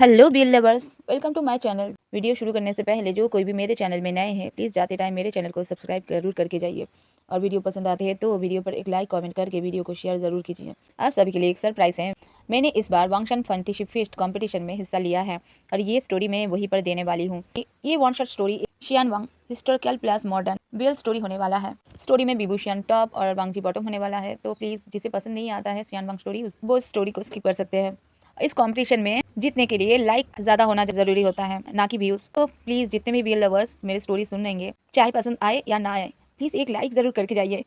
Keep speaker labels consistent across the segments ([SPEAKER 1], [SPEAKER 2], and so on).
[SPEAKER 1] Hello bill lovers, welcome to my channel. Video शुरू करने से पहले जो कोई भी मेरे चैनल में नए हैं प्लीज़ जाते टाइम मेरे चैनल को सब्सक्राइब जरूर करके जाइए और वीडियो पसंद आते हैं तो वीडियो पर एक लाइक कमेंट करके वीडियो को शेयर जरूर कीजिए। आज सभी के लिए एक सरप्राइज है। मैंने इस बार वांगशन फ्रंटशिप फेस्ट कंपटीशन में हिस्सा लिया है और ये स्टोरी मैं वहीं पर देने वाली हूँ। ये वन शॉट स्टोरी शियान वांग हिस्टोरिकल प्लस मॉडर्न बियल स्टोरी होने वाला है। स्टोरी में विभूषण टॉप और वांगजी बॉटम होने वाला है, तो प्लीज़ जिसे पसंद नहीं आता है शियान वांग स्टोरी वो इस स्टोरी को स्किप कर सकते हैं। इस कंपटीशन में जीतने के लिए लाइक ज़्यादा होना ज़रूरी होता है, ना कि व्यूज़। तो प्लीज़ जितने भी बीएल लवर्स मेरी स्टोरी सुन लेंगे, चाहे पसंद आए या ना आए, प्लीज़ एक लाइक ज़रूर करके जाइए।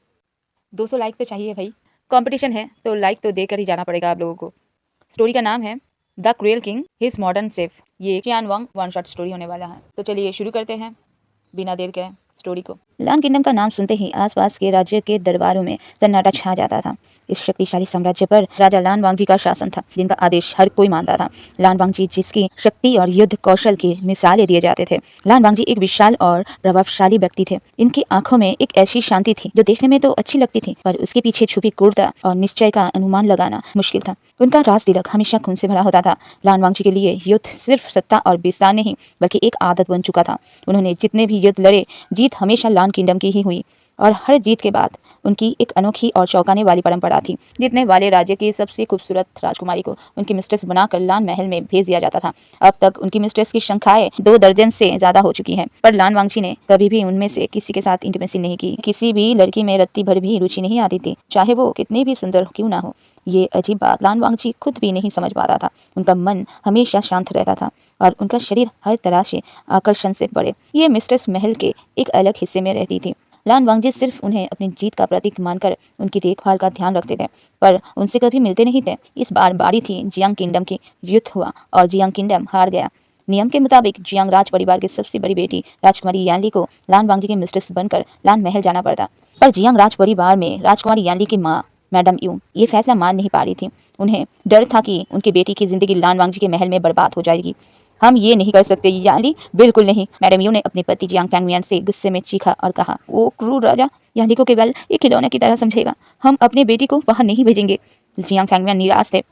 [SPEAKER 1] 200 लाइक तो चाहिए भाई, कंपटीशन है तो लाइक तो देकर ही जाना पड़ेगा आप लोगों को। स्टोरी का नाम है the cruel king his modern safe. ये शियान वांग वन शॉट स्टोरी होने वाला है। तो चलिए शुरू करते हैं बिना देर के स्टोरी को। लान किंगडम का नाम सुनते ही आसपास के राज्य के दरबारों में सन्नाटा छा जाता था। इस शक्तिशाली साम्राज्य पर राजा लान वांगजी का शासन था, जिनका आदेश हर कोई मानता था। लान वांगजी जिसकी शक्ति और युद्ध कौशल की मिसालें दिए जाते थे। लान वांगजी एक विशाल और प्रभावशाली व्यक्ति थे। इनकी आंखों में एक ऐसी शांति थी जो देखने में तो अच्छी लगती थी, पर उसके पीछे छुपी क्रूरता और निश्चय का अनुमान लगाना मुश्किल था। उनका राज तिलक हमेशा खून से भरा होता था। लान वांगजी के लिए युद्ध सिर्फ सत्ता और विस्तार नहीं, बल्कि एक आदत बन चुका था। उन्होंने जितने भी युद्ध लड़े, जीत हमेशा लान किंगडम की ही हुई और हर जीत के बाद उनकी एक अनोखी और चौंकाने वाली परंपरा थी। जीतने वाले राज्य की सबसे खूबसूरत राजकुमारी को उनकी मिस्ट्रेस बनाकर लान महल में भेज दिया जाता था। अब तक उनकी मिस्ट्रेस की संख्याएं 2 दर्जन से ज्यादा हो चुकी हैं, पर लान वांगजी ने कभी भी उनमें से किसी के साथ इंटीमेसी नहीं की। किसी भी लड़की में रत्ती भर भी रुचि नहीं आती थी, चाहे वो कितनी भी सुंदर क्यों ना हो। ये अजीब बात लान वांगजी खुद भी नहीं समझ पाता था। उनका मन हमेशा शांत रहता था और उनका शरीर हर तरह से आकर्षण से भरे। ये मिस्ट्रेस महल के एक अलग हिस्से में रहती थी। लान वांगजी सिर्फ उन्हें अपनी जीत का प्रतीक मानकर उनकी देखभाल का ध्यान रखते थे, पर उनसे कभी मिलते नहीं थे। इस बार बारी थी जियांग किंगडम की। युद्ध हुआ और जियांग किंगडम हार गया। नियम के मुताबिक जियांग राज परिवार की सबसे बड़ी बेटी राजकुमारी यानली को लान वांगजी की मिस्ट्रेस बनकर लान महल जाना पड़ता, पर जियांग राज परिवार में राजकुमारी यानली की माँ मैडम यू ये फैसला मान नहीं पा रही थी। उन्हें डर था कि उनकी बेटी की जिंदगी लान वांगजी के महल में बर्बाद हो जाएगी। हम ये नहीं कर सकते याली, बिल्कुल नहीं। मैडम यू ने अपने पति जियांग फैंगमियान से गुस्से में चीखा और कहा, वो क्रूर राजा याली को केवल एक खिलौने की तरह समझेगा। हम अपने बेटी को वहां नहीं भेजेंगे। जियांग फैंगमियान निराश थे।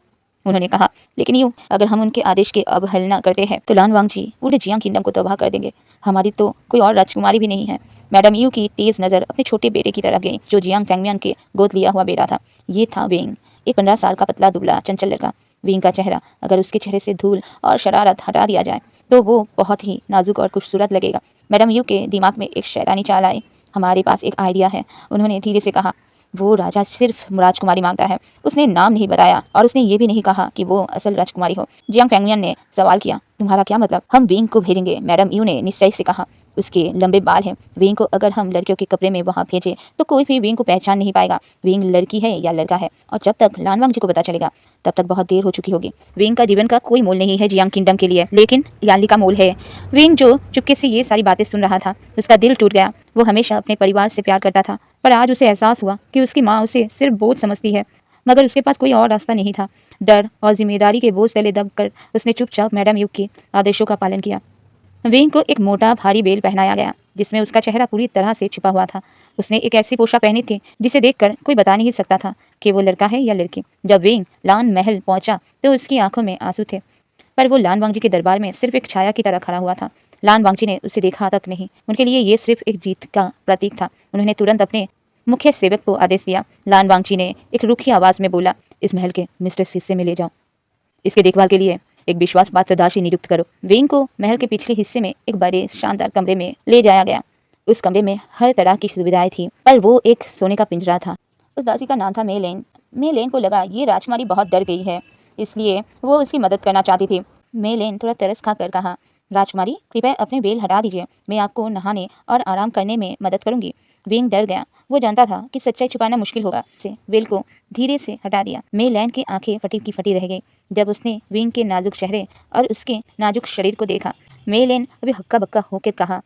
[SPEAKER 1] उन्होंने कहा, लेकिन यू, अगर हम उनके आदेश की अवहेलना करते हैं तो लान वांगजी पूरे जियांग किंगडम को तबाह कर देंगे। हमारी तो कोई और राजकुमारी भी नहीं है। मैडम यू की तेज नजर अपने छोटे बेटे की तरफ गई, जो जियांग फैंगमियान के गोद लिया हुआ बेटा था। ये था वेंग, एक 15 साल का पतला दुबला चंचल लड़का। वेंग का चेहरा, अगर उसके चेहरे से धूल और शरारत हटा दिया जाए तो वो बहुत ही नाजुक और खूबसूरत लगेगा। मैडम यू के दिमाग में एक शैतानी चाल आई। हमारे पास एक आइडिया है, उन्होंने धीरे से कहा। वो राजा सिर्फ राजकुमारी मांगता है। उसने नाम नहीं बताया और उसने ये भी नहीं कहा कि वो असल राजकुमारी हो। जियांग फैंगमियान ने सवाल किया, तुम्हारा क्या मतलब? हम वेंग को भेजेंगे, मैडम यू ने निश्चय से कहा। उसके लंबे बाल हैं। वेंग को अगर हम लड़कियों के कपड़े में वहां भेजें तो कोई भी वेंग को पहचान नहीं पाएगा वेंग लड़की है या लड़का है। और जब तक लान वांगजी को पता चलेगा तब तक बहुत देर हो चुकी होगी। वेंग का जीवन का कोई मोल नहीं है जियांग किंगडम के लिए, लेकिन याली का मोल है। वेंग जो चुपके से ये सारी बातें सुन रहा था, उसका दिल टूट गया। वो हमेशा अपने परिवार से प्यार करता था, पर आज उसे एहसास हुआ कि उसकी माँ उसे सिर्फ बोझ समझती है, मगर उसके पास कोई और रास्ता नहीं था। डर और जिम्मेदारी के बोझ तले दबकर उसने चुपचाप मैडम यू के आदेशों का पालन किया। वेंग को एक मोटा भारी बेल पहनाया गया जिसमें उसका चेहरा पूरी तरह से छिपा हुआ था। उसने एक ऐसी पोशाक पहनी थी जिसे देखकर कोई बता नहीं सकता था कि वो लड़का है या लड़की। जब वेंग लान महल पहुंचा तो उसकी आंखों में आंसू थे, पर वो लान वांगजी के दरबार में सिर्फ एक छाया की तरह खड़ा हुआ था। लान वांगजी ने उसे देखा तक नहीं। उनके लिए ये सिर्फ एक जीत का प्रतीक था। उन्होंने तुरंत अपने मुख्य सेवक को आदेश दिया। लान वांगजी ने एक रूखी आवाज में बोला, इस महल के मिस्ट्रेस हिस्से में ले जाओ। इसके देखभाल के लिए एक विश्वास पात्र दासी नियुक्त करो। वेंग को महल के पिछले हिस्से में एक बड़े शानदार कमरे में ले जाया गया। उस कमरे में हर तरह की सुविधाएं थी, पर वो एक सोने का पिंजरा था। उस दासी का नाम था मेलेन। मेलेन को लगा ये राजकुमारी बहुत डर गई है, इसलिए वो उसकी मदद करना चाहती थी। मेलेन थोड़ा तरस खाकर कहा, राजकुमारी कृपया अपने बेल हटा दीजिए, मैं आपको नहाने और आराम करने में मदद करूंगी। वेंग डर गया। वो जानता था कि सच्चाई छुपाना मुश्किल होगा। से वेल को धीरे से हटा दिया। मेलैन की आंखें फटी की फटी रह गई जब उसने वेंग के नाजुक चेहरे और उसके नाजुक शरीर को देखा। मेलैन अभी हक्का बक्का होकर कहा,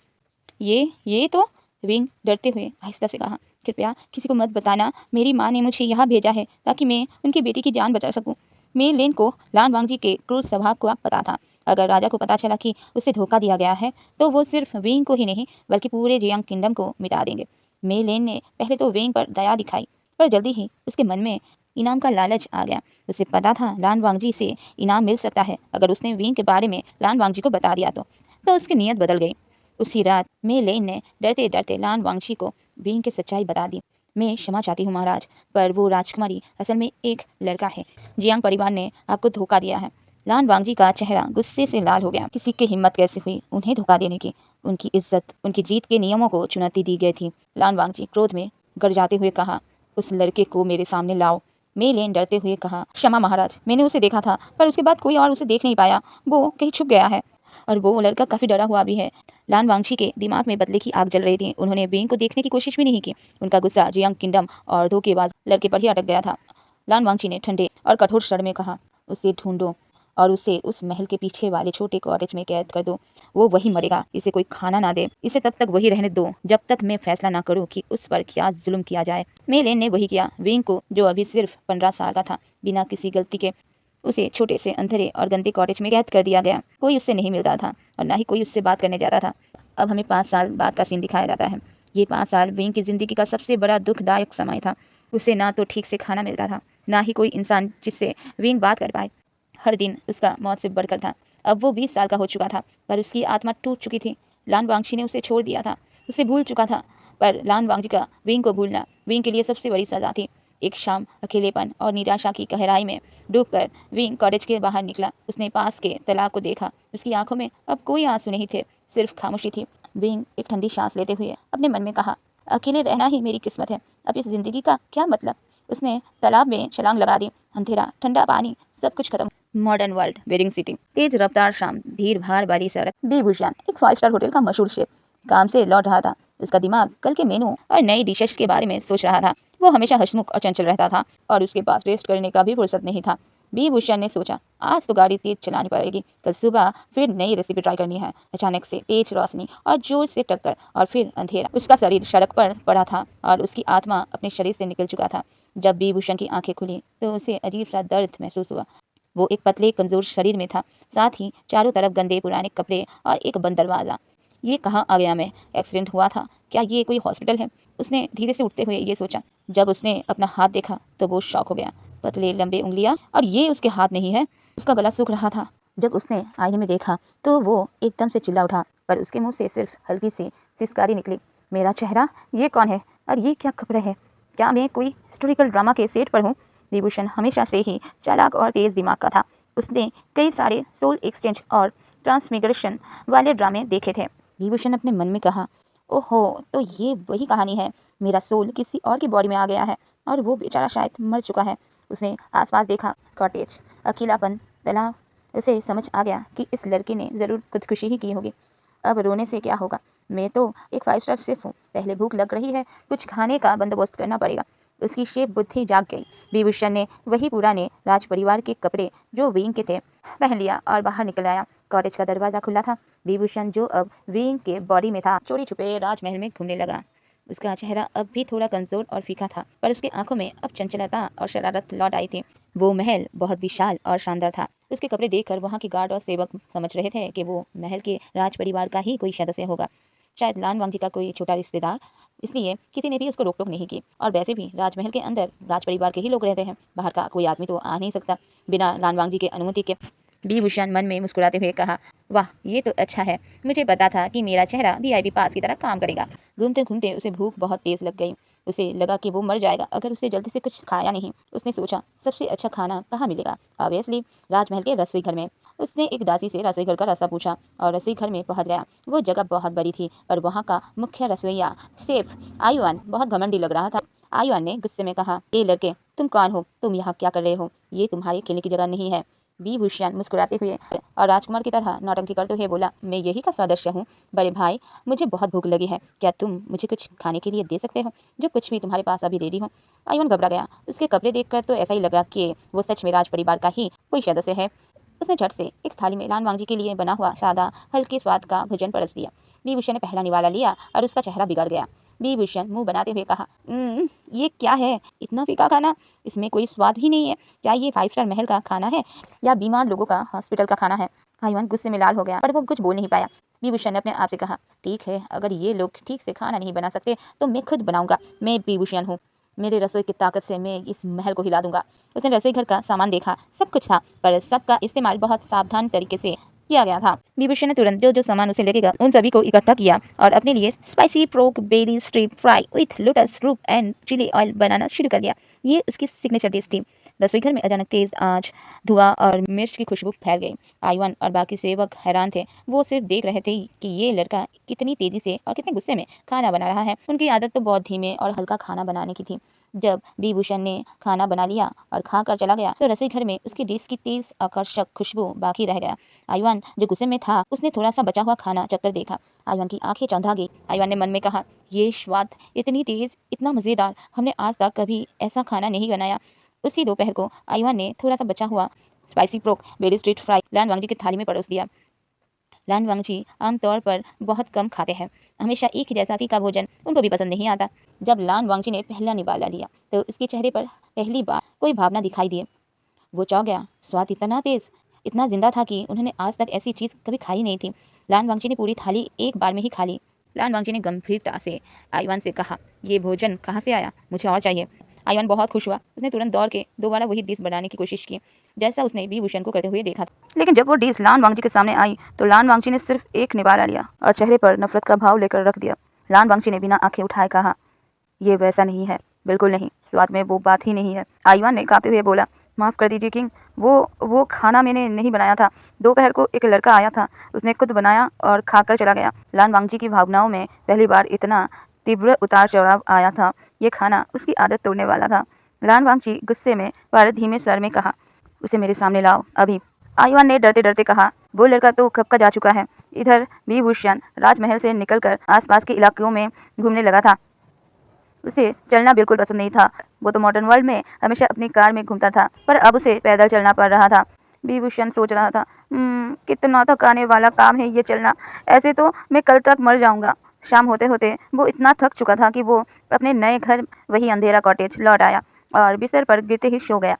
[SPEAKER 1] ये तो। वेंग डरते हुए आहिस्ता से कहा, कृपया किसी को मत बताना, मेरी माँ ने मुझे यहाँ भेजा है ताकि मैं उनकी बेटी की जान बचा सकूं। मेलैन को लान वांगजी के क्रूर स्वभाव का पता था। अगर राजा को पता चला कि उसे धोखा दिया गया है तो वो सिर्फ वेंग को ही नहीं बल्कि पूरे जियांग किंगडम को मिटा देंगे। मेलैन ने पहले तो वेंग पर दया दिखाई, पर जल्दी ही उसके मन में इनाम का लालच आ गया। उसे पता था लान वांगजी से इनाम मिल सकता है अगर उसने विंग के बारे में लान वांगजी को बता दिया तो उसकी नीयत बदल गई। उसी रात मे लेन ने डरते डरते लान वांगजी को विंग की सच्चाई बता दी। मैं क्षमा चाहती हूँ महाराज, पर वो राजकुमारी असल में एक लड़का है। जियांग परिवार ने आपको धोखा दिया है। लान वांगजी का चेहरा गुस्से से लाल हो गया। किसी की हिम्मत कैसे हुई उन्हें धोखा देने की? उनकी इज्जत, उनकी जीत के नियमों को चुनौती दी गई थी। लान वांगजी क्रोध में गरजाते हुए कहा, उस लड़के को मेरे सामने लाओ। मे लेन डरते हुए कहा, क्षमा महाराज, मैंने उसे देखा था पर उसके बाद कोई और उसे देख नहीं पाया। वो कहीं छुप गया है और वो लड़का काफी डरा हुआ भी है। लान वांगजी के दिमाग में बदले की आग जल रही थी। उन्होंने विंग को देखने की कोशिश भी नहीं की। उनका गुस्सा जियांग किंगडम और धोखेबाज लड़के पर ही अटक गया था। लान वांगजी ने ठंडे और कठोर स्वर में कहा, उसे ढूंढो और उसे उस महल के पीछे वाले छोटे कॉटेज में कैद कर दो। वो वही मरेगा। इसे कोई खाना ना दे। इसे तब तक वही रहने दो जब तक मैं फैसला ना करूं कि उस पर क्या जुल्म किया जाए। मे लेन ने वही किया। विंग को, जो अभी सिर्फ 15 साल का था, बिना किसी गलती के उसे छोटे से अंधेरे और गंदे कॉटेज में कैद कर दिया गया। कोई उससे नहीं मिलता था और ना ही कोई उससे बात करने जाता था। अब हमें 5 साल बाद का सीन दिखाया जाता है। ये 5 साल विंग की जिंदगी का सबसे बड़ा दुखदायक समय था। उसे ना तो ठीक से खाना मिलता था, ना ही कोई इंसान जिससे विंग बात कर पाए। हर दिन उसका मौत से बढ़कर था। अब वो 20 साल का हो चुका था, पर उसकी आत्मा टूट चुकी थी। लान वांगजी ने उसे छोड़ दिया था, उसे भूल चुका था। पर लान वांगजी का विंग को भूलना विंग के लिए सबसे बड़ी सजा थी। एक शाम अकेलेपन और निराशा की गहराई में डूबकर विंग कॉलेज के बाहर निकला। उसने पास के तालाब को देखा। उसकी आंखों में अब कोई आंसू नहीं थे, सिर्फ खामोशी थी। विंग एक ठंडी सांस लेते हुए अपने मन में कहा, अकेले रहना ही मेरी किस्मत है। अब इस जिंदगी का क्या मतलब? उसने तालाब में छलांग लगा दी। अंधेरा, ठंडा पानी, सब कुछ खत्म। मॉडर्न वर्ल्ड, वेडिंग सिटी, तेज रफ्तार शाम, भीड़ भाड़ वाली सड़क। बी भूषण एक 5 स्टार होटल का मशहूर शेफ काम से लौट रहा था। उसका दिमाग कल के मेनू और नई डिशेस के बारे में सोच रहा था। वो हमेशा हंसमुख और चंचल रहता था और उसके पास रेस्ट करने का भी फुर्सत नहीं था। बी भूषण ने सोचा, आज तो गाड़ी तेज चलानी पड़ेगी, कल सुबह फिर नई रेसिपी ट्राई करनी है। अचानक से तेज रोशनी और जोर से टक्कर और फिर अंधेरा। उसका शरीर सड़क पर पड़ा था और उसकी आत्मा अपने शरीर से निकल चुका था। जब बी भूषण की आंखें खुली तो उसे अजीब सा दर्द महसूस हुआ। वो एक पतले कमजोर शरीर में था, साथ ही चारों तरफ गंदे पुराने कपड़े और एक बंद दरवाजा। ये कहाँ आ गया मैं? एक्सीडेंट हुआ था क्या? ये कोई हॉस्पिटल है? उसने धीरे से उठते हुए ये सोचा। जब उसने अपना हाथ देखा तो वो शॉक हो गया। पतले लंबे उंगलियां, और ये उसके हाथ नहीं है। उसका गला सूख रहा था। जब उसने आईने में देखा तो वो एकदम से चिल्ला उठा, पर उसके मुंह से सिर्फ हल्की सी सिसकारी निकली। मेरा चेहरा? ये कौन है और ये क्या कपड़े हैं? क्या मैं कोई हिस्टोरिकल ड्रामा के सेट पर हूँ? विभूषण हमेशा से ही चालाक और तेज दिमाग का था। उसने कई सारे सोल एक्सचेंज और ट्रांसमिग्रेशन वाले ड्रामे देखे थे। विभूषण अपने मन में कहा, ओहो, तो ये वही कहानी है। मेरा सोल किसी और की बॉडी में आ गया है और वो बेचारा शायद मर चुका है। उसने आसपास देखा, कॉटेज, अकेलापन, तालाब। उसे समझ आ गया कि इस लड़के ने जरूर खुदकुशी ही की होगी। अब रोने से क्या होगा? मैं तो एक 5 स्टार शेफ हूँ। पहले भूख लग रही है, कुछ खाने का बंदोबस्त करना पड़ेगा। उसकी शेफ बुद्धि जाग गई। विभूषण ने वही पुराने राज परिवार के कपड़े जो विंग के थे पहन लिया और बाहर निकल आया। कॉटेज का दरवाजा खुला था। विभूषण, जो अब विंग के बॉडी में था, चोरी छुपे राजमहल में घूमने लगा। उसका चेहरा अब भी थोड़ा कमजोर और फीका था, पर उसकी आंखों में अब चंचलता और शरारत लौट आई थी। वो महल बहुत विशाल और शानदार था। उसके कपड़े देखकर वहाँ के गार्ड और सेवक समझ रहे थे कि वो महल के राज परिवार का ही कोई सदस्य होगा, शायद लान वांगजी का कोई छोटा रिश्तेदार। इसलिए किसी ने भी उसको रोक टोक नहीं की। और वैसे भी राजमहल के अंदर राज परिवार के ही लोग रहते हैं, बाहर का कोई आदमी तो आ नहीं सकता बिना लान वांगजी के अनुमति के। विभूषण मन में मुस्कुराते हुए कहा, वाह, ये तो अच्छा है। मुझे पता था कि मेरा चेहरा वीआईपी पास की तरह काम करेगा। घूमते घूमते उसे भूख बहुत तेज लग गई। उसे लगा कि वो मर जाएगा अगर उसे जल्दी से कुछ खाया नहीं। उसने सोचा, सबसे अच्छा खाना कहाँ मिलेगा? ऑब्वियसली राजमहल के रसोई घर में। उसने एक दासी से रसोई घर का रास्ता पूछा और रसोई घर में पहुंच गया। वो जगह बहुत बड़ी थी, पर वहाँ का मुख्य रसोईया शेफ आयुआन बहुत घमंडी लग रहा था। आयुआन ने गुस्से में कहा, ये लड़के, तुम कौन हो? तुम यहाँ क्या कर रहे हो? ये तुम्हारे खेलने की जगह नहीं है। विभूषण मुस्कुराते हुए और राजकुमार की तरह नौटंकी करते हुए बोला, मैं यही का सदस्य हूँ। बड़े भाई, मुझे बहुत भूख लगी है, क्या तुम मुझे कुछ खाने के लिए दे सकते हो? जो कुछ भी तुम्हारे पास अभी रेडी हो। आयुन घबरा गया। उसके कपड़े देखकर तो ऐसा ही लगा कि वो सच में राज परिवार का ही कोई सदस्य है। उसने झट से एक थाली में लान वांगजी के लिए बना हुआ सादा हल्के स्वाद का भोजन परोस दिया। विभूषण ने पहला निवाला लिया और उसका चेहरा बिगड़ गया। विभूषण मुंह बनाते हुए कहा, ये क्या है? इतना फीका खाना, इसमें कोई स्वाद ही नहीं है। क्या ये 5 स्टार महल का खाना है या बीमार लोगों का हॉस्पिटल का खाना है? आयुन गुस्से में लाल हो गया, पर वो कुछ बोल नहीं पाया। विभूषण ने अपने आप से कहा, ठीक है, अगर ये लोग ठीक से खाना नहीं बना सकते तो मैं खुद बनाऊंगा। मैं विभूषण हूँ। मेरे रसोई की ताकत से मैं इस महल को हिला दूंगा। उसने रसोई घर का सामान देखा, सब कुछ था, पर सबका इस्तेमाल बहुत सावधान तरीके से किया गया था। विभूषण ने तुरंत जो जो सामान उसे लगेगा उन सभी को इकट्ठा किया और अपने लिए spicy pork belly street fry with lotus root and chili oil बनाना शुरू कर दिया। ये उसकी सिग्नेचर डिश थी। रसोई घर में अचानक तेज आंच, धुआं और मिर्च की खुशबू फैल गई। आईवान और बाकी सेवक हैरान थे। वो सिर्फ देख रहे थे कि ये लड़का कितनी तेजी से और कितने गुस्से में खाना बना रहा है। उनकी आदत तो बहुत धीमे और हल्का खाना बनाने की थी। जब विभूषण ने खाना बना लिया और खा कर चला गया तो रसोई घर में उसकी डिश की तेज आकर्षक खुशबू बाकी रह गया। आईवान जो गुस्से में था उसने थोड़ा सा बचा हुआ खाना चखकर देखा। आईवान की आंखें चौंधा गई। आईवान ने मन में कहा, ये स्वाद इतनी तेज, इतना मजेदार, हमने आज तक कभी ऐसा खाना नहीं बनाया। उसी दोपहर को आईवान ने थोड़ा सा बचा हुआ spicy pork belly street fry लान वांगजी की थाली में परोस दिया। लान वांगजी आमतौर पर बहुत कम खाते हैं। हमेशा एक ही जैसा फीका भोजन उनको भी पसंद नहीं आता। जब लान वांगजी ने पहला निवाला लिया तो उसके चेहरे पर पहली बार कोई भावना दिखाई दी। वो चौंक गया। स्वाद इतना तेज, इतना जिंदा था कि उन्होंने आज तक ऐसी चीज कभी खाई नहीं थी। लान वांगजी ने पूरी थाली एक बार में ही खा ली। लान वांगजी ने गंभीरता से आईवान से कहा, ये भोजन कहाँ से आया? मुझे और चाहिए। आईवान बहुत खुश हुआ। उसने तुरंत दौड़ के दोबारा वही डिश बनाने की कोशिश की जैसा उसने विभूषण को करते हुए देखा था। लेकिन जब वो डिश लान वांगजी के सामने आई तो लान वांगजी ने सिर्फ एक निवाला लिया और चेहरे पर नफरत का भाव लेकर रख दिया। लान वांगजी ने बिना आंखें उठाए कहा, ये वैसा नहीं है, बिल्कुल नहीं, स्वाद में वो बात ही नहीं है। आईवान ने कांपते हुए बोला, माफ कर दीजिए किंग, वो खाना मैंने नहीं बनाया था। दोपहर को एक लड़का आया था, उसने खुद बनाया और खाकर चला गया। लान वांगजी की भावनाओं में पहली बार इतना तीव्र उतार चढ़ाव आया था। ये खाना उसकी आदत तोड़ने वाला था। लान वांगजी गुस्से में पर धीमे स्वर में कहा, उसे मेरे सामने लाओ अभी। आईवान ने डरते डरते कहा, वो लड़का तो कब का जा चुका है। इधर विभूषण राजमहल से निकलकर आसपास के इलाकों में घूमने लगा था। उसे चलना बिल्कुल पसंद नहीं था। वो तो मॉडर्न वर्ल्ड में हमेशा अपनी कार में घूमता था, पर अब उसे पैदल चलना पड़ रहा था। विभूषण सोच रहा था, कितना थकाने वाला काम है ये चलना। ऐसे तो मैं कल तक मर जाऊंगा। शाम होते होते वो इतना थक चुका था कि वो अपने नए घर, वही अंधेरा कॉटेज, लौट आया और बिस्तर पर गिरते ही सो गया।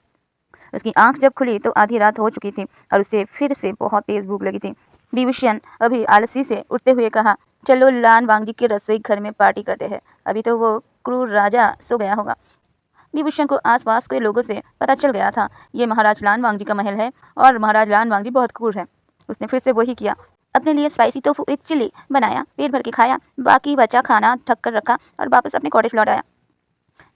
[SPEAKER 1] उसकी आंख जब खुली तो आधी रात हो चुकी थी और उसे फिर से बहुत तेज भूख लगी थी। विभूषण अभी आलसी से उठते हुए कहा, चलो लान वांगजी के रसोई घर में पार्टी करते हैं। अभी तो वो क्रूर राजा सो गया होगा। विभूषण को आसपास के लोगों से पता चल गया था ये महाराज लान वांगजी का महल है और महाराज लान वांगजी बहुत क्रूर है। उसने फिर से वही किया, अपने लिए स्पाइसी टोफू विद चिली बनाया, पेट भर के खाया, बाकी बचा खाना ढक कर रखा और वापस अपने कॉटेज लौट आया।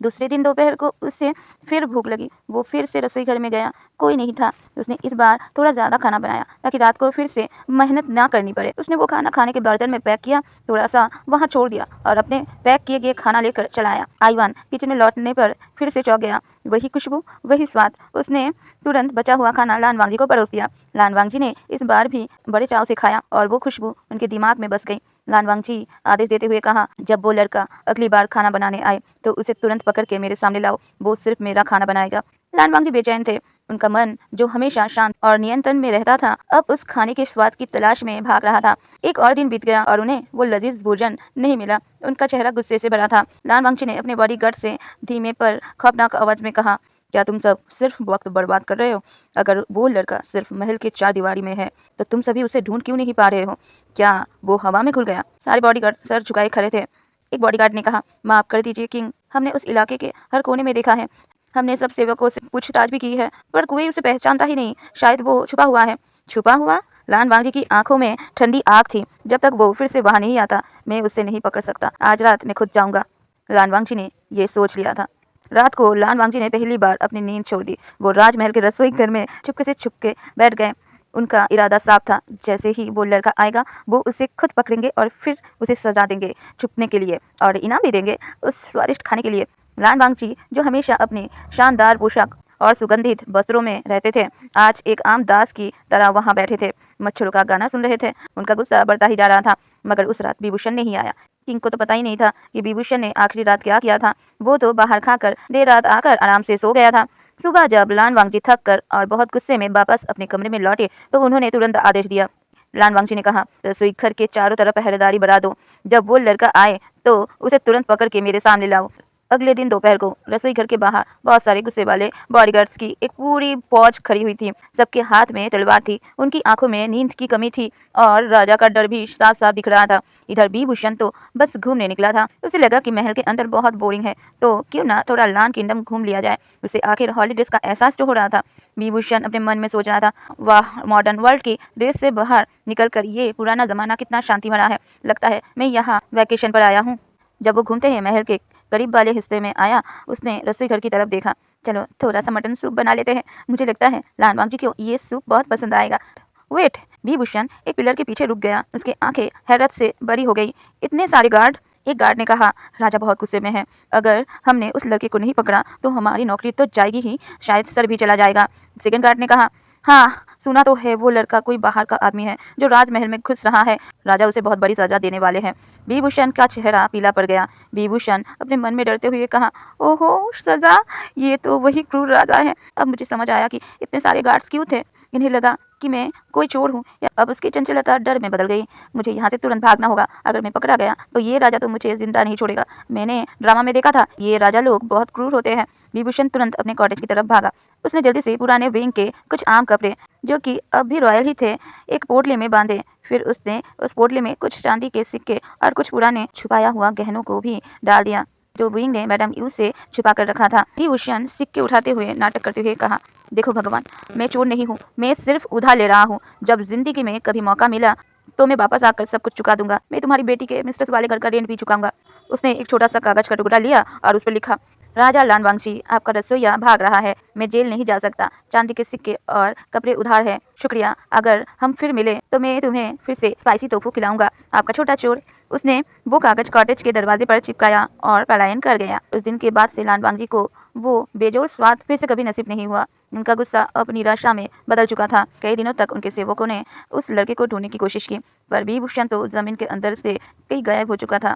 [SPEAKER 1] दूसरे दिन दोपहर को उसे फिर भूख लगी। वो फिर से रसोई घर में गया, कोई नहीं था। उसने इस बार थोड़ा ज़्यादा खाना बनाया ताकि रात को फिर से मेहनत ना करनी पड़े। उसने वो खाना खाने के बर्तन में पैक किया, थोड़ा सा वहाँ छोड़ दिया और अपने पैक किए गए खाना लेकर चला आया। आईवान किचन में लौटने पर फिर से चौंक गया। वही खुशबू, वही स्वाद। उसने तुरंत बचा हुआ खाना लान वांगजी को परोस दिया। लान वांगजी ने इस बार भी बड़े चाव से खाया और वो खुशबू उनके दिमाग में बस गई। लान वांगजी आदेश देते हुए कहा, जब वो लड़का अगली बार खाना बनाने आए तो उसे तुरंत पकड़ के मेरे सामने लाओ। वो सिर्फ मेरा खाना बनाएगा। लान वांगजी बेचैन थे। उनका मन, जो हमेशा शांत और नियंत्रण में रहता था, अब उस खाने के स्वाद की तलाश में भाग रहा था। एक और दिन बीत गया और उन्हें वो लजीज भोजन नहीं मिला। उनका चेहरा गुस्से से भरा था। लान वांगजी ने अपने बॉडीगार्ड से धीमे पर खौफनाक आवाज में कहा, क्या तुम सब सिर्फ वक्त बर्बाद कर रहे हो? अगर वो लड़का सिर्फ महल के चार दीवारी में है तो तुम सभी उसे ढूंढ क्यों नहीं पा रहे हो? क्या वो हवा में घुल गया? सारे बॉडीगार्ड सर झुकाए खड़े थे। एक बॉडीगार्ड ने कहा, माफ कर दीजिए किंग, हमने उस इलाके के हर कोने में देखा है। हमने सब सेवकों से पूछताछ भी की है, पर कोई उसे पहचानता ही नहीं। शायद वो छुपा हुआ है। छुपा हुआ? लान वांगजी की आंखों में ठंडी आग थी। जब तक वो फिर से वहां नहीं आता मैं उसे नहीं पकड़ सकता। आज रात मैं खुद जाऊंगा। लान वांगजी ने ये सोच लिया था। रात को लान वांगजी ने पहली बार अपनी नींद छोड़ दी। वो राजमहल के रसोई घर में चुपके से छुपके बैठ गए। उनका इरादा साफ था, जैसे ही वो लड़का आएगा वो उसे खुद पकड़ेंगे और फिर उसे सजा देंगे छुपने के लिए और इनाम भी देंगे उस स्वादिष्ट खाने के लिए। लान वांगजी, जो हमेशा अपने शानदार पोशाक और सुगंधित वस्त्रों में रहते थे, आज एक आम दास की तरह वहां बैठे थे, मच्छरों का गाना सुन रहे थे। उनका गुस्सा बढ़ता ही जा रहा था। मगर उस रात विभूषण नहीं आया। किंग को तो पता ही नहीं था कि विभूषण ने आखिरी रात क्या किया था। वो तो बाहर खाकर देर रात आकर आराम से सो गया था। सुबह जब लान वांगजी थक कर और बहुत गुस्से में वापस अपने कमरे में लौटे तो उन्होंने तुरंत आदेश दिया। लान वांगजी ने कहा, रसोई घर के चारों तरफ पहरेदारी बढ़ा दो। जब वो लड़का आए तो उसे तुरंत पकड़ के मेरे सामने लाओ। अगले दिन दोपहर को रसोई घर के बाहर बहुत सारे गुस्से वाले बॉडीगार्ड्स की एक पूरी फौज खड़ी हुई थी। सबके हाथ में तलवार थी, उनकी आंखों में नींद की कमी थी और राजा का डर भी साफ साफ दिख रहा था। इधर विभूषण तो बस घूमने निकला था। उसे लगा कि महल के अंदर बहुत बोरिंग है, तो क्यों ना थोड़ा लान किंगडम घूम लिया जाए। उसे आखिर हॉलीडेज का एहसास तो हो रहा था। विभूषण अपने मन में सोच रहा था, वाह, मॉडर्न वर्ल्ड की ड्रेस से बाहर निकलकर ये पुराना जमाना कितना शांति भरा है। लगता है मैं यहाँ वैकेशन पर आया हूँ। जब वो घूमते ही महल के करीब वाले हिस्से में आया, उसने रसोई घर की तरफ देखा। चलो थोड़ा सा मटन सूप बना लेते हैं, मुझे लगता है लानवांग जी को ये सूप बहुत पसंद आएगा। वेट, विभूषण एक पिलर के पीछे रुक गया। उसकी आंखें हैरत से बड़ी हो गई। इतने सारे गार्ड। एक गार्ड ने कहा, राजा बहुत गुस्से में है, अगर हमने उस लड़के को नहीं पकड़ा तो हमारी नौकरी तो जाएगी ही, शायद सर भी चला जाएगा। सेकंड गार्ड ने कहा, हाँ सुना तो है वो लड़का कोई बाहर का आदमी है जो राजमहल में घुस रहा है, राजा उसे बहुत बड़ी सजा देने वाले हैं। विभूषण का चेहरा पीला पड़ गया। विभूषण अपने मन में डरते हुए कहा, ओहो सजा, ये तो वही क्रूर राजा है। अब मुझे समझ आया कि इतने सारे गार्ड्स क्यों थे। इन्हें लगा कि मैं कोई चोर हूँ। अब उसकी चंचलता डर में बदल गई। मुझे यहाँ से तुरंत भागना होगा। अगर मैं पकड़ा गया तो ये राजा तो मुझे जिंदा नहीं छोड़ेगा। मैंने ड्रामा में देखा था, ये राजा लोग बहुत क्रूर होते हैं। विभूषण तुरंत अपने कॉटेज की तरफ भागा। उसने जल्दी से पुराने विंग के कुछ आम कपड़े, जो कि अब भी रॉयल ही थे, एक पोटली में बांधे। फिर उसने उस पोटली में कुछ चांदी के सिक्के और कुछ पुराने छुपाया हुआ गहनों को भी डाल दिया, जो विंग ने मैडम यू से छुपा कर रखा था। विभूषण सिक्के उठाते हुए नाटक करते हुए कहा, देखो भगवान, मैं चोर नहीं हूँ, मैं सिर्फ उधार ले रहा हूँ। जब जिंदगी में कभी मौका मिला तो मैं वापस आकर सब कुछ चुका दूंगा। मैं तुम्हारी बेटी के मिस्ट्रेस वाले घर का रेंट भी चुकाऊंगा। उसने एक छोटा सा कागज का टुकड़ा लिया और उस पर लिखा, राजा लानवांगची, आपका रसोईया भाग रहा है, मैं जेल नहीं जा सकता। चांदी के सिक्के और कपड़े उधार है, शुक्रिया। अगर हम फिर मिले तो मैं तुम्हें फिर से स्पाइसी टोफू खिलाऊंगा, आपका छोटा चोर। उसने वो कागज कॉटेज के दरवाजे पर चिपकाया और पलायन कर गया। उस दिन के बाद से लानवांगजी को वो बेजोड़ स्वाद फिर से कभी नसीब नहीं हुआ। उनका गुस्सा अब निराशा में बदल चुका था। कई दिनों तक उनके सेवकों ने उस लड़के को ढूंढने की कोशिश की, पर विभूषण तो जमीन के अंदर से कहीं गायब हो चुका था।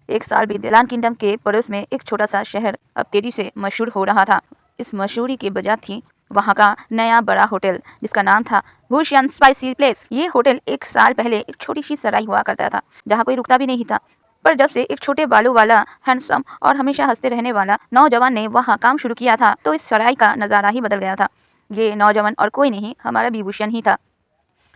[SPEAKER 1] एक साल बीत गया। लान किंगडम के पड़ोस में एक छोटा सा शहर अब तेजी से मशहूर हो रहा था। इस मशहूरी की वजह थी वहाँ का नया बड़ा होटल, जिसका नाम था भूशियान स्पाइसी प्लेस। ये होटल एक साल पहले एक छोटी सी सराय हुआ करता था, जहाँ कोई रुकता भी नहीं था। पर जब से एक छोटे बालों वाला हैंडसम और हमेशा हंसते रहने वाला नौजवान ने वहाँ काम शुरू किया था, तो इस सराय का नज़ारा ही बदल गया था। ये नौजवान और कोई नहीं, हमारा विभूषण ही था।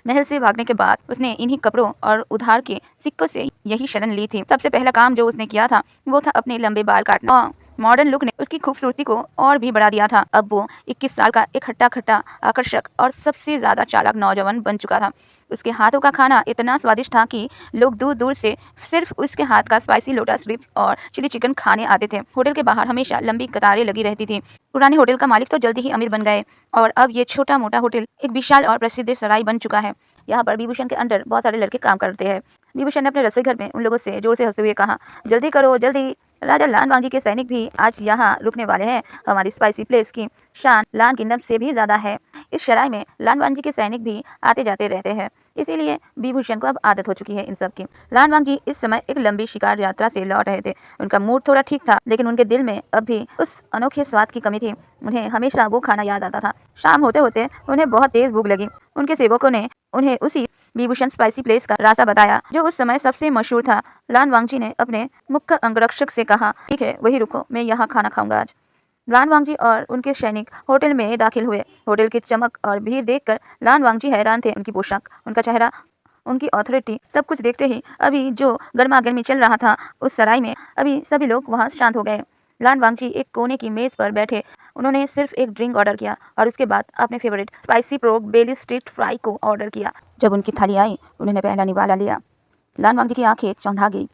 [SPEAKER 1] महल से भागने के बाद उसने इन्हीं कपड़ों और उधार के सिक्कों से यही शरण ली थी। सबसे पहला काम जो उसने किया था वो था अपने लंबे बाल काटना। मॉडर्न लुक ने उसकी खूबसूरती को और भी बढ़ा दिया था। अब वो 21 साल का एक हट्टा खट्टा, आकर्षक और सबसे ज्यादा चालाक नौजवान बन चुका था। उसके हाथों का खाना इतना स्वादिष्ट था कि लोग दूर दूर से सिर्फ उसके हाथ का स्पाइसी लोटस रिब्स और चिली चिकन खाने आते थे। होटल के बाहर हमेशा लंबी कतारें लगी रहती थी। पुराने होटल का मालिक तो जल्दी ही अमीर बन गए और अब ये छोटा मोटा होटल एक विशाल और प्रसिद्ध सराय बन चुका है। यहाँ पर विभूषण के अंडर बहुत सारे लड़के काम करते हैं। विभूषण ने अपने रसोई घर में उन लोगों से जोर से हंसते हुए कहा, जल्दी करो जल्दी, राजा लानवांगी के सैनिक भी आज यहाँ रुकने वाले हैं। हमारी स्पाइसी प्लेस की शान लान किंगडम से भी ज्यादा है। इस शराय में लानवांगी के सैनिक भी आते जाते रहते हैं, इसीलिए विभूषण को अब आदत हो चुकी है इन सब की। लानवांगी इस समय एक लंबी शिकार यात्रा से लौट रहे थे। उनका मूड थोड़ा ठीक था, लेकिन उनके दिल में अब भी उस अनोखे स्वाद की कमी थी। उन्हें हमेशा वो खाना याद आता था। शाम होते होते उन्हें बहुत तेज भूख लगी। उनके सेवकों ने उन्हें उसी विभूषण स्पाइसी प्लेस का रास्ता बताया, जो उस समय सबसे मशहूर था। लानवांगजी ने अपने मुख्य अंगरक्षक से कहा, ठीक है, वही रुको, मैं यहाँ खाना खाऊंगा आज। लानवांगजी और उनके सैनिक होटल में दाखिल हुए। होटल की चमक और भीड़ देखकर लानवांगजी हैरान थे। उनकी पोशाक, उनका चेहरा, उनकी अथॉरिटी, सब कुछ देखते ही अभी जो गर्मा गर्मी चल रहा था उस सराय में, अभी सभी लोग वहाँ शांत हो गए। लानवांगजी एक कोने की मेज पर बैठे। उन्होंने सिर्फ एक ड्रिंक ऑर्डर किया और उसके बाद अपने favourite spicy pork belly street fry को ऑर्डर किया। जब उनकी थाली आई, उन्होंने पहला निवाला लिया। लानवांगजी की आंखें चौंधा गई।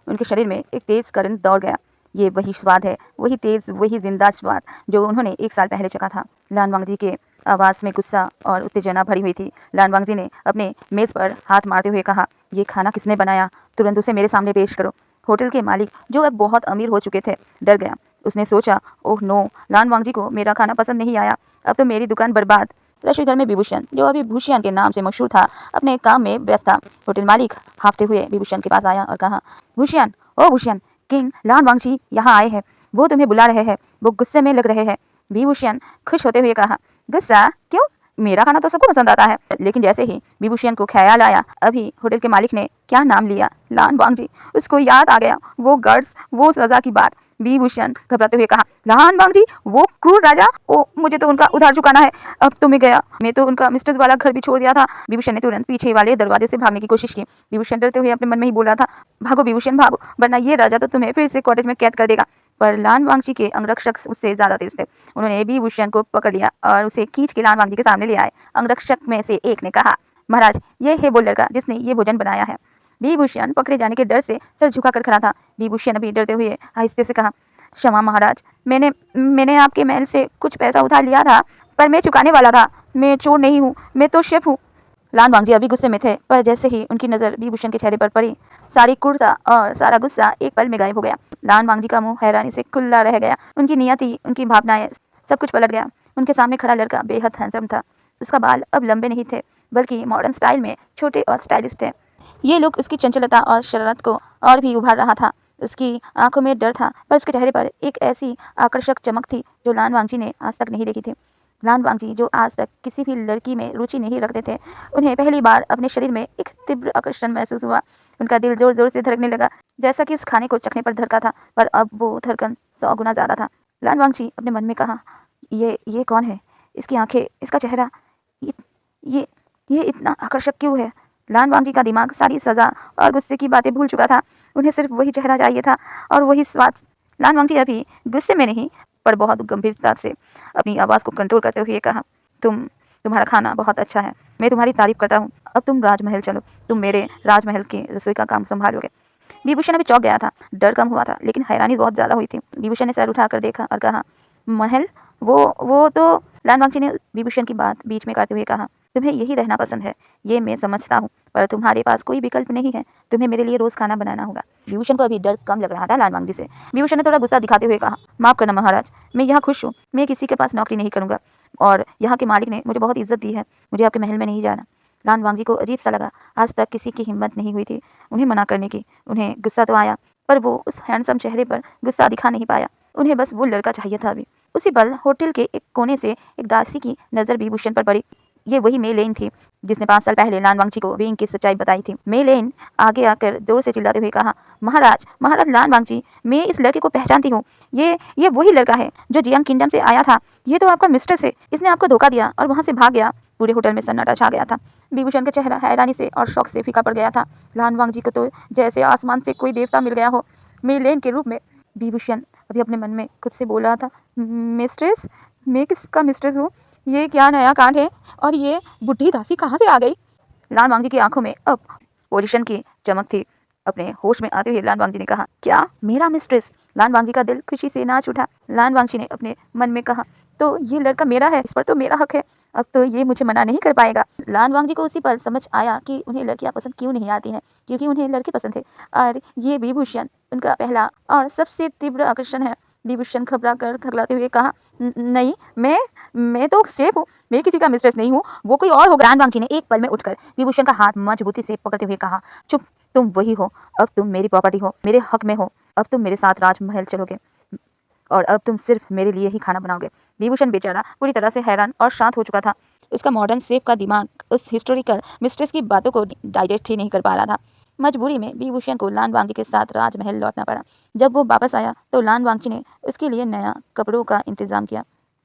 [SPEAKER 1] उनके शरीर में एक तेज करंट दौड़ गया। ये वही स्वाद है, वही तेज, वही जिंदा स्वाद जो उन्होंने एक साल पहले चखा था। लानवांगजी के आवाज में गुस्सा और उत्तेजना भरी हुई थी। लानवांगजी ने अपने मेज पर हाथ मारते हुए कहा, ये खाना किसने बनाया? तुरंत उसे मेरे सामने पेश करो। होटल के मालिक, जो अब बहुत अमीर हो चुके थे, डर गया। उसने सोचा, ओह नो, लानवांगजी को मेरा खाना पसंद नहीं आया, अब तो मेरी दुकान बर्बाद। रसोई घर में विभूषण, जो अभी भूषियान के नाम से मशहूर था, अपने काम में व्यस्त था। होटल मालिक हाफते हुए विभूषण के पास आया और कहा, भूषियान, ओ भूषियान, किंग लानवांगजी यहाँ आए हैं, वो तुम्हें बुला रहे हैं, वो गुस्से में लग रहे हैं। विभूषण खुश होते हुए कहा, गुस्सा क्यों? मेरा खाना तो सबको पसंद आता है। लेकिन जैसे ही विभूषण को ख्याल आया, अभी होटल के मालिक ने क्या नाम लिया, लानवांगजी, उसको याद आ गया वो गर्ड्स, वो सजा की बात। विभूषण घबराते हुए कहा, लान बांग जी, वो क्रूर राजा, ओ मुझे तो उनका उधार चुकाना है। अब तो मैं गया, मैं तो उनका मिस्ट्रेस वाला घर भी छोड़ दिया था। विभूषण ने तुरंत पीछे वाले दरवाजे से भागने की कोशिश की। विभूषण डरते हुए अपने मन में ही बोल रहा था, भागो विभूषण भागो, वरना ये राजा तो तुम्हें फिर से कॉटेज में कैद कर देगा। पर लान वांगची के अंगरक्षक उससे ज्यादा तेज थे। उन्होंने विभूषण को पकड़ लिया और उसे खींच के लान वांगजी के सामने ले आए। अंगरक्षक में से एक ने कहा, महाराज, ये है वो लड़का जिसने ये भोजन बनाया है। विभूषण पकड़े जाने के डर से सर झुकाकर खड़ा था। विभूषण अभी डरते हुए आहिस्ते से कहा, क्षमा महाराज, मैंने मैंने आपके महल से कुछ पैसा उधार लिया था, पर मैं चुकाने वाला था। मैं चोर नहीं हूँ, मैं तो शेफ हूँ। लान वांगजी अभी गुस्से में थे, पर जैसे ही उनकी नजर विभूषण के चेहरे पर पड़ी, सारी क्रूरता और सारा गुस्सा एक पल में गायब हो गया। लान वांगजी का मुंह हैरानी से खुला रह गया। उनकी नियति, उनकी भावनाएं, सब कुछ पलट गया। उनके सामने खड़ा लड़का बेहद हैंडसम था। उसका बाल अब लंबे नहीं थे, बल्कि मॉडर्न स्टाइल में छोटे और स्टाइलिश थे। ये लुक उसकी चंचलता और शरारत को और भी उभार रहा था। उसकी आंखों में डर था, पर उसके चेहरे पर एक ऐसी आकर्षक चमक थी जो लान वांगजी ने आज तक नहीं देखी थी। लान वांगजी, जो आज तक किसी भी लड़की में रुचि नहीं रखते थे, उन्हें पहली बार अपने शरीर में एक तीव्र आकर्षण महसूस हुआ। उनका दिल जोर जोर से धड़कने लगा, जैसा कि उस खाने को चखने पर धड़का था, पर अब वो धड़कन 100 गुना ज्यादा था। लान वांगजी अपने मन में कहा, ये कौन है? इसकी आंखें, इसका चेहरा, ये ये ये इतना आकर्षक क्यों है? लान वांगजी का दिमाग सारी सजा और गुस्से की बातें भूल चुका था। उन्हें सिर्फ वही चेहरा चाहिए था और वही स्वाद। लान वांगजी अभी गुस्से में नहीं, पर बहुत गंभीरता से अपनी आवाज को कंट्रोल करते हुए कहा, तुम्हारा खाना बहुत अच्छा है, मैं तुम्हारी तारीफ करता हूँ। अब तुम राजमहल चलो, तुम मेरे राजमहल के रसोई का काम संभालोगे। विभूषण अभी चौंक गया था। डर कम हुआ था, लेकिन हैरानी बहुत ज्यादा हुई थी। विभूषण ने सर उठाकर देखा और कहा, महल? वो तो। लान वांगजी ने विभूषण की बात बीच में काटते हुए कहा, तुम्हें यही रहना पसंद है, ये मैं समझता हूँ, पर तुम्हारे पास कोई विकल्प नहीं है। तुम्हें मेरे लिए रोज खाना बनाना होगा। विभूषण को अभी डर कम लग रहा था लान वांगजी से। विभूषण ने थोड़ा गुस्सा दिखाते हुए कहा, माफ करना महाराज, मैं यहाँ खुश हूँ, मैं किसी के पास नौकरी नहीं करूंगा, और यहाँ के मालिक ने मुझे बहुत इज्जत दी है, मुझे आपके महल में नहीं जाना। लान वांगजी को अजीब सा लगा। आज तक किसी की हिम्मत नहीं हुई थी उन्हें मना करने की। उन्हें गुस्सा तो आया, पर वो उस हैंडसम चेहरे पर गुस्सा दिखा नहीं पाया। उन्हें बस वो लड़का चाहिए था। अभी उसी पल होटल के एक कोने से एक दासी की नजर विभूषण पर पड़ी। ये वही मे लेन थी जिसने 5 साल पहले लान वांगजी को विंग की सच्चाई बताई थी। मे लेन आगे आकर जोर से चिल्लाते हुए कहा, महाराज, महाराज लान वांगजी, मैं इस लड़के को पहचानती हूँ। ये वही लड़का है जो जियांग किंगडम से आया था। ये तो आपका मिस्ट्रेस है। इसने आपको धोखा दिया और वहां से भाग गया। पूरे होटल में सन्नाटा छा गया था। विभूषण का चेहरा हैरानी से और शौक से फीका पड़ गया था। लान वांगजी को तो जैसे आसमान से कोई देवता मिल गया हो, मे लेन के रूप में। विभूषण अभी अपने मन में खुद से बोल रहा था, मिस्ट्रेस? मैं किसका मिस्ट्रेस हूँ? ये क्या नया कांड है? और ये बुढ़ी दासी कहाँ से आ गई? लान वांगजी की आंखों में अब पोजीशन की चमक थी। अपने होश में आते हुए लान वांगजी ने कहा, क्या मेरा मिस्ट्रेस? लान वांगजी का दिल खुशी से नाच उठा। लान वांगजी ने अपने मन में कहा, तो ये लड़का मेरा है, इस पर तो मेरा हक है। अब तो ये मुझे मना नहीं कर पाएगा। लान वांगजी को उसी पल समझ आया कि उन्हें लड़कियां पसंद क्यों नहीं आती हैं, क्योंकि उन्हें लड़के पसंद थे, और ये विभूषण उनका पहला और सबसे तीव्र आकर्षण है। विभूषण घबरा कर खगलाते हुए कहा, नहीं, मैं तो सेफ हूँ, मैं किसी का मिस्ट्रेस नहीं हूँ, वो कोई और होगा। लान वांगजी ने एक पल में उठकर विभूषण का हाथ मजबूती से पकड़ते हुए कहा, चुप, तुम वही हो। अब तुम मेरी प्रॉपर्टी हो, मेरे हक में हो। अब तुम मेरे साथ राजमहल चलोगे, और अब तुम सिर्फ मेरे लिए ही खाना बनाओगे। विभूषण बेचारा पूरी तरह से हैरान और शांत हो चुका था। उसका मॉडर्न सेफ का दिमाग उस हिस्टोरिकल मिस्ट्रेस की बातों को डाइजेस्ट ही नहीं कर पा रहा था। मजबूरी में विभूषण को लान वांगजी के साथ राजमहल लौटना पड़ा। जब वो वापस आया तो लान वांगजी ने उसके लिए नया कपड़ों का इंतजाम किया।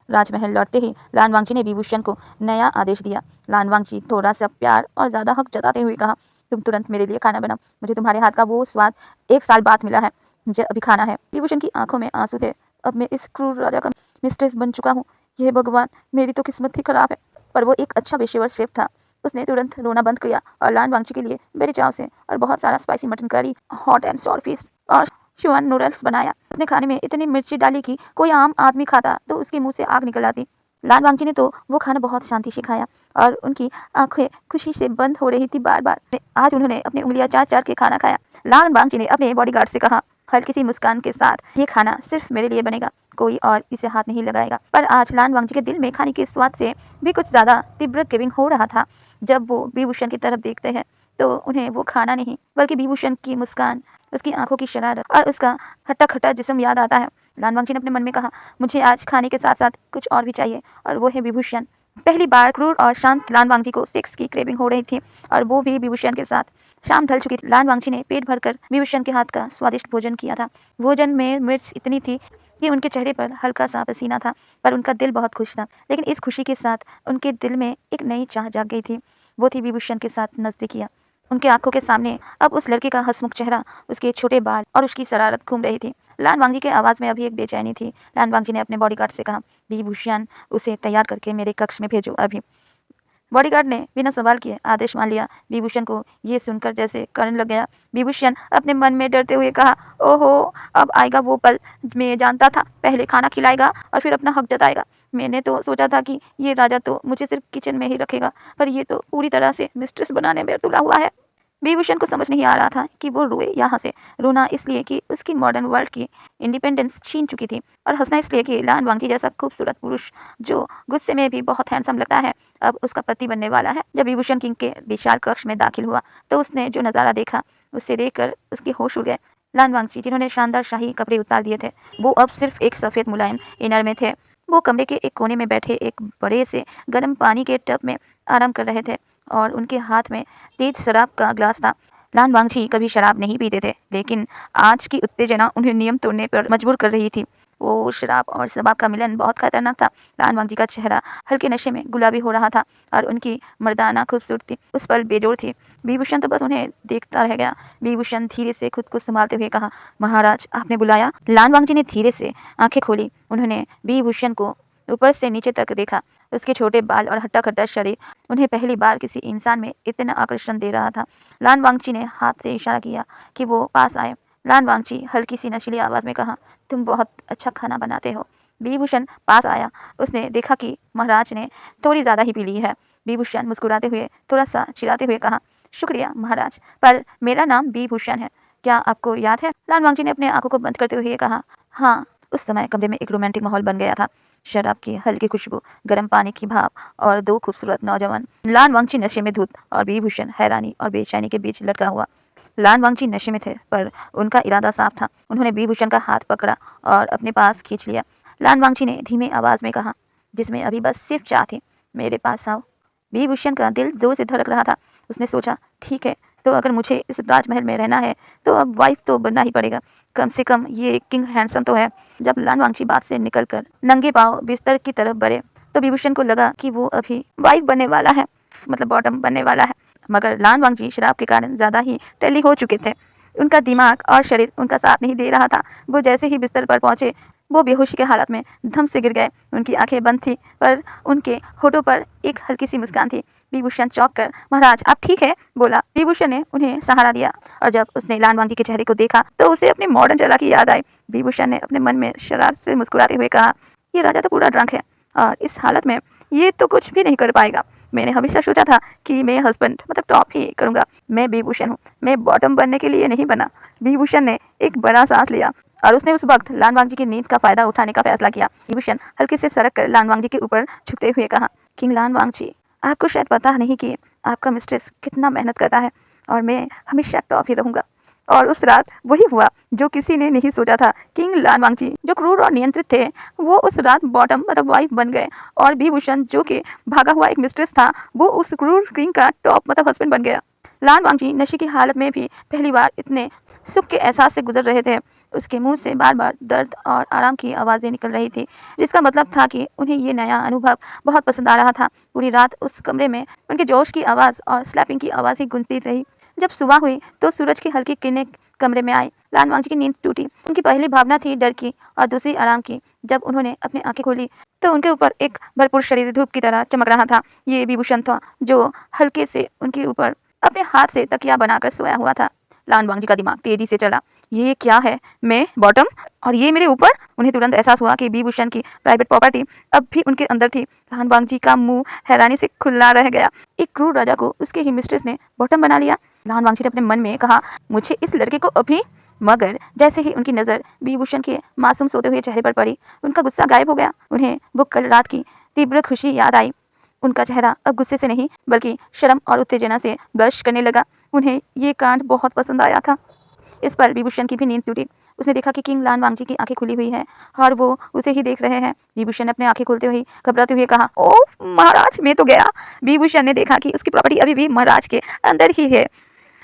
[SPEAKER 1] राजमहल लौटते ही लान वांगजी ने विभूषण को नया आदेश दिया। लान वांगजी थोड़ा सा प्यार और ज्यादा हक जताते हुए कहा, तुम तुरंत मेरे लिए खाना बनाओ, मुझे तुम्हारे हाथ का वो स्वाद 1 साल बाद मिला है, मुझे अभी खाना है। विभूषण की आंखों में आंसू थे। अब मैं इस क्रूर राजा का मिस्ट्रेस बन चुका हूँ। यह भगवान, मेरी तो किस्मत ही खराब है। पर वो एक अच्छा पेशेवर शेफ था। उसने तुरंत रोना बंद किया और लान वांगजी के लिए बड़े चाव से और बहुत सारा spicy mutton curry, hot and sour fish और शिवन नूडल्स बनाया। उसने खाने में इतनी मिर्ची डाली कि कोई आम आदमी खाता तो उसके मुंह से आग निकल आती। लान वांगजी ने तो वो खाना बहुत शांति से खाया और उनकी आंखें खुशी से बंद हो रही थी बार बार। आज उन्होंने अपनी उंगलियां चाट चाट के खाना खाया। लान वांगजी ने अपने बॉडीगार्ड से कहा, हल्की सी मुस्कान के साथ, ये खाना सिर्फ मेरे लिए बनेगा, कोई और इसे हाथ नहीं लगाएगा। पर आज लान वांगजी के दिल में खाने के स्वाद से भी कुछ ज्यादा तीव्र क्रेविंग हो रहा था। जब वो विभूषण की तरफ देखते हैं तो उन्हें वो खाना नहीं, बल्कि विभूषण की मुस्कान, उसकी आंखों की शरारत और उसका हट्टा खट्टा जिस्म याद आता है। लान वांगजी ने अपने मन में कहा, मुझे आज खाने के साथ साथ कुछ और भी चाहिए, और वो है विभूषण। पहली बार क्रूर और शांत लान वांगजी को सेक्स की क्रेविंग हो रही थी, और वो भी विभूषण के साथ। शाम ढल चुकी थी। लान वांगची ने पेट भरकर विभूषण के हाथ का स्वादिष्ट भोजन किया था। भोजन में मिर्च इतनी थी कि उनके चेहरे पर हल्का सा पसीना था, पर उनका दिल बहुत खुश था। लेकिन इस खुशी के साथ उनके दिल में एक नई चाह जाग गई थी। वो थी विभूषण के साथ नजदीकियां। उनके आंखों के सामने अब उस लड़के का हंसमुख चेहरा, उसके छोटे बाल और उसकी शरारत घूम रही थी। लान वांगजी के आवाज में अभी एक बेचैनी थी। लान वांगजी ने अपने बॉडीगार्ड से कहा, विभूषण, उसे तैयार करके मेरे कक्ष में भेजो अभी। बॉडीगार्ड ने बिना सवाल किए आदेश मान लिया। विभूषण को ये सुनकर जैसे करंट लग गया। विभूषण अपने मन में डरते हुए कहा, ओहो, अब आएगा वो पल। मैं जानता था पहले खाना खिलाएगा और फिर अपना हक जताएगा। मैंने तो सोचा था कि ये राजा तो मुझे सिर्फ किचन में ही रखेगा, पर ये तो पूरी तरह से मिस्ट्रेस बनाने में तुला हुआ है। विभूषण को समझ नहीं आ रहा था कि वो रोए या हंसे। रोना इसलिए कि उसकी मॉडर्न वर्ल्ड की इंडिपेंडेंस छीन चुकी थी, और हंसना इसलिए कि लान वांगजी जैसा खूबसूरत पुरुष, जो गुस्से में भी बहुत हैंडसम लगता है, अब उसका पति बनने वाला है। जब विभूषण किंग के विशाल कक्ष में दाखिल हुआ तो उसने जो नजारा देखा, उसे देखकर उसके होश उड़ गए। लान वांगची, जिन्होंने शानदार शाही कपड़े उतार दिए थे, वो अब सिर्फ एक सफेद मुलायम इनर में थे। वो कमरे के एक कोने में बैठे एक बड़े से गर्म पानी के टब में आराम कर रहे थे, और उनके हाथ में तेज शराब का ग्लास था। लान वांगची कभी शराब नहीं पीते थे, लेकिन आज की उत्तेजना उन्हें नियम तोड़ने पर मजबूर कर रही थी। वो शराब और शबाब का मिलन बहुत खतरनाक था। लान वांगजी का चेहरा हल्के नशे में गुलाबी हो रहा था, और उनकी मर्दाना खूबसूरती उस पल बेजोड़ थी। विभूषण तो बस उन्हें देखता रह गया। विभूषण धीरे से खुद को संभालते हुए कहा, महाराज, आपने बुलाया? लान वांगजी ने धीरे से आंखें खोली। उन्होंने विभूषण को ऊपर से नीचे तक देखा। उसके छोटे बाल और हट्टा-कट्टा शरीर उन्हें पहली बार किसी इंसान में इतना आकर्षण दे रहा था। लान वांगची ने हाथ से इशारा किया कि वो पास आए। लान वांगची हल्की सी नशीली आवाज में कहा, तुम बहुत अच्छा खाना बनाते हो। विभूषण पास आया। उसने देखा कि महाराज ने थोड़ी ज्यादा ही पी ली है। विभूषण मुस्कुराते हुए थोड़ा सा चिढ़ाते हुए कहा, शुक्रिया महाराज, पर मेरा नाम विभूषण है, क्या आपको याद है? लान वांगची ने अपने आंखों को बंद करते हुए कहा, हाँ। उस समय कमरे में एक रोमांटिक माहौल बन गया था। शराब की हल्की खुशबू, गर्म पानी की भाप और दो खूबसूरत नौजवान। लान वांगची नशे में धुत और विभूषण हैरानी और बेचैनी के बीच लटका हुआ। लान वांगची नशे में थे, पर उनका इरादा साफ था। उन्होंने विभूषण का हाथ पकड़ा और अपने पास खींच लिया। लान वांगची ने धीमे आवाज में कहा, जिसमें अभी बस सिर्फ चाह थी, मेरे पास आओ। विभूषण का दिल जोर से धड़क रहा था। उसने सोचा, ठीक है, तो अगर मुझे इस राजमहल में रहना है तो अब वाइफ तो बनना ही पड़ेगा। कम से कम ये किंग हैंडसम तो है। जब लान वांगची बात से निकलकर नंगे पांव बिस्तर की तरफ बढ़े, तो विभूषण को लगा कि वो अभी वाइफ बनने वाला है, मतलब बॉटम बनने वाला है। मगर लान वांगची शराब के कारण ज्यादा ही टैली हो चुके थे। उनका दिमाग और शरीर उनका साथ नहीं दे रहा था। वो जैसे ही बिस्तर पर पहुंचे, वो बेहोशी के हालत में धम से गिर गए। उनकी आंखें बंद थी, पर उनके होठों पर एक हल्की सी मुस्कान थी। विभूषण चौंक कर, महाराज आप ठीक है? बोला। विभूषण ने उन्हें सहारा दिया, और जब उसने लान वांगची के चेहरे को देखा तो उसे अपनी मॉडर्न चला की याद आई। विभूषण ने अपने मन में शरारत से मुस्कुराते हुए कहा, ये राजा तो पूरा ड्रंक है, और इस हालत में ये तो कुछ भी नहीं कर पाएगा। मैंने हमेशा सोचा था कि मैं हस्बैंड मतलब टॉप ही करूंगा। मैं विभूषण हूँ, मैं बॉटम बनने के लिए नहीं बना। विभूषण ने एक बड़ा सांस लिया, और उसने उस वक्त लान वांगजी की नींद का फायदा उठाने का फैसला किया। विभूषण हल्के से सरक कर लान वांगजी के ऊपर झुकते हुए कहा, किंग लान वांगजी, आपको शायद पता नहीं कि आपका मिस्ट्रेस कितना मेहनत करता है, और मैं हमेशा टॉप ही रहूंगा। और उस रात वही हुआ जो किसी ने नहीं सोचा था। किंग लान वांगजी, जो क्रूर और नियंत्रित थे, वो उस रात बॉटम मतलब वाइफ बन गए, और विभूषण, जो कि भागा हुआ एक मिस्ट्रेस था, वो उस क्रूर किंग का टॉप मतलब हस्बैंड बन गया। लान वांगजी नशे की हालत में भी पहली बार इतने सुख के एहसास से गुजर रहे थे। उसके मुंह से बार बार दर्द और आराम की आवाजें निकल रही थी, जिसका मतलब था कि उन्हें ये नया अनुभव बहुत पसंद आ रहा था। पूरी रात उस कमरे में उनके जोश की आवाज और स्लैपिंग की आवाज ही गूंजती रही। जब सुबह हुई तो सूरज की हल्की किरणें कमरे में आई। लान वांगजी की नींद टूटी। उनकी पहली भावना थी डर की, और दूसरी आराम की। जब उन्होंने अपनी आंखें खोली तो उनके ऊपर एक भरपूर शरीर धूप की तरह चमक रहा था। ये विभूषण था, जो हल्के से उनके ऊपर अपने हाथ से तकिया बनाकर सोया हुआ था। लान वांगजी का दिमाग तेजी से चला। ये क्या है? मैं बॉटम, और ये मेरे ऊपर? उन्हें तुरंत एहसास हुआ कि विभूषण की प्राइवेट प्रॉपर्टी अब भी उनके अंदर थी। लान वांगजी का मुंह हैरानी से खुला रह गया। एक क्रूर राजा को उसके ही मिस्ट्रेस ने बॉटम बना लिया। लान वांगजी ने अपने मन में कहा, मुझे इस लड़के को अभी। मगर जैसे ही उनकी नजर विभूषण के मासूम सोते हुए चेहरे पर पड़ी, उनका गुस्सा गायब हो गया। उन्हें वो कल रात की तीव्र खुशी याद आई। उनका चेहरा अब गुस्से से नहीं, बल्कि शर्म और उत्तेजना से ब्लश करने लगा। उन्हें ये कांड बहुत पसंद आया था। इस पर विभूषण की भी नींद टूटी। उसने देखा कि किंग लान वांगजी की आंखें खुली हुई हैं, और वो उसे ही देख रहे हैं। विभूषण ने अपनी आंखें खोलते हुए घबराते हुए कहा, ओह महाराज, मैं तो गया। विभूषण ने देखा कि उसकी प्रॉपर्टी अभी भी महाराज के अंदर ही है।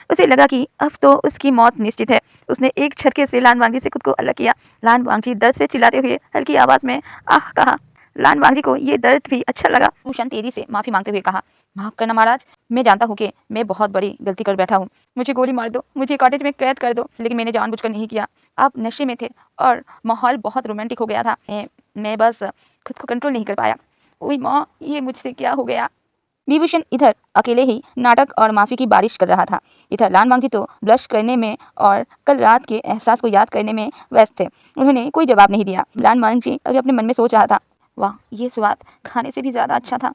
[SPEAKER 1] उसे लगा कि अब तो उसकी मौत निश्चित है। उसने एक झटके से लान वांगजी से खुद को अलग किया। लान वांगजी दर्द से चिल्लाते हुए हल्की आवाज में आह कहा। लान वांगजी को ये दर्द भी अच्छा लगा। भूषण तेजी से माफी मांगते हुए कहा, माफ करना महाराज, मैं जानता हूँ कि मैं बहुत बड़ी गलती कर बैठा हूँ। मुझे गोली मार दो, मुझे कॉटेज में कैद कर दो, लेकिन मैंने जानबूझकर नहीं किया। आप नशे में थे और माहौल बहुत रोमांटिक हो गया था। मैं बस खुद को कंट्रोल नहीं कर पाया। ओए माँ, ये मुझसे क्या हो गया। विभूषण इधर अकेले ही नाटक और माफी की बारिश कर रहा था। इधर लान वांगजी तो ब्लश करने में और कल रात के एहसास को याद करने में व्यस्त थे। उन्होंने कोई जवाब नहीं दिया। लान वांगजी अभी अपने मन में सोच रहा था, वाह, ये स्वाद खाने से भी ज्यादा अच्छा था।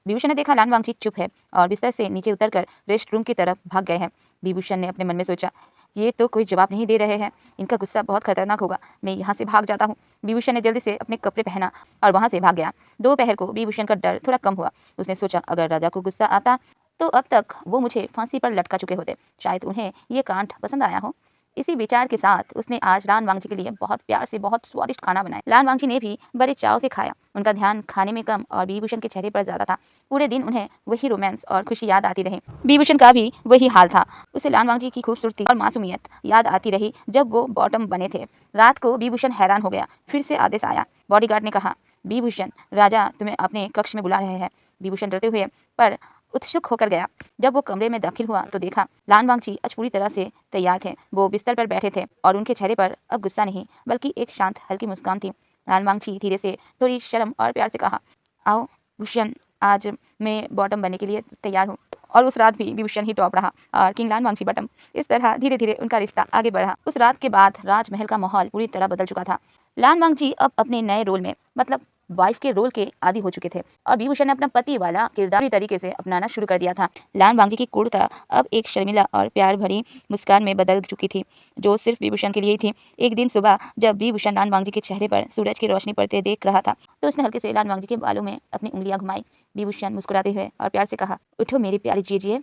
[SPEAKER 1] विभूषण ने देखा लान वांगजी चुप है और बिस्तर से नीचे उतरकर रेस्ट रूम की तरफ भाग गए हैं। विभूषण ने अपने मन में सोचा, ये तो कोई जवाब नहीं दे रहे हैं, इनका गुस्सा बहुत खतरनाक होगा, मैं यहाँ से भाग जाता हूँ। विभूषण ने जल्दी से अपने कपड़े पहना और वहां से भाग गया। दोपहर को विभूषण का डर थोड़ा कम हुआ। उसने सोचा, अगर राजा को गुस्सा आता तो अब तक वो मुझे फांसी पर लटका चुके होते। शायद उन्हें ये कांड पसंद आया हो। इसी विचार के साथ उसने आज लान वांगजी के लिए बहुत प्यार से बहुत स्वादिष्ट खाना बनाया। लान वांगजी ने भी बड़े चाव से खाया। उनका ध्यान खाने में कम और विभूषण के चेहरे पर ज्यादा था। पूरे दिन उन्हें वही रोमांस और खुशी याद आती रही। विभूषण का भी वही हाल था। उसे लान वांगजी की खूबसूरती और मासूमियत याद आती रही जब वो बॉटम बने थे। रात को विभूषण हैरान हो गया। फिर से आदेश आया। बॉडीगार्ड ने कहा, विभूषण, राजा तुम्हें अपने कक्ष में बुला रहे हैं। विभूषण डरते हुए पर उत्सुक होकर गया। जब वो कमरे में दाखिल हुआ तो देखा लान वांगजी आज पूरी तरह से तैयार थे। वो बिस्तर पर बैठे थे और उनके चेहरे पर अब गुस्सा नहीं बल्कि एक शांत हल्की मुस्कान थी। लान वांगजी धीरे से थोड़ी शर्म और प्यार से कहा, आओ भूषण, आज मैं बॉटम बनने के लिए तैयार हूँ। और उस रात भी विभूषण ही टॉप रहा और किंग लान वांगजी बॉटम। इस तरह धीरे धीरे उनका रिश्ता आगे बढ़ा। उस रात के बाद राजमहल का माहौल पूरी तरह बदल चुका था। लान वांगजी अब अपने नए रोल में मतलब वाइफ के रोल के आदी हो चुके थे और विभूषण ने अपना पति वाला किरदार पूरी तरीके से अपनाना शुरू कर दिया था। लान वांगजी की क्रूरता अब एक शर्मिला और प्यार भरी मुस्कान में बदल चुकी थी, जो सिर्फ विभूषण के लिए ही थी। एक दिन सुबह जब विभूषण लान वांगजी के चेहरे पर सूरज की रोशनी पड़ते देख रहा था तो उसने हल्के से लान वांगजी के बालों में अपनी उंगलियां घुमाई। विभूषण मुस्कुराते हुए और प्यार से कहा, उठो मेरी प्यारी जीजिए,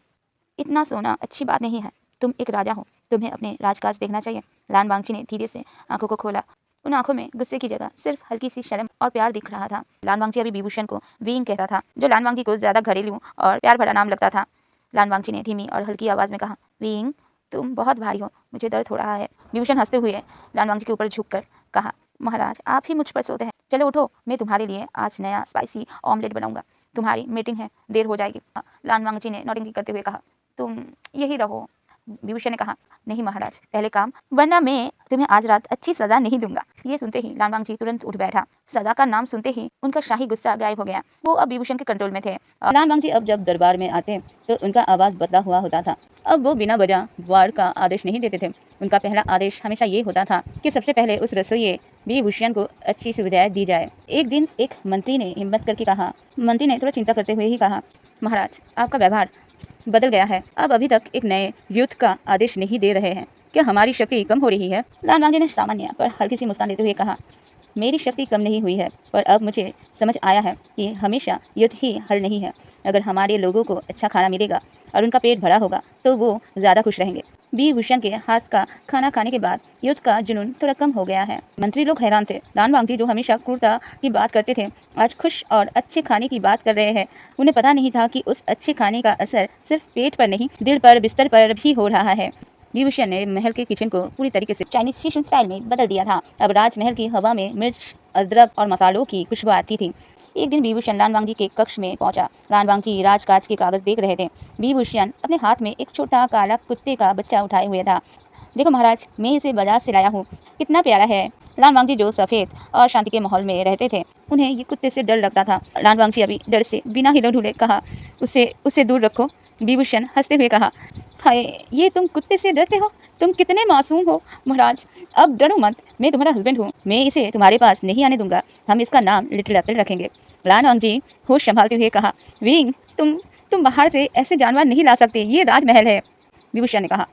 [SPEAKER 1] इतना सोना अच्छी बात नहीं है। तुम एक राजा हो, तुम्हें अपने राजकाज देखना चाहिए। लान वांगजी ने धीरे से आंखों को खोला। उन आंखों में गुस्से की जगह सिर्फ हल्की सी शर्म और प्यार दिख रहा था। लान वांगजी अभी विभूषण को वीइंग कहता था, जो लान वांगजी को ज्यादा घरेलू और प्यार भरा नाम लगता था। लान वांगजी ने धीमी और हल्की आवाज में कहा, वीइंग, तुम बहुत भारी हो, मुझे दर्द हो रहा है। विभूषण हंसते हुए लान वांगजी के ऊपर झुककर कहा, महाराज आप ही मुझ पर सोते हैं, चलो उठो, मैं तुम्हारे लिए आज नया स्पाइसी ऑमलेट बनाऊंगा। तुम्हारी मीटिंग है, देर हो जाएगी। लान वांगजी ने नॉटिंग करते हुए कहा, तुम यही रहो। विभूषण ने कहा, नहीं महाराज, पहले काम, वरना मैं तुम्हें आज रात अच्छी सजा नहीं दूंगा। ये सुनते ही लान वांगजी तुरंत उठ बैठा। सजा का नाम सुनते ही उनका शाही गुस्सा गायब हो गया। वो अब विभूषण के कंट्रोल में थे। लान वांगजी अब जब दरबार में आते तो उनका आवाज बदला हुआ होता था। अब वो बिना वजह वार का आदेश नहीं देते थे। उनका पहला आदेश हमेशा ये होता था कि सबसे पहले उस रसोइये विभूषण को अच्छी सुविधाएं दी जाए। एक दिन एक मंत्री ने हिम्मत करके कहा, मंत्री ने थोड़ा चिंता करते हुए ही कहा, महाराज आपका व्यवहार बदल गया है। अब अभी तक एक नए युद्ध का आदेश नहीं दे रहे हैं, क्या हमारी शक्ति कम हो रही है? लान वांगजी ने सामान्य पर हल्की सी मुस्कान देते हुए कहा, मेरी शक्ति कम नहीं हुई है, पर अब मुझे समझ आया है कि हमेशा युद्ध ही हल नहीं है। अगर हमारे लोगों को अच्छा खाना मिलेगा और उनका पेट भरा होगा तो वो ज्यादा खुश रहेंगे। विभूषण के हाथ का खाना खाने के बाद युद्ध का जुनून थोड़ा कम हो गया है। मंत्री लोग हैरान थे। लान वांगजी जो हमेशा क्रूरता की बात करते थे आज खुश और अच्छे खाने की बात कर रहे हैं। उन्हें पता नहीं था कि उस अच्छे खाने का असर सिर्फ पेट पर नहीं, दिल पर, बिस्तर पर भी हो रहा है। विभूषण ने महल के किचन को पूरी तरीके से चाइनीज स्टेशन स्टाइल में बदल दिया था। अब राजमहल की हवा में मिर्च, अदरक और मसालों की खुशबू आती थी। एक दिन विभूषण लान वांगजी के कक्ष में पहुंचा। लान वांगजी राजकाज के कागज देख रहे थे। विभूषण अपने हाथ में एक छोटा काला कुत्ते का बच्चा उठाए हुए था। देखो महाराज, मैं इसे बाजार से लाया हूँ, कितना प्यारा है। लान वांगजी जो सफेद और शांति के माहौल में रहते थे, उन्हें ये कुत्ते से डर लगता था। लान वांगजी अभी डर से बिना हिले डुले कहा, उसे दूर रखो। विभूषण हंसते हुए कहा, हाय, ये तुम कुत्ते से डरते हो? तुम कितने मासूम हो। महाराज अब डरो मत, मैं तुम्हारा हस्बैंड हूँ, मैं इसे तुम्हारे पास नहीं आने दूंगा। हम इसका नाम लिटिल एप्पल रखेंगे। लान वांगजी होश संभालते हुए कहा, विंग, तुम बाहर से ऐसे जानवर नहीं ला सकते, ये राजमहल है। विभूषण ने कहा,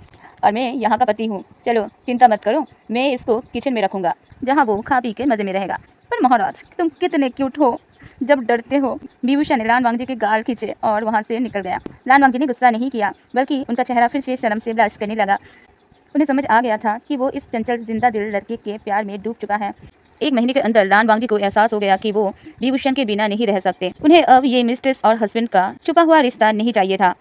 [SPEAKER 1] और मैं यहाँ का पति हूँ, चलो चिंता मत करो, मैं इसको किचन में रखूंगा जहाँ वो खा पी के मजे में रहेगा। पर महाराज तुम कितने क्यूट हो जब डरते हो। विभूषण ने लान वांगजी के गाल खींचे और वहां से निकल गया। लान वांगजी ने गुस्सा नहीं किया, बल्कि उनका चेहरा फिर से शर्म से ब्लश करने लगा। उन्हें समझ आ गया था कि वो इस चंचल जिंदा दिल लड़के के प्यार में डूब चुका है। एक महीने के अंदर लान वांगजी को एहसास हो गया कि वो विभूषण के बिना नहीं रह सकते। उन्हें अब ये मिस्ट्रेस और हस्बैंड का छुपा हुआ रिश्ता नहीं चाहिए था।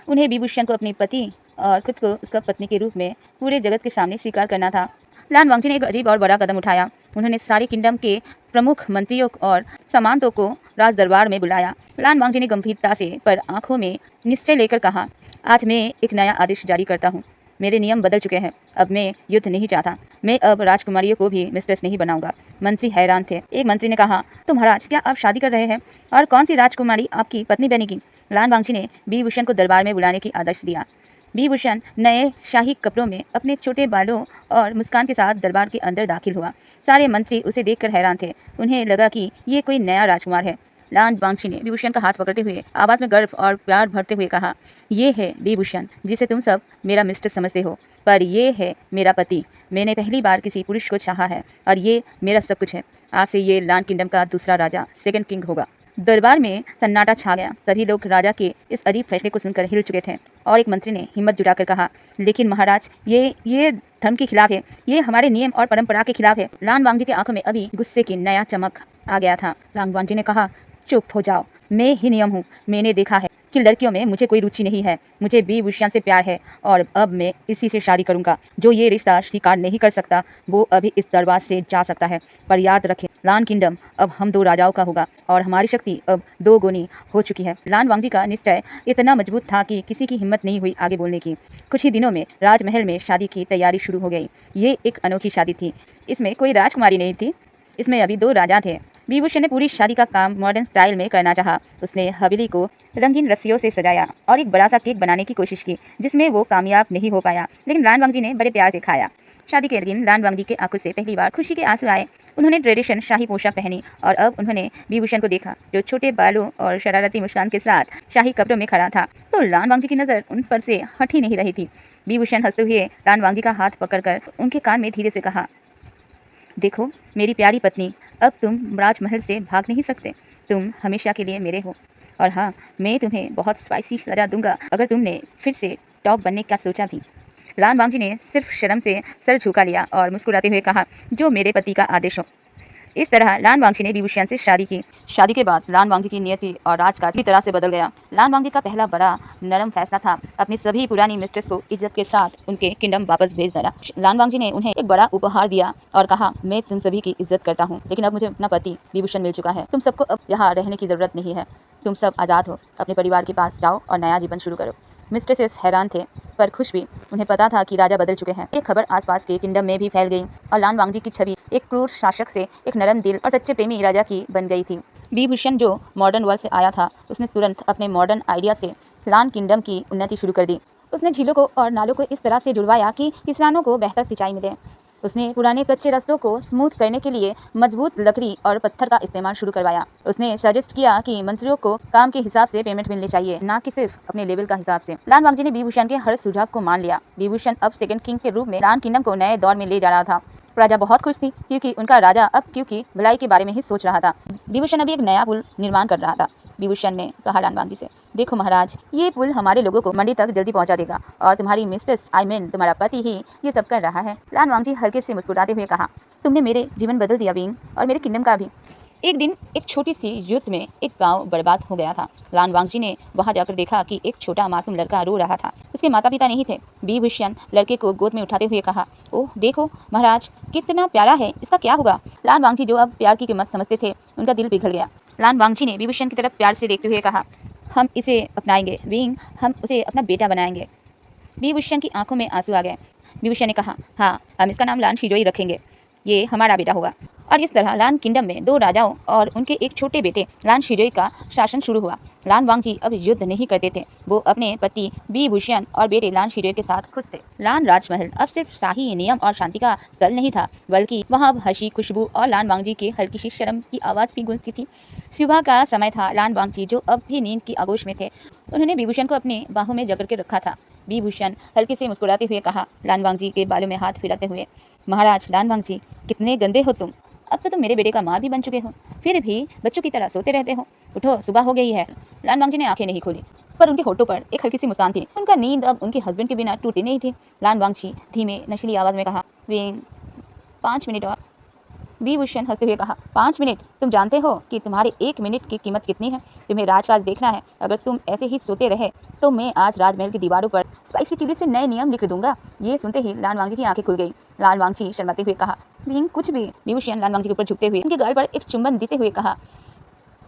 [SPEAKER 1] उन्हें विभूषण को अपने पति और खुद को उसका पत्नी के रूप में पूरे जगत के सामने स्वीकार करना था। लान वांगजी ने एक अजीब और बड़ा कदम उठाया। उन्होंने सारे किंगडम के प्रमुख मंत्रियों और सामंतों को राज दरबार में बुलाया। लान वांगजी ने गंभीरता से पर आंखों में निश्चय लेकर कहा, आज मैं एक नया आदेश जारी करता हूँ। मेरे नियम बदल चुके हैं। अब मैं युद्ध नहीं चाहता। मैं अब राजकुमारियों को भी मिस्ट्रेस नहीं बनाऊंगा। मंत्री हैरान थे। एक मंत्री ने कहा, तो महाराज क्या आप शादी कर रहे हैं? और कौन सी राजकुमारी आपकी पत्नी बनेगी? लान वांगजी ने बिभूषण को दरबार में बुलाने की आदेश दिया। बिभूषण नए शाही कपड़ों में अपने छोटे बालों और मुस्कान के साथ दरबार के अंदर दाखिल हुआ। सारे मंत्री उसे देखकर हैरान थे। उन्हें लगा कि ये कोई नया राजकुमार है। लान वांगजी ने विभूषण का हाथ पकड़ते हुए आवाज में गर्व और प्यार भरते हुए कहा, ये है विभूषण जिसे तुम सब मेरा मिस्टर समझते हो, पर ये है मेरा पति। मैंने पहली बार किसी पुरुष को चाहा है और ये मेरा सब कुछ है। आज से ये लान किंगडम का दूसरा राजा, सेकंड किंग होगा। दरबार में सन्नाटा छा गया। सभी लोग राजा के इस अजीब फैसले को सुनकर हिल चुके थे और एक मंत्री ने हिम्मत जुटाकर कहा, लेकिन महाराज ये धर्म के खिलाफ है। ये हमारे नियम और परंपरा के खिलाफ है। लान वांगजी की आंखों में अभी गुस्से की नया चमक आ गया था। लान वांगजी ने कहा, चुप हो जाओ। मैं ही नियम हूँ। मैंने देखा है कि लड़कियों में मुझे कोई रुचि नहीं है। मुझे विभूषण से प्यार है और अब मैं इसी से शादी करूंगा। जो ये रिश्ता स्वीकार नहीं कर सकता वो अभी इस दरबार से जा सकता है। पर याद रखें, लान किंगडम अब हम दो राजाओं का होगा और हमारी शक्ति अब दो गुनी हो चुकी है। लान वांगजी का निश्चय इतना मजबूत था कि किसी की हिम्मत नहीं हुई आगे बोलने की। कुछ ही दिनों में राजमहल में शादी की तैयारी शुरू हो गई। ये एक अनोखी शादी थी। इसमें कोई राजकुमारी नहीं थी। इसमें अभी दो राजा थे। विभूषण ने पूरी शादी का काम मॉडर्न स्टाइल में करना चाहा। उसने हवेली को रंगीन रस्सियों से सजाया और एक बड़ा सा केक बनाने की कोशिश की, जिसमें वो कामयाब नहीं हो पाया, लेकिन लान वांगजी ने बड़े प्यार से खाया। शादी के दिन लान वांगजी के आंखों से पहली बार खुशी के आंसू आए। उन्होंने ट्रेडिशन शाही पोशाक पहनी और अब उन्होंने विभूषण को देखा, जो छोटे बालों और शरारती मुस्कान के साथ शाही कपड़ों में खड़ा था। तो लान वांगजी की नजर उन पर से हट ही नहीं रही थी। विभूषण हंसते हुए लान वांगजी का हाथ पकड़कर उनके कान में धीरे से कहा, देखो मेरी प्यारी पत्नी, अब तुम राजमहल से भाग नहीं सकते। तुम हमेशा के लिए मेरे हो। और हाँ, मैं तुम्हें बहुत स्पाइसी सजा दूंगा अगर तुमने फिर से टॉप बनने का सोचा भी। लान वांगजी ने सिर्फ शर्म से सर झुका लिया और मुस्कुराते हुए कहा, जो मेरे पति का आदेश हो। इस तरह लान वांगजी ने विभूषण से शादी की। शादी के बाद लान वांगजी की नियति और राजकाज की तरह से बदल गया। लान वांगजी का पहला बड़ा नरम फैसला था अपनी सभी पुरानी मिस्ट्रेस को इज्जत के साथ उनके किंगडम वापस भेज देना। लान वांगजी ने उन्हें एक बड़ा उपहार दिया और कहा, मैं तुम सभी की इज्जत करता हूँ, लेकिन अब मुझे अपना पति विभूषण मिल चुका है। तुम सबको अब यहाँ रहने की जरूरत नहीं है। तुम सब आज़ाद हो। अपने परिवार के पास जाओ और नया जीवन शुरू करो। मिस्ट्रेसेस हैरान थे पर खुश भी। उन्हें पता था कि राजा बदल चुके हैं। ये खबर आसपास के किंगडम में भी फैल गई और लान वांगजी की छवि एक क्रूर शासक से एक नरम दिल और सच्चे प्रेमी राजा की बन गई थी। विभूषण जो मॉडर्न वर्ल्ड से आया था, उसने तुरंत अपने मॉडर्न आइडिया से लान किंगडम की उन्नति शुरू कर दी। उसने झीलों को और नालों को इस तरह से जुड़वाया कि किसानों को बेहतर सिंचाई मिले। उसने पुराने कच्चे रास्तों को स्मूथ करने के लिए मजबूत लकड़ी और पत्थर का इस्तेमाल शुरू करवाया। उसने सजेस्ट किया कि मंत्रियों को काम के हिसाब से पेमेंट मिलनी चाहिए, ना कि सिर्फ अपने लेवल का हिसाब से। लान वांगजी ने विभूषण के हर सुझाव को मान लिया। विभूषण अब सेकंड किंग के रूप में लान किंगडम को नए दौर में ले जा रहा था। प्रजा बहुत खुश थी क्योंकि उनका राजा अब क्योंकि भलाई के बारे में ही सोच रहा था। विभूषण अभी एक नया पुल निर्माण कर रहा था। विभूषण ने कहा लान वांगजी से, देखो महाराज, ये पुल हमारे लोगों को मंडी तक जल्दी पहुंचा देगा और तुम्हारी मिस्ट्रेस तुम्हारा पति ही ये सब कर रहा है। लान वांगजी हल्के से मुस्कुराते हुए कहा, तुमने मेरे जीवन बदल दिया बीइंग, और मेरे किंगडम का भी। एक दिन एक छोटी सी युद्ध में एक गांव बर्बाद हो गया था। लान वांगजी ने वहां जाकर देखा कि एक छोटा मासूम लड़का रो रहा था। उसके माता पिता नहीं थे। विभूषण लड़के को गोद में उठाते हुए कहा, ओह देखो महाराज, कितना प्यारा है, इसका क्या होगा? लान वांगजी जो अब प्यार की कीमत समझते थे, उनका दिल पिघल गया। लान वांगजी ने विभूषण की तरफ प्यार से देखते हुए कहा, हम इसे अपनाएंगे बीइंग, हम उसे अपना बेटा बनाएंगे। विभूषण की आंखों में आंसू आ गए। विभूषण ने कहा, हाँ, हम इसका नाम लान शिजोई रखेंगे। ये हमारा बेटा होगा। और इस तरह लान किंगडम में दो राजाओं और उनके एक छोटे बेटे लान शिजोई का शासन शुरू हुआ। लान वांगजी अब युद्ध नहीं करते थे। वो अपने पति विभूषण और बेटे लान शिजोई के साथ खुश थे। लान राजमहल अब सिर्फ शाही नियम और शांति का स्थल नहीं था, बल्कि वहाँ अब हंसी, खुशबू और लान वांगजी के हल्की सी शर्म की आवाज़ भी गूंजती थी। सुबह का समय था। लान वांगजी जो अब भी नींद की आगोश में थे, उन्होंने विभूषण को अपने बाहों में जकड़ के रखा था। विभूषण हल्के से मुस्कुराते हुए कहा, लान वांगजी के बालों में हाथ फिराते हुए, महाराज लान वांगजी, कितने गंदे हो तुम। अब तो तुम मेरे बेटे का माँ भी बन चुके हो, फिर भी बच्चों की तरह सोते रहते हो। उठो, सुबह हो गई है। लान वांगजी ने आंखें नहीं खोली, पर उनके होठों पर एक हल्की सी मुस्कान थी। उनका नींद अब उनके हस्बैंड के बिना टूटी नहीं थी। लान वांगजी धीमे नशीली आवाज में कहा, वीन 5 मिनट और। विभूषण हंसते हुए कहा, 5 मिनट? तुम जानते हो कि तुम्हारे 1 मिनट की कीमत कितनी है? तुम्हें राजकाज देखना है। अगर तुम ऐसे ही सोते रहे तो मैं आज राजमहल की दीवारों पर स्पाइसी चिली से नए नियम लिख दूंगा। ये सुनते ही लान वांगजी की आंखें खुल गई। लान वांगजी शर्माते हुए कहा, विंग कुछ भी। विभूषण लान वांगजी के ऊपर झुकते हुए उनके गाल पर एक चुंबन देते हुए कहा,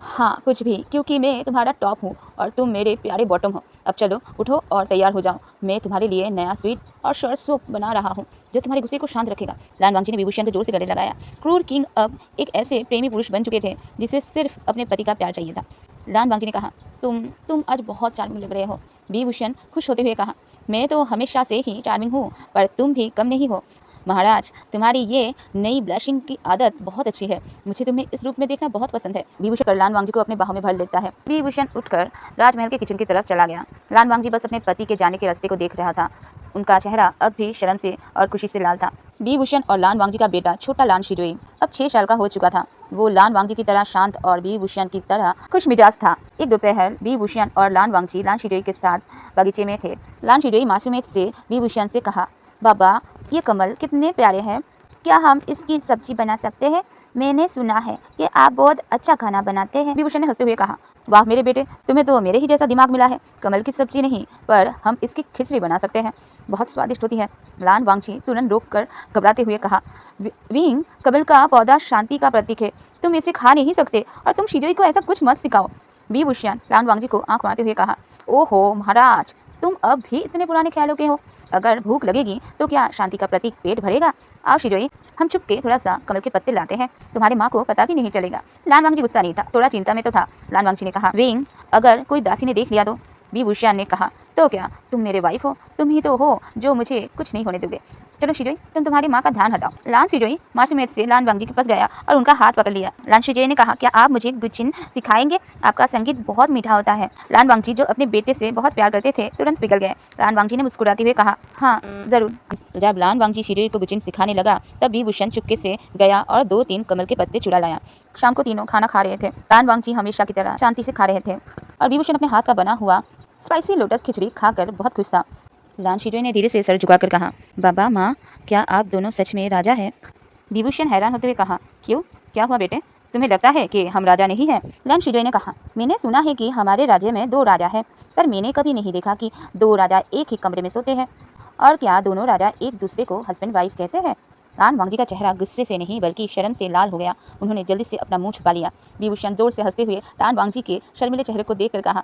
[SPEAKER 1] हाँ कुछ भी, क्योंकि मैं तुम्हारा टॉप हूँ और तुम मेरे प्यारे बॉटम हो। अब चलो उठो और तैयार हो जाओ, मैं तुम्हारे लिए नया स्वीट और शॉर्ट सूप बना रहा हूँ जो तुम्हारे गुस्से को शांत रखेगा। लान वांगजी ने विभूषण को जोर से गले लगाया। क्रूर किंग अब एक ऐसे प्रेमी पुरुष बन चुके थे जिसे सिर्फ अपने पति का प्यार चाहिए था। लान वांगजी ने कहा, तुम आज बहुत चार्मिंग लग रहे हो। विभूषण खुश होते हुए कहा, मैं तो हमेशा से ही चार्मिंग हूँ, पर तुम भी कम नहीं हो। महाराज, तुम्हारी ये नई ब्लशिंग की आदत बहुत अच्छी है। मुझे तुम्हें इस रूप में देखना बहुत पसंद है। विभूषण लान वांगजी को अपने बाहों में भर लेता है। विभूषण उठकर राजमहल के किचन की तरफ चला गया। लान वांगजी बस अपने पति के जाने के रास्ते को देख रहा था। उनका चेहरा अब भी शर्म से और खुशी से लाल था। विभूषण और लान वांगजी का बेटा छोटा लान शिजोई अब 6 साल का हो चुका था। वो लान वांगजी की तरह शांत और विभूषण की तरह खुश मिजाज था। एक दोपहर विभूषण और लान वांगजी लान शिजोई के साथ बगीचे में थे। लान शिजोई मासूमियत से विभूषण से कहा, बाबा, ये कमल कितने प्यारे हैं, क्या हम इसकी सब्जी बना सकते हैं? मैंने सुना है कि आप बहुत अच्छा खाना बनाते हैं। विभूषण ने हंसते हुए कहा, वाह मेरे बेटे, तुम्हें तो मेरे ही जैसा दिमाग मिला है। कमल की सब्जी नहीं, पर हम इसकी खिचड़ी बना सकते हैं, बहुत स्वादिष्ट होती है। लान वांगजी तुरंत रोककर घबराते हुए कहा, विंग, कमल का पौधा शांति का प्रतीक है, तुम इसे खा नहीं सकते और तुम शिजोई को ऐसा कुछ मत सिखाओ। विभूषण लान वांगजी को आंख मारते हुए कहा, ओहो महाराज, तुम अब भी इतने पुराने ख्यालों के हो। अगर भूख लगेगी तो क्या शांति का प्रतीक पेट भरेगा? आओ शिजोई, हम चुपके थोड़ा सा कमल के पत्ते लाते हैं, तुम्हारी माँ को पता भी नहीं चलेगा। लान वांगजी गुस्सा नहीं था, थोड़ा चिंता में तो था। लान वांगजी ने कहा, विंग, अगर कोई दासी ने देख लिया तो? विभूषण ने कहा, तो क्या, तुम मेरे वाइफ हो, तुम ही तो हो जो मुझे कुछ नहीं होने दोगे। चलो शिजोई, तुम तुम्हारी माँ का ध्यान हटाओ। लान शिजोई मासूमियत से लान वांगजी के पास गया और उनका हाथ पकड़ लिया। लान शिजोई ने कहा, क्या आप मुझे गुचिन सिखाएंगे? आपका संगीत बहुत मीठा होता है। लान वांगजी जो अपने बेटे से बहुत प्यार करते थे तुरंत पिघल गए। लान वांगजी ने मुस्कुराते हुए कहा, हाँ जरूर। जब लान वांगजी शिजोई को गुचिन सिखाने लगा तब विभूषण चुपके से गया और 2-3 कमल के पत्ते चुरा लाया। शाम को तीनों खाना खा रहे थे। लान वांगजी हमेशा की तरह शांति से खा रहे थे और विभूषण अपने हाथ का बना हुआ स्पाइसी लोटस खिचड़ी खाकर बहुत खुश था। लान शिजोई ने धीरे से सर झुकाकर कहा, बाबा, माँ, क्या आप दोनों सच में राजा हैं? विभूषण हैरान होते हुए कहा, क्यों, क्या हुआ बेटे, तुम्हें लगता है कि हम राजा नहीं हैं? लान शिजोई ने कहा, मैंने सुना है कि हमारे राज्य में 2 राजा हैं, पर मैंने कभी नहीं देखा कि 2 राजा एक ही कमरे में सोते हैं। और क्या दोनों राजा एक दूसरे को हस्बैंड वाइफ कहते हैं? लान वांगजी का चेहरा गुस्से से नहीं बल्कि शर्म से लाल हो गया। उन्होंने जल्दी से अपना मुंह छुपा लिया। विभूषण जोर से हंसते हुए लान वांगजी के शर्मिले चेहरे को देखकर कहा,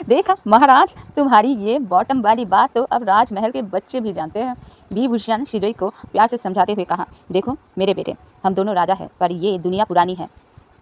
[SPEAKER 1] देखा महाराज, तुम्हारी ये बॉटम वाली बात तो अब राजमहल के बच्चे भी जानते हैं। विभूषण शिजोई को प्यार से समझाते हुए कहा, देखो मेरे बेटे, हम दोनों राजा हैं, पर ये दुनिया पुरानी है।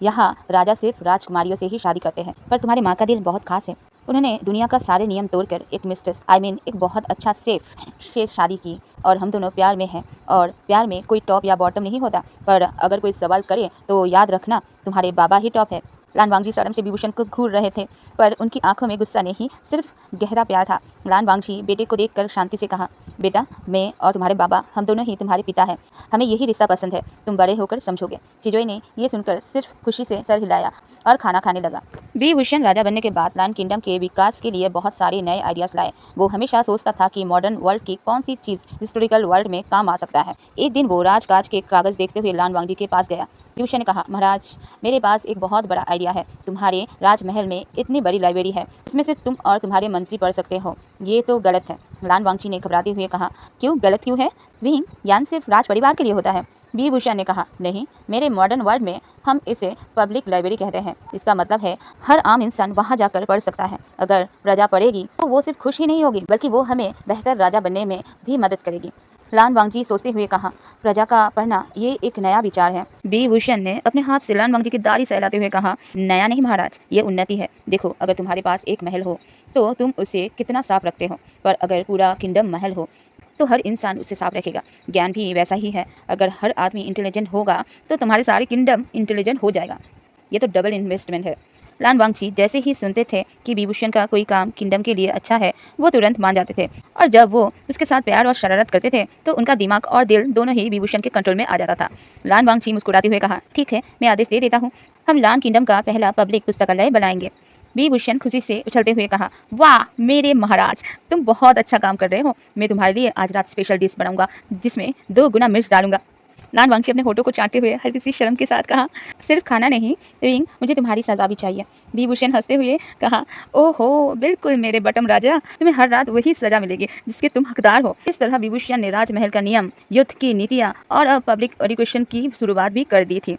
[SPEAKER 1] यहाँ राजा सिर्फ राजकुमारियों से ही शादी करते हैं, पर तुम्हारी माँ का दिल बहुत खास है। उन्होंने दुनिया का सारे नियम तोड़कर एक मिस्ट्रेस, एक बहुत अच्छा सेफ से शादी की और हम दोनों प्यार में हैं। और प्यार में कोई टॉप या बॉटम नहीं होता, पर अगर कोई सवाल करे तो याद रखना, तुम्हारे बाबा ही टॉप है। लान वांगजी शर्म से विभूषण को घूर रहे थे, पर उनकी आंखों में गुस्सा नहीं, सिर्फ गहरा प्यार था। लान वांगजी बेटे को देखकर शांति से कहा, बेटा, मैं और तुम्हारे बाबा, हम दोनों ही तुम्हारे पिता हैं, हमें यही रिश्ता पसंद है, तुम बड़े होकर समझोगे। शिजोई ने ये सुनकर सिर्फ खुशी से सर हिलाया और खाना खाने लगा। विभूषण राजा बनने के बाद लान किंगडम के विकास के लिए बहुत सारे नए आइडियाज लाए। वो हमेशा सोचता था कि मॉडर्न वर्ल्ड की कौन सी चीज़ हिस्टोरिकल वर्ल्ड में काम आ सकता है। एक दिन वो राजकाज के कागज देखते हुए लान वांगजी के पास गया। विभूषण ने कहा, महाराज, मेरे पास एक बहुत बड़ा आइडिया है। तुम्हारे राजमहल में इतनी बड़ी लाइब्रेरी है, इसमें सिर्फ तुम और तुम्हारे मंत्री पढ़ सकते हो। ये तो गलत है। लान वांगजी ने घबराते हुए कहा, क्यों, गलत क्यों है? विंग, ज्ञान सिर्फ राज परिवार के लिए होता है। विभूषण ने कहा, नहीं, मेरे मॉडर्न वर्ल्ड में हम इसे पब्लिक लाइब्रेरी कहते हैं। इसका मतलब है हर आम इंसान वहाँ जाकर पढ़ सकता है। अगर प्रजा पढ़ेगी तो वो सिर्फ खुश ही नहीं होगी, बल्कि वो हमें बेहतर राजा बनने में भी मदद करेगी। लान वांगजी सोचते हुए कहा, प्रजा का पढ़ना, ये एक नया विचार है। विभूषण ने अपने हाथ से लान वांगजी की दाढ़ी सहलाते हुए कहा, नया नहीं महाराज, ये उन्नति है। देखो, अगर तुम्हारे पास एक महल हो तो तुम उसे कितना साफ रखते हो, पर अगर पूरा किंगडम महल हो तो हर इंसान उसे साफ रखेगा। ज्ञान भी वैसा ही है, अगर हर आदमी इंटेलिजेंट होगा तो तुम्हारे सारे किंगडम इंटेलिजेंट हो जाएगा। ये तो डबल इन्वेस्टमेंट है। लान वांगजी जैसे ही सुनते थे कि विभूषण का कोई काम किंगडम के लिए अच्छा है, वो तुरंत मान जाते थे, और जब वो उसके साथ प्यार और शरारत करते थे तो उनका दिमाग और दिल दोनों ही विभूषण के कंट्रोल में आ जाता था। लान वांगजी मुस्कुराते हुए कहा, ठीक है, मैं आदेश दे देता हूँ, हम लान किंगडम का पहला पब्लिक पुस्तकालय बनाएंगे। विभूषण खुशी से उछलते हुए कहा, वाह मेरे महाराज, तुम बहुत अच्छा काम कर रहे हो। मैं तुम्हारे लिए आज रात स्पेशल डिश बनाऊंगा जिसमें 2 गुना मिर्च डालूंगा। लान वांगची अपने होठों को चाटते हुए हल्की सी शर्म के साथ कहा, सिर्फ खाना नहीं विंग, मुझे तुम्हारी सजा भी चाहिए। विभूषण हंसते हुए कहा, ओहो बिल्कुल मेरे बटम राजा, तुम्हें हर रात वही सजा मिलेगी जिसके तुम हकदार हो। इस तरह विभूषण ने राजमहल का नियम, युद्ध की नीतियां और पब्लिक एजुकेशन की शुरुआत भी कर दी थी।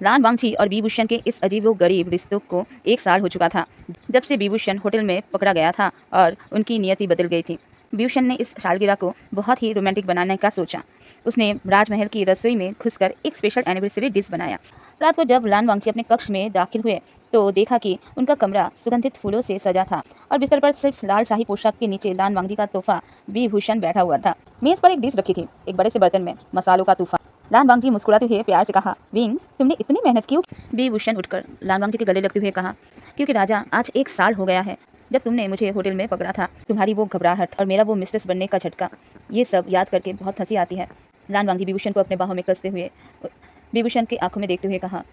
[SPEAKER 1] लान वांगची और विभूषण के इस अजीबोगरीब रिश्तों को 1 साल हो चुका था जब से विभूषण होटल में पकड़ा गया था और उनकी नियति बदल गई थी। विभूषण ने इस सालगिरह को बहुत ही रोमांटिक बनाने का सोचा। उसने राजमहल की रसोई में घुसकर एक स्पेशल एनिवर्सरी डिश बनाया। रात को जब लान वांगची अपने कक्ष में दाखिल हुए तो देखा कि उनका कमरा सुगंधित फूलों से सजा था और बिस्तर पर सिर्फ लाल शाही पोशाक के नीचे लान वांगची का तोहफा विभूषण बैठा हुआ था। मेज पर एक डिश रखी थी, एक बड़े से बर्तन में मसालों का तूफान। लान वांगची मुस्कुराते हुए प्यार से कहा, विंग तुमने इतनी मेहनत क्यों? विभूषण उठकर लान वांगची के गले लगते हुए कहा, क्योंकि राजा आज 1 साल हो गया है जब तुमने मुझे होटल में पकड़ा था। तुम्हारी वो घबराहट और मेरा वो मिस्ट्रेस बनने का झटका, ये सब याद करके बहुत हंसी आती है। लान वांगची विभूषण को अपने बाहों में कसते हुए विभूषण की आंखों में देखते हुए कहा,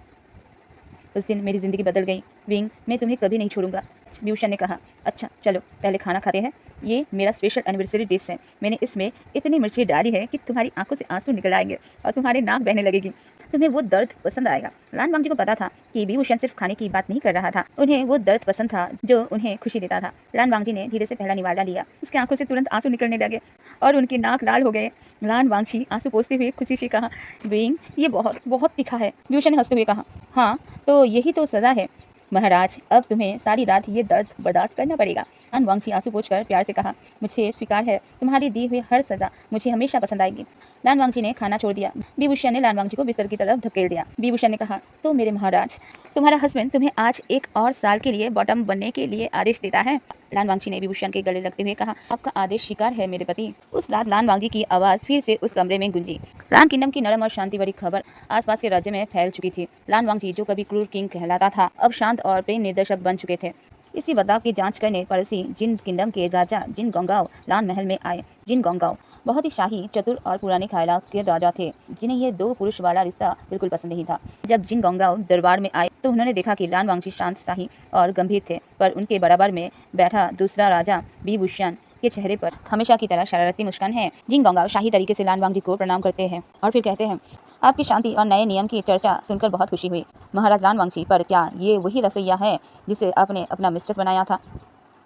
[SPEAKER 1] उस दिन मेरी जिंदगी बदल गई विंग, मैं तुम्हें कभी नहीं छोड़ूंगा। विभूषण ने कहा, अच्छा चलो पहले खाना खाते हैं, ये मेरा स्पेशल एनिवर्सरी डिश है। मैंने इसमें इतनी मिर्ची डाली है कि तुम्हारी आंखों से आंसू निकल आएंगे और तुम्हारे नाक बहने लगेगी। तुम्हें वो दर्द पसंद आएगा। लान वांगची को पता था कि विभूषण सिर्फ खाने की बात नहीं कर रहा था, उन्हें वो दर्द पसंद था जो उन्हें खुशी देता था। लान वांगची ने धीरे से पहला निवाला लिया। उसकी आंखों से तुरंत आंसू निकलने लगे और उनकी नाक लाल हो गए। लान वांगची आंसू पोंछते हुए खुशी से कहा, विंग ये बहुत बहुत तीखा है। विभूषण ने हंसते हुए कहा, हाँ तो यही तो सजा है महाराज, अब तुम्हें सारी रात ये दर्द बर्दाश्त करना पड़ेगा। लान वांगची आंसू पोंछकर प्यार से कहा, मुझे स्वीकार है, तुम्हारी दी हुई हर सजा मुझे हमेशा पसंद आएगी। लान वांगची ने खाना छोड़ दिया। विभूषण ने लान वांगची को बिस्तर की तरफ धकेल दिया। विभूषण ने कहा, तो मेरे महाराज, तुम्हारा हस्बैंड तुम्हें आज 1 और साल के लिए बॉटम बनने के लिए आदेश देता है। लान वांगची ने विभूषण के गले लगते हुए कहा, आपका आदेश स्वीकार है मेरे पति। उस रात लान वांगची की आवाज फिर से उस कमरे में गूंजी। लान किंगडम की नरम और शांति भरी खबर आसपास के राज्य में फैल चुकी थी। लान वांगची जो कभी क्रूर किंग कहलाता था, अब शांत और प्रेम निर्देशक बन चुके थे। इसी बदलाव की जांच करने पड़ोसी जिन किंगडम के राजा जिन गोंगाओ लान महल में आए। जिन गोंगाओ बहुत ही शाही, चतुर और पुराने ख्यालात के राजा थे, जिन्हें ये 2 पुरुष वाला रिश्ता बिल्कुल पसंद नहीं था। जब जिन गोंगाओ दरबार में आए तो उन्होंने देखा कि लान वांगची शांत, शाही और गंभीर थे, पर उनके बराबर में बैठा दूसरा राजा विभूषण के चेहरे पर हमेशा की तरह शरारती मुस्कान है। जिन गोंगाओ शाही तरीके से लान वांगची को प्रणाम करते हैं और फिर कहते हैं, आपकी शांति और नए नियम की चर्चा सुनकर बहुत खुशी हुई महाराज लान वांगची, पर क्या ये वही रसोइया है जिसे आपने अपना मिस्ट्रेस बनाया था?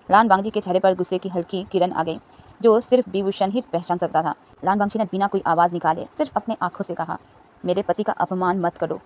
[SPEAKER 1] लान वांगची के चेहरे पर गुस्से की हल्की किरण आ गई जो सिर्फ विभूषण ही पहचान सकता था। लान वांगची ने बिना कोई आवाज निकाले सिर्फ अपने आंखों से कहा, मेरे पति का अपमान मत करो।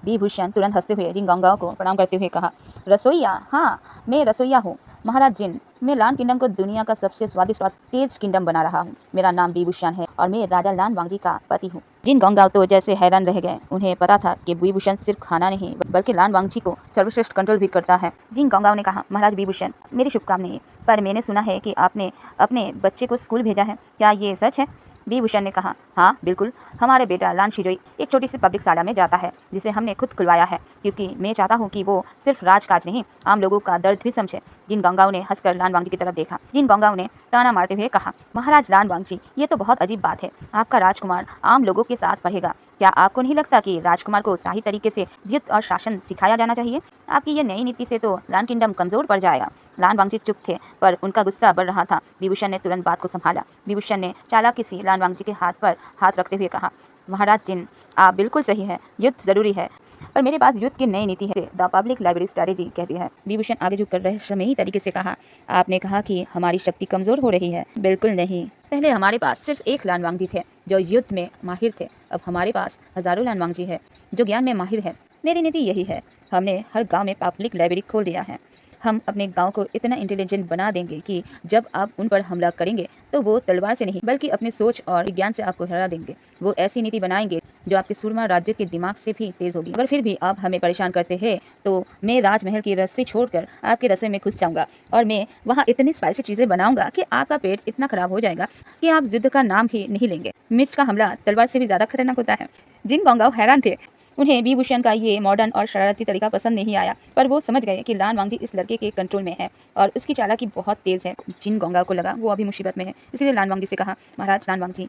[SPEAKER 1] विभूषण तुरंत हंसते हुए जिन गोंगाओ को प्रणाम करते हुए कहा, रसोइया? हाँ मैं रसोइया हूँ महाराज जिन, मैं लान किंगडम को दुनिया का सबसे स्वादिष्ट और तेज किंगडम बना रहा हूँ। मेरा नाम विभूषण है और मैं राजा लान वांगची का पति हूँ। जिन गोंगाओ तो जैसे हैरान रह गए। उन्हें पता था कि विभूषण सिर्फ खाना नहीं बल्कि लान वांगची को सर्वश्रेष्ठ कंट्रोल भी करता है। जिन गोंगाओ ने कहा, महाराज विभूषण, मेरी शुभकामनाएं, पर मैंने सुना है कि आपने अपने बच्चे को स्कूल भेजा है, क्या ये सच है? विभूषण ने कहा, हाँ बिल्कुल, हमारे बेटा लान शिजोई एक छोटी सी पब्लिक शाला में जाता है जिसे हमने खुद खुलवाया है, क्योंकि मैं चाहता हूँ कि वो सिर्फ राजकाज नहीं आम लोगों का दर्द भी समझे। जिन गोंगाओ ने हंसकर लान वांगची की तरफ देखा। जिन गोंगाओ ने ताना मारते हुए कहा, महाराज लान वांगची, ये तो बहुत अजीब बात है, आपका राजकुमार आम लोगों के साथ पढ़ेगा। क्या आपको नहीं लगता कि राजकुमार को सही तरीके से जिद और शासन सिखाया जाना चाहिए? आपकी ये नई नीति से तो लान किंगडम कमजोर पड़ जाएगा। लान वांगची चुप थे, पर उनका गुस्सा बढ़ रहा था। विभूषण ने तुरंत बात को संभाला। विभूषण ने चालाकी से लान वांगची के हाथ पर हाथ रखते हुए कहा, महाराज जिन, आप बिल्कुल सही है, युद्ध जरूरी है, पर मेरे पास युद्ध की नई नीति है, द पब्लिक लाइब्रेरी स्ट्रेटेजी कहती है। विभूषण आगे झुककर रहस्यमयी तरीके से कहा, आपने कहा कि हमारी शक्ति कमजोर हो रही है। बिल्कुल नहीं, पहले हमारे पास सिर्फ एक लान वांगची थे जो युद्ध में माहिर थे, अब हमारे पास हजारों लान वांगची है जो ज्ञान में माहिर है। मेरी नीति यही है, हमने हर गाँव में पब्लिक लाइब्रेरी खोल दिया है। हम अपने गांव को इतना इंटेलिजेंट बना देंगे कि जब आप उन पर हमला करेंगे तो वो तलवार से नहीं बल्कि अपने सोच और विज्ञान से आपको हरा देंगे। वो ऐसी नीति बनाएंगे जो आपके सूरमा राज्य के दिमाग से भी तेज होगी। अगर फिर भी आप हमें परेशान करते हैं तो मैं राजमहल की रस्सी छोड़कर आपके रसोई में घुस जाऊंगा और मैं वहाँ इतनी स्पाइसी चीजें बनाऊंगा कि आपका पेट इतना खराब हो जाएगा कि आप युद्ध का नाम ही नहीं लेंगे। मिर्च का हमला तलवार से भी ज्यादा खतरनाक होता है। जिन गोंगाओ हैरान थे। उन्हें विभूषण का ये मॉडर्न और शरारती तरीका पसंद नहीं आया, पर वो समझ गए कि लान वांगची इस लड़के के कंट्रोल में है और उसकी चालाकी बहुत तेज है। जिन गोंगाओ को लगा वो अभी मुसीबत में है, इसलिए लान वांगची से कहा, महाराज लान वांगची,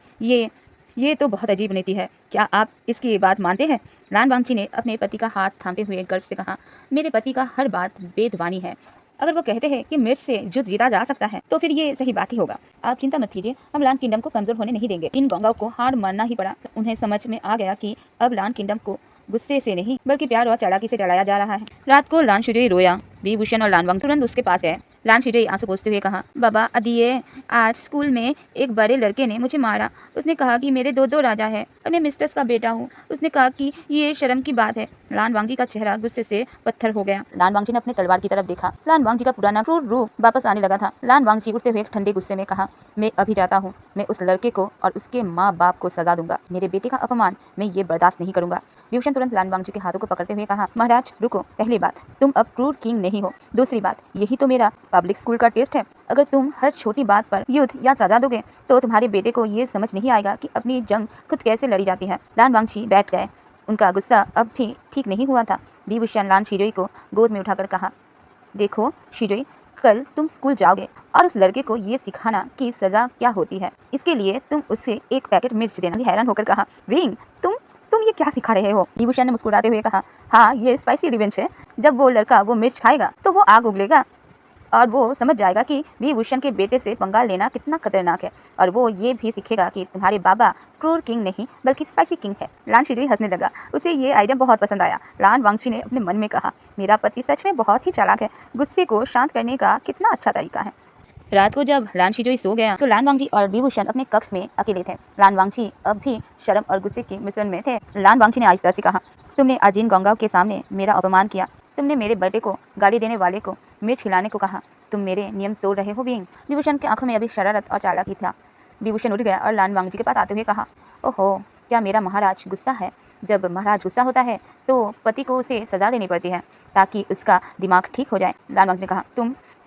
[SPEAKER 1] ये तो बहुत अजीब नीति है, क्या आप इसकी बात मानते हैं? लान वांगची ने अपने पति का हाथ थामते हुए गर्व से कहा, मेरे पति का हर बात वेदवाणी है। अगर वो कहते हैं कि मिर्च से युद्ध जीता जा सकता है तो फिर ये सही बात ही होगा। आप चिंता मत कीजिए, हम लान किंगडम को कमजोर होने नहीं देंगे। इन गंगाओं को हार मानना ही पड़ा। उन्हें समझ में आ गया कि अब लान किंगडम को गुस्से से नहीं बल्कि प्यार और चालाकी से चलाया जा रहा है। रात को लान शुजई रोया। विभूषण और लान वांग तुरंत उसके पास गए। लान शुजई आंसू पोंछते हुए कहा, बाबा अदिये, आज स्कूल में एक बड़े लड़के ने मुझे मारा। उसने कहा कि मेरे दो राजा है और मैं मिस्ट्रेस का बेटा हूँ। उसने कहा कि ये शर्म की बात है। लान वांगजी का चेहरा गुस्से से पत्थर हो गया। लान वांगजी ने अपने तलवार की तरफ देखा। लान वांगजी का पुराना क्रूर रूप वापस आने लगा था। लान वांगजी उठते हुए ठंडे गुस्से में कहा, मैं अभी जाता हूँ। मैं उस लड़के को और उसके माँ बाप को सजा दूंगा। मेरे बेटे का अपमान मैं ये बर्दाश्त नहीं करूंगा। विभूषण तुरंत लान वांगजी के हाथों को पकड़ते हुए कहा, महाराज रुको। पहली बात, तुम अब क्रूर किंग नहीं हो। दूसरी बात, यही तो मेरा पब्लिक स्कूल का टेस्ट है। अगर तुम हर छोटी बात पर युद्ध या सजा दोगे तो तुम्हारे बेटे को ये समझ नहीं आएगा कि अपनी जंग खुद कैसे लड़ी जाती है। लान वांगजी बैठ गए। उनका गुस्सा अब भी ठीक नहीं हुआ था। विभूषण लान शिजोई को गोद में उठाकर कहा, देखो शिजोई, कल तुम स्कूल जाओगे और उस लड़के को ये सिखाना कि सजा क्या होती है। इसके लिए तुम उसे एक पैकेट मिर्च देना। हैरान होकर कहा, विंग, तुम ये क्या सिखा रहे हो? विभूषण ने मुस्कुराते हुए कहा, हाँ, ये स्पाइसी रिवेंज है। जब वो लड़का वो मिर्च खाएगा तो वो आग उगलेगा और वो समझ जाएगा कि विभूषण के बेटे से पंगा लेना कितना खतरनाक है। और वो ये भी सीखेगा कि तुम्हारे बाबा क्रूर किंग नहीं बल्कि स्पाइसी किंग है। लान शिजोई हंसने लगा। उसे ये आइडिया बहुत पसंद आया। लान वांगजी ने अपने मन में कहा, मेरा पति सच में बहुत ही चालाक है। गुस्से को शांत करने का कितना अच्छा तरीका है। रात को जब लान शिजोई सो गया तो लान वांगजी और विभूषण अपने कक्ष में अकेले थे। लान वांगजी अब भी शर्म और गुस्से के मिश्रण में थे। लान वांगजी ने आहिस्ता से कहा, तुमने अजीन गंगाओं के सामने मेरा अपमान किया। तुमने मेरे बेटे को गाली देने वाले को मिर्च खिलाने को कहा। तुम मेरे नियम तोड़ रहे हो विंग। विभूषण की आंखों में अभी शरारत और चालाकी था। विभूषण उठ गया और लान वांगजी के पास आते हुए कहा, ओहो, क्या मेरा महाराज गुस्सा है? जब महाराज गुस्सा होता है तो पति को उसे सजा देनी पड़ती है ताकि उसका दिमाग ठीक हो जाए। लान वांगजी ने कहा,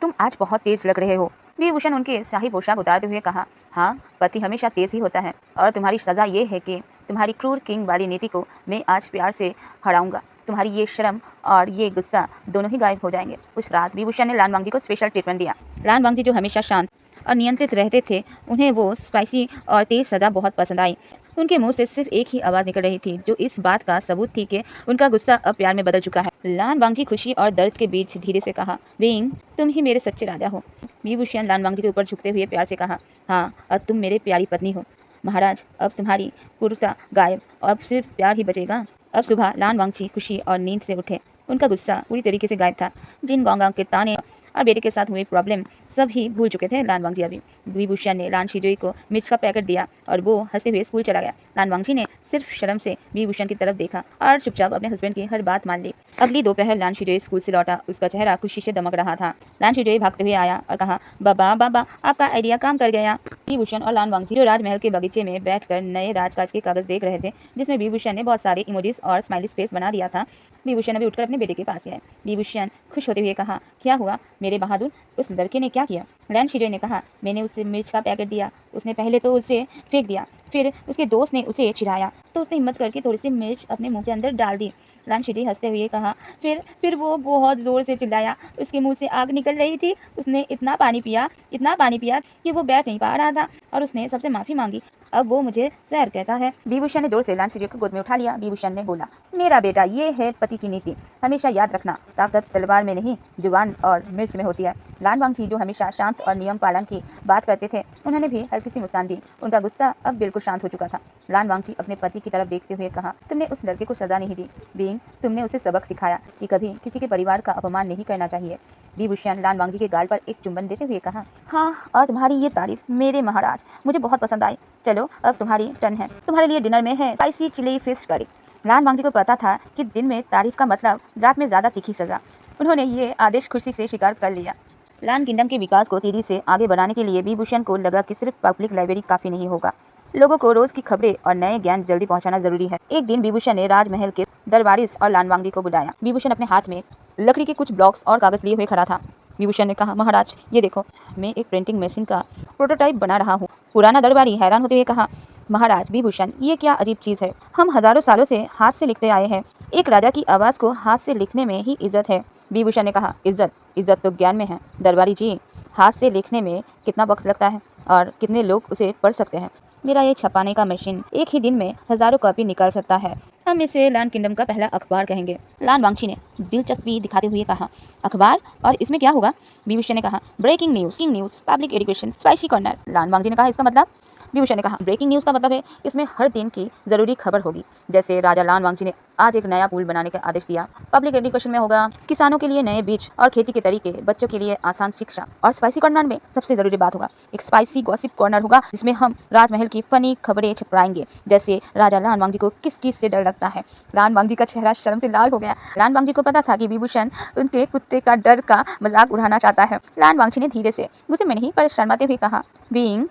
[SPEAKER 1] तुम आज बहुत तेज लग रहे हो। विभूषण उनके शाही पोशाक उतारते हुए कहा, हाँ, पति हमेशा तेज ही होता है और तुम्हारी सजा ये है कि तुम्हारी क्रूर किंग वाली नीति को मैं आज प्यार से हराऊंगा। तुम्हारी ये शर्म और ये गुस्सा दोनों ही गायब हो जाएंगे। उस रात विभूषण ने लान वांगजी को स्पेशल ट्रीटमेंट दिया। लान वांगजी जो हमेशा शांत और नियंत्रित रहते थे, उन्हें वो स्पाइसी और तेज सजा बहुत पसंद आई। उनके मुंह से सिर्फ एक ही आवाज निकल रही थी जो इस बात का सबूत थी कि उनका गुस्सा अब प्यार में बदल चुका है। लान वांगजी खुशी और दर्द के बीच धीरे से कहा, विंग, तुम ही मेरे सच्चे राजा हो। विभूषण लान वांगजी के ऊपर झुकते हुए प्यार से कहा, हाँ, और तुम मेरे प्यारी पत्नी हो। महाराज, अब तुम्हारी क्रूरता गायब, अब सिर्फ प्यार ही बचेगा। अब सुबह लान वांगजी खुशी और नींद से उठे। उनका गुस्सा पूरी तरीके से गायब था। जिन गंगाओं के ताने और बेटे के साथ हुए प्रॉब्लम सब ही भूल चुके थे लान वांगजी अभी। विभूषण ने लान शिजोई को मिर्च का पैकेट दिया और वो हंसते हुए स्कूल चला गया। लान वांगजी ने सिर्फ शर्म से विभूषण की तरफ देखा और चुपचाप अपने हस्बैंड की हर बात मान ली। अगली दोपहर लान शिजोई स्कूल से लौटा। उसका चेहरा खुशी से दमक रहा था। लान शिजोई भागते हुए आया और कहा, बाबा, आपका आइडिया काम कर गया। विभूषण और लान वांगजी जो राजमहल के बगीचे में बैठकर नए राजकाज के कागज देख रहे थे, जिसमें विभूषण ने बहुत सारे इमोजीज और स्माइली फेस बना दिया था। विभूषण अभी उठकर अपने बेटे के पास गए। विभूषण खुश होते हुए कहा, क्या हुआ मेरे बहादुर? उस लड़के ने क्या किया? लान शिजोई ने कहा, मैंने उसे मिर्च का पैकेट दिया। उसने पहले तो उसे फेंक दिया, फिर उसके दोस्त ने उसे चिढ़ाया तो उसने हिम्मत करके थोड़ी सी मिर्च अपने मुंह के अंदर डाल दी। लान शिजोई हंसते हुए कहा, फिर वो बहुत जोर से चिल्लाया। उसके मुंह से आग निकल रही थी। उसने इतना पानी पिया कि वो बैठ नहीं पा रहा था और उसने सबसे माफी मांगी। अब वो मुझे सैर कहता है। विभूषण ने जोर से लान शिजोई को गोद में उठा लिया। विभूषण ने बोला, मेरा बेटा, ये है पति की नीति। हमेशा याद रखना, ताकत तलवार में नहीं, जुबान और मिर्च में होती है। लान वांगजी जो हमेशा शांत और नियम पालन की बात करते थे, उन्होंने भी हल्की सी मुस्कान दी। उनका गुस्सा अब बिल्कुल शांत हो चुका था। लान वांगजी अपने पति की तरफ देखते हुए कहा, तुमने उस लड़के को सजा नहीं दी बीइंग, तुमने उसे सबक सिखाया कि कभी किसी के परिवार का अपमान नहीं करना चाहिए। विभूषण लान वांगजी के गाल पर एक चुंबन देते हुए कहा, हाँ, और तुम्हारी ये तारीफ मेरे महाराज मुझे बहुत पसंद आई। चलो अब तुम्हारी टर्न है। तुम्हारे लिए डिनर में है स्पाइसी चिली फिश करी। लान वांगजी को पता था कि दिन में तारीफ का मतलब रात में ज्यादा तीखी सजा। उन्होंने ये आदेश खुशी से स्वीकार कर लिया। लान किंगडम के विकास को तेजी से आगे बढ़ाने के लिए विभूषण को लगा कि सिर्फ पब्लिक लाइब्रेरी काफी नहीं होगा। लोगों को रोज की खबरें और नए ज्ञान जल्दी पहुंचाना जरूरी है। एक दिन विभूषण ने राजमहल के दरबारिस और लान वांगजी को बुलाया। विभूषण अपने हाथ में लकड़ी के कुछ ब्लॉक्स और कागज लिए हुए खड़ा था। विभूषण ने कहा, महाराज, ये देखो, मैं एक प्रिंटिंग मशीन का प्रोटोटाइप बना रहा हूँ। पुराना दरबारी हैरान होते हुए कहा, महाराज विभूषण, ये क्या अजीब चीज है? हम हजारों सालों से हाथ से लिखते आए हैं। एक राजा की आवाज को हाथ से लिखने में ही इज्जत है। विभूषण ने कहा, इज्जत तो ज्ञान में है दरबारी जी। हाथ से लिखने में कितना वक्त लगता है और कितने लोग उसे पढ़ सकते हैं? मेरा ये छपाने का मशीन एक ही दिन में हजारों कॉपी निकाल सकता है। हम इसे लैंड किंगडम का पहला अखबार कहेंगे। लान वांगची ने दिलचस्पी दिखाते हुए कहा, अखबार और इसमें क्या होगा? विभूषण ने कहा, breaking news, public education, spicy corner. लान वांगची ने कहा, इसका मतलब? विभूषण ने कहा, ब्रेकिंग न्यूज का मतलब है इसमें हर दिन की जरूरी खबर होगी, जैसे राजा लान वांगची ने आज एक नया पुल बनाने का आदेश दिया। पब्लिक एजुकेशन में होगा किसानों के लिए नए बीज और खेती के तरीके, बच्चों के लिए आसान शिक्षा। और स्पाइसी कॉर्नर में सबसे जरूरी बात होगा, एक स्पाइसी गॉसिप कॉर्नर होगा जिसमें हम राजमहल की फनी खबरें छपवाएंगे, जैसे राजा लान वांगची को किस चीज से डर लगता है। लान वांगची का चेहरा शर्म से लाल हो गया। लान वांगची को पता था कि विभूषण उनके कुत्ते का डर का मजाक उड़ाना चाहता है। लान वांगची ने धीरे से, गुस्से में नहीं पर शर्माते हुए कहा, बीइंग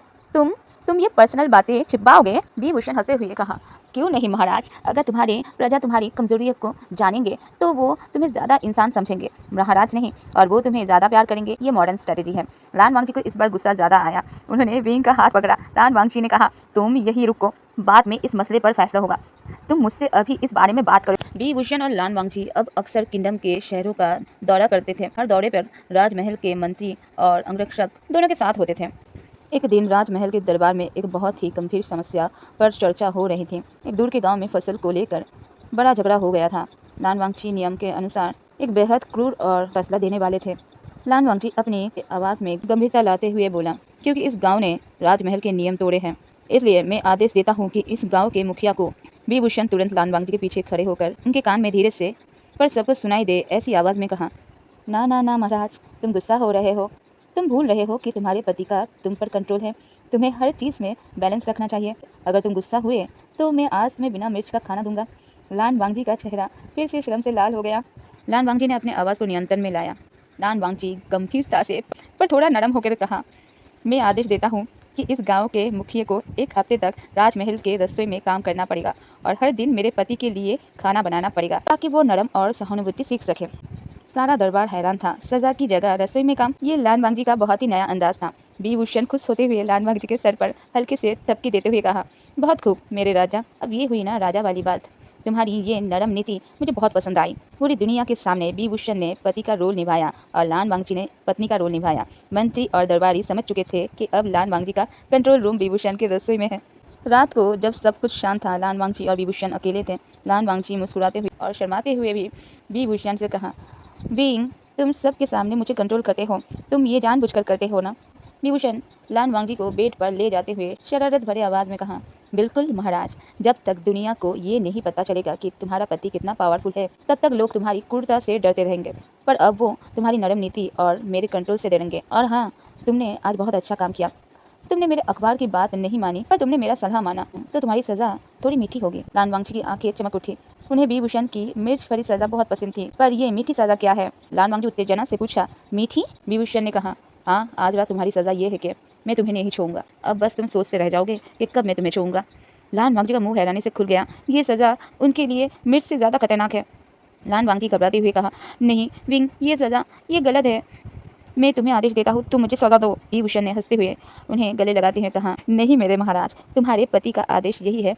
[SPEAKER 1] तुम ये पर्सनल बातें छिपाओगे? विभूषण हंसते हुए कहा, क्यों नहीं महाराज, अगर तुम्हारे प्रजा तुम्हारी कमजोरियों को जानेंगे तो वो तुम्हें ज्यादा इंसान समझेंगे महाराज नहीं, और वो तुम्हें ज्यादा प्यार करेंगे। ये मॉडर्न स्ट्रेटेजी है। लान वांगची को इस बार गुस्सा ज्यादा आया। उन्होंने बीइंग का हाथ पकड़ा। लान वांगची ने कहा, तुम यही रुको, बाद में इस मसले पर फैसला होगा, तुम मुझसे अभी इस बारे में बात करो। विभूषण और लान वांगची अब अक्सर किंगडम के शहरों का दौरा करते थे। हर दौरे पर राजमहल के मंत्री और अंगरक्षक दोनों के साथ होते थे। एक दिन राजमहल के दरबार में एक बहुत ही गंभीर समस्या पर चर्चा हो रही थी। एक दूर के गांव में फसल को लेकर बड़ा झगड़ा हो गया था। लान वांगची नियम के अनुसार एक बेहद क्रूर और फैसला देने वाले थे। लान वांगची अपनी आवाज में गंभीरता लाते हुए बोला, क्योंकि इस गांव ने राजमहल के नियम तोड़े हैं, इसलिए मैं आदेश देता हूँ कि इस गाँव के मुखिया को। विभूषण तुरंत लान वांगची के पीछे खड़े होकर उनके कान में धीरे से पर सबको सुनाई दे ऐसी आवाज में कहा, ना ना ना महाराज, तुम गुस्सा हो रहे हो, तुम भूल रहे हो कि तुम्हारे पति का तुम पर कंट्रोल है। तुम्हें हर चीज़ में बैलेंस रखना चाहिए। अगर तुम गुस्सा हुए तो मैं आज में बिना मिर्च का खाना दूंगा। लान वांगची का चेहरा फिर से शर्म से लाल हो गया। लान वांगची ने अपने आवाज़ को नियंत्रण में लाया। लान वांगची गंभीरता से पर थोड़ा नरम होकर कहा, मैं आदेश देता हूँ कि इस गांव के मुखिया को एक हफ्ते तक राजमहल के रसोई में काम करना पड़ेगा और हर दिन मेरे पति के लिए खाना बनाना पड़ेगा, ताकि वो नरम और सहानुभूति सीख सके। सारा दरबार हैरान था। सजा की जगह रसोई में काम, ये लान वांगची का बहुत ही नया अंदाज था। विभूषण खुश होते हुए लान वांगची के सर पर हल्के से थपकी देते हुए कहा, बहुत खूब मेरे राजा, अब ये हुई ना राजा वाली बात। तुम्हारी ये नरम नीति मुझे बहुत पसंद आई। पूरी दुनिया के सामने विभूषण ने पति का रोल निभाया और लान वांगची ने पत्नी का रोल निभाया। मंत्री और दरबारी समझ चुके थे कि अब लान वांगची का कंट्रोल रूम विभूषण के रसोई में है। रात को जब सब कुछ शांत था, लान वांगची और विभूषण अकेले थे। लान वांगची मुस्कुराते हुए और शर्माते हुए भी विभूषण से कहा, बीइंग तुम सबके सामने मुझे कंट्रोल करते हो, तुम ये जानबूझकर करते हो ना? विभूषण लान वांगची को बेड पर ले जाते हुए शरारत भरे आवाज में कहा, बिल्कुल महाराज, जब तक दुनिया को ये नहीं पता चलेगा कि तुम्हारा पति कितना पावरफुल है, तब तक लोग तुम्हारी क्रूरता से डरते रहेंगे, पर अब वो तुम्हारी नरम नीति और मेरे कंट्रोल से डरेंगे। और हाँ, तुमने आज बहुत अच्छा काम किया। तुमने मेरे अखबार की बात नहीं मानी, पर तुमने मेरा सलाह माना, तो तुम्हारी सजा थोड़ी मीठी होगी। लान वांगची की आंखें चमक उठी। उन्हें विभूषण की मिर्च भरी सजा बहुत पसंद थी, पर ये मीठी सजा क्या है? लान वांगची उत्तेजना से पूछा, मीठी? विभूषण ने कहा, हाँ, आज रात तुम्हारी सजा ये है कि मैं तुम्हें नहीं छूऊंगा। अब बस तुम सोचते रह जाओगे कि कब मैं तुम्हें छूऊंगा। लान वांगची का मुंह हैरानी से खुल गया। ये सजा उनके लिए मिर्च से ज्यादा खतरनाक है। लान वांगची घबराते हुए कहा, नहीं विंग, ये सजा ये गलत है, मैं तुम्हें आदेश देता हूँ, तुम मुझे सजा दो। विभूषण ने हंसते हुए उन्हें गले लगाते हुए कहा, नहीं मेरे महाराज, तुम्हारे पति का आदेश यही है,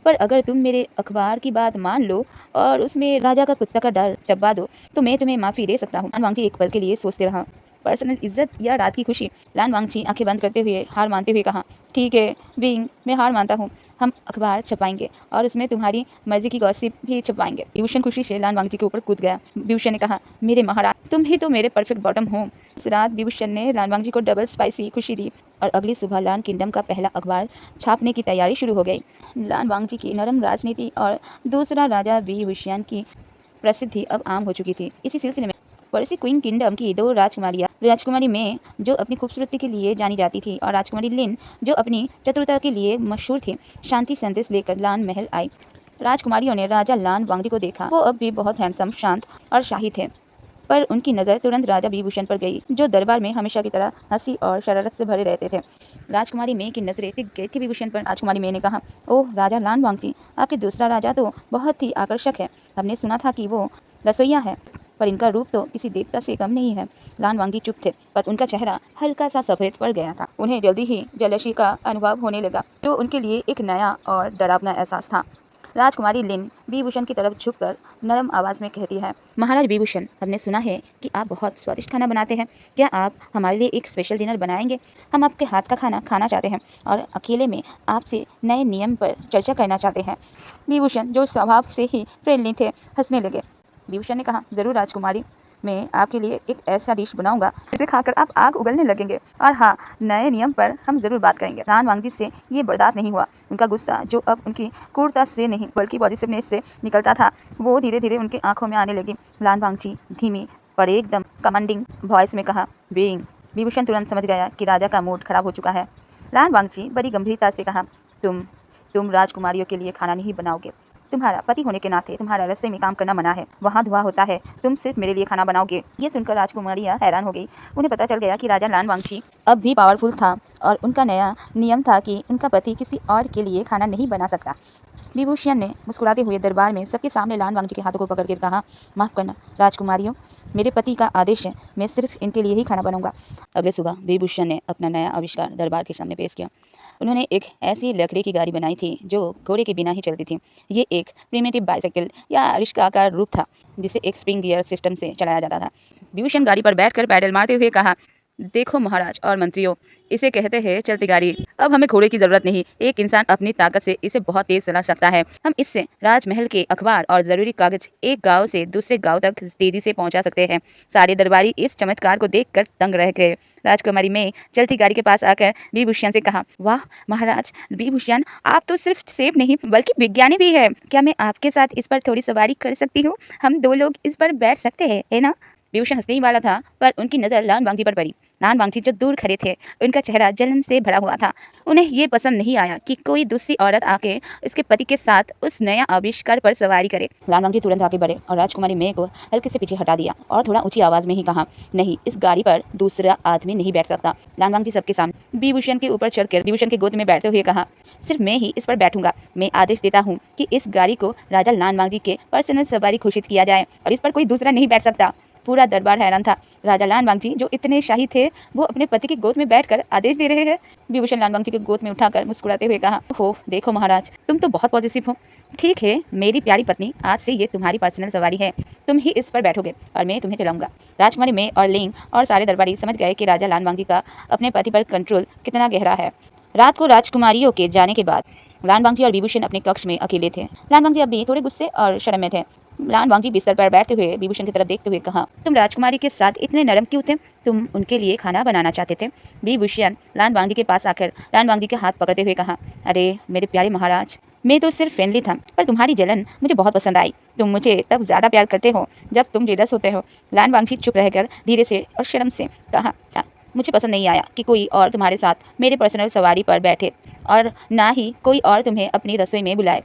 [SPEAKER 1] पर अगर तुम मेरे अखबार की बात मान लो और उसमें राजा का कुत्ता का डर चबा दो, तो मैं तुम्हें माफी दे सकता हूँ। लान वांगची एक पल के लिए सोचते रहा, पर्सनल इज्जत या रात की खुशी। लान वांगची आंखें बंद करते हुए हार मानते हुए कहा, ठीक है विंग, मैं हार मानता हूँ, हम अखबार छपाएंगे और उसमें तुम्हारी मर्जी की गॉसिप भी छपाएंगे। विभूषण खुशी से लान वांगची के ऊपर कूद गया। विभूषण ने कहा, मेरे महाराज, तुम ही तो मेरे परफेक्ट बॉटम हो। इस रात विभूषण ने लान वांगची को डबल स्पाइसी खुशी दी और अगली सुबह लान किंगडम का पहला अखबार छापने की तैयारी शुरू हो गई। लान वांगची की नरम राजनीति और दूसरा राजा विभूषण की प्रसिद्धि अब आम हो चुकी थी। इसी सिलसिले में पड़ोसी क्वीन किंगडम की दो राजकुमारियां, राजकुमारी में जो अपनी खूबसूरती के लिए जानी जाती थी और राजकुमारी लिन जो अपनी चतुरता के लिए मशहूर थी, शांति संदेश लेकर लान महल आई। राजकुमारियों ने राजा लान वांगची को देखा। वो अब भी बहुत हैंडसम, शांत और शाही थे, पर उनकी नज़र तुरंत राजा विभूषण पर गई, जो दरबार में हमेशा की तरह हंसी और शरारत से भरे रहते थे। राजकुमारी मे की नजरें टिक गई थी विभूषण पर। राजकुमारी मे ने कहा, ओह राजा लान वांगची, आपके दूसरा राजा तो बहुत ही आकर्षक है। हमने सुना था कि वो रसोइया है, पर इनका रूप तो किसी देवता से कम नहीं है। लान वांगची चुप थे, पर उनका चेहरा हल्का सा सफेद पड़ गया था। उन्हें जल्दी ही जेलसी का अनुभव होने लगा, जो उनके लिए एक नया और डरावना एहसास था। राजकुमारी लिन विभूषण की तरफ झुककर नरम आवाज में कहती है, महाराज विभूषण, हमने सुना है कि आप बहुत स्वादिष्ट खाना बनाते हैं। क्या आप हमारे लिए एक स्पेशल डिनर बनाएंगे? हम आपके हाथ का खाना खाना चाहते हैं और अकेले में आपसे नए नियम पर चर्चा करना चाहते हैं। विभूषण, जो स्वभाव से ही फ्रेंडली थे, हंसने लगे। विभूषण ने कहा, जरूर राजकुमारी, मैं आपके लिए एक ऐसा डिश बनाऊंगा जिसे खाकर आप आग उगलने लगेंगे। और हाँ, नए नियम पर हम जरूर बात करेंगे। लान वांगजी से ये बर्दाश्त नहीं हुआ। उनका गुस्सा, जो अब उनकी क्रूरता से नहीं बल्कि पॉजिटिवनेस से निकलता था, वो धीरे धीरे उनकी आंखों में आने लगी। लान वांगजी धीमी पर एकदम कमांडिंग वॉइस में कहा, बीइंग। विभूषण तुरंत समझ गया कि राजा का मूड खराब हो चुका है। लान वांगजी बड़ी गंभीरता से कहा, तुम राजकुमारियों के लिए खाना नहीं बनाओगे। तुम्हारा पति होने के नाते तुम्हारा रसोई में काम करना मना है, वहाँ धुआं होता है। तुम सिर्फ मेरे लिए खाना बनाओगे। ये सुनकर राजकुमारियाँ हैरान हो गई। उन्हें पता चल गया कि राजा लान वांगजी अब भी पावरफुल था और उनका नया नियम था कि उनका पति किसी और के लिए खाना नहीं बना सकता। विभूषण ने मुस्कुराते हुए दरबार में सबके सामने लान वांगजी के हाथों को पकड़कर कहा, माफ करना राजकुमारियों, मेरे पति का आदेश है, मैं सिर्फ इनके लिए ही खाना बनाऊंगा। अगले सुबह विभूषण ने अपना नया आविष्कार दरबार के सामने पेश किया। उन्होंने एक ऐसी लकड़ी की गाड़ी बनाई थी जो घोड़े के बिना ही चलती थी। ये एक प्रिमिटिव बाइसाइकिल या रिक्शा का रूप था जिसे एक स्प्रिंग गियर सिस्टम से चलाया जाता था। विभूषण गाड़ी पर बैठकर पैडल मारते हुए कहा, देखो महाराज और मंत्रियों, इसे कहते हैं चलती गाड़ी। अब हमें घोड़े की जरूरत नहीं, एक इंसान अपनी ताकत से इसे बहुत तेज चला सकता है। हम इससे राजमहल के अखबार और जरूरी कागज एक गांव से दूसरे गांव तक तेजी से पहुंचा सकते हैं। सारे दरबारी इस चमत्कार को देखकर दंग रह गए। राजकुमारी में चलती गाड़ी के पास आकर विभूषण से कहा, वाह महाराज विभूषण, आप तो सिर्फ सेफ नहीं बल्कि विज्ञानी भी है। क्या मैं आपके साथ इस पर थोड़ी सवारी कर सकती हूँ? हम 2 लोग इस पर बैठ सकते हैं, है ना? विभूषण हंसने ही वाला था, पर उनकी नजर लान वांगजी पर पड़ी। लान वांगजी जो दूर खड़े थे, उनका चेहरा जलन से भरा हुआ था। उन्हें ये पसंद नहीं आया कि कोई दूसरी औरत आके उसके पति के साथ उस नया आविष्कार पर सवारी करे। लान वांगजी तुरंत आगे बढ़े और राजकुमारी मेघ को हल्के से पीछे हटा दिया और थोड़ा ऊंची आवाज में ही कहा, नहीं, इस गाड़ी पर दूसरा आदमी नहीं बैठ सकता। लान वांगजी सबके सामने विभूषण के ऊपर चढ़कर विभूषण के गोद में बैठते हुए कहा, सिर्फ मैं ही इस पर बैठूंगा। मैं आदेश देता हूँ कि इस गाड़ी को राजा लान वांगजी के पर्सनल सवारी घोषित किया जाए और इस पर कोई दूसरा नहीं बैठ सकता। पूरा दरबार हैरान था। राजा लान वांगजी, जो इतने शाही थे, वो अपने पति की गोद में बैठकर आदेश दे रहे हैं। विभूषण लान वांगजी के गोद में उठाकर मुस्कुराते हुए कहा, हो देखो महाराज, तुम तो बहुत पॉजिटिव हो। ठीक है मेरी प्यारी पत्नी, आज से ये तुम्हारी पर्सनल सवारी है। तुम ही इस पर बैठोगे और मैं तुम्हें चलाऊंगा। राजकुमारी में और लिंग और सारे दरबारी समझ गए कि राजा लान वांगजी का अपने पति पर कंट्रोल कितना गहरा है। रात को राजकुमारियों के जाने के बाद लान वांगजी और विभूषण अपने कक्ष में अकेले थे। लान वांगजी अब भी थोड़े गुस्से और शर्म में थे। लान वांगजी बिस्तर पर बैठते हुए विभूषण की तरफ देखते हुए कहा, तुम राजकुमारी के साथ इतने नरम क्यों थे? तुम उनके लिए खाना बनाना चाहते थे। विभूषण लान वांगजी के पास आकर लान वांगजी के हाथ पकड़ते हुए कहा, अरे मेरे प्यारे महाराज, मैं तो सिर्फ फ्रेंडली था, पर तुम्हारी जलन मुझे बहुत पसंद आई। तुम मुझे तब ज्यादा प्यार करते हो जब तुम जेलस होते हो। लान वांगजी चुप रहकर धीरे से और शर्म से कहा, मुझे पसंद नहीं आया कि कोई और तुम्हारे साथ मेरे पर्सनल सवारी पर बैठे और ना ही कोई और तुम्हें अपनी रसोई में बुलाए।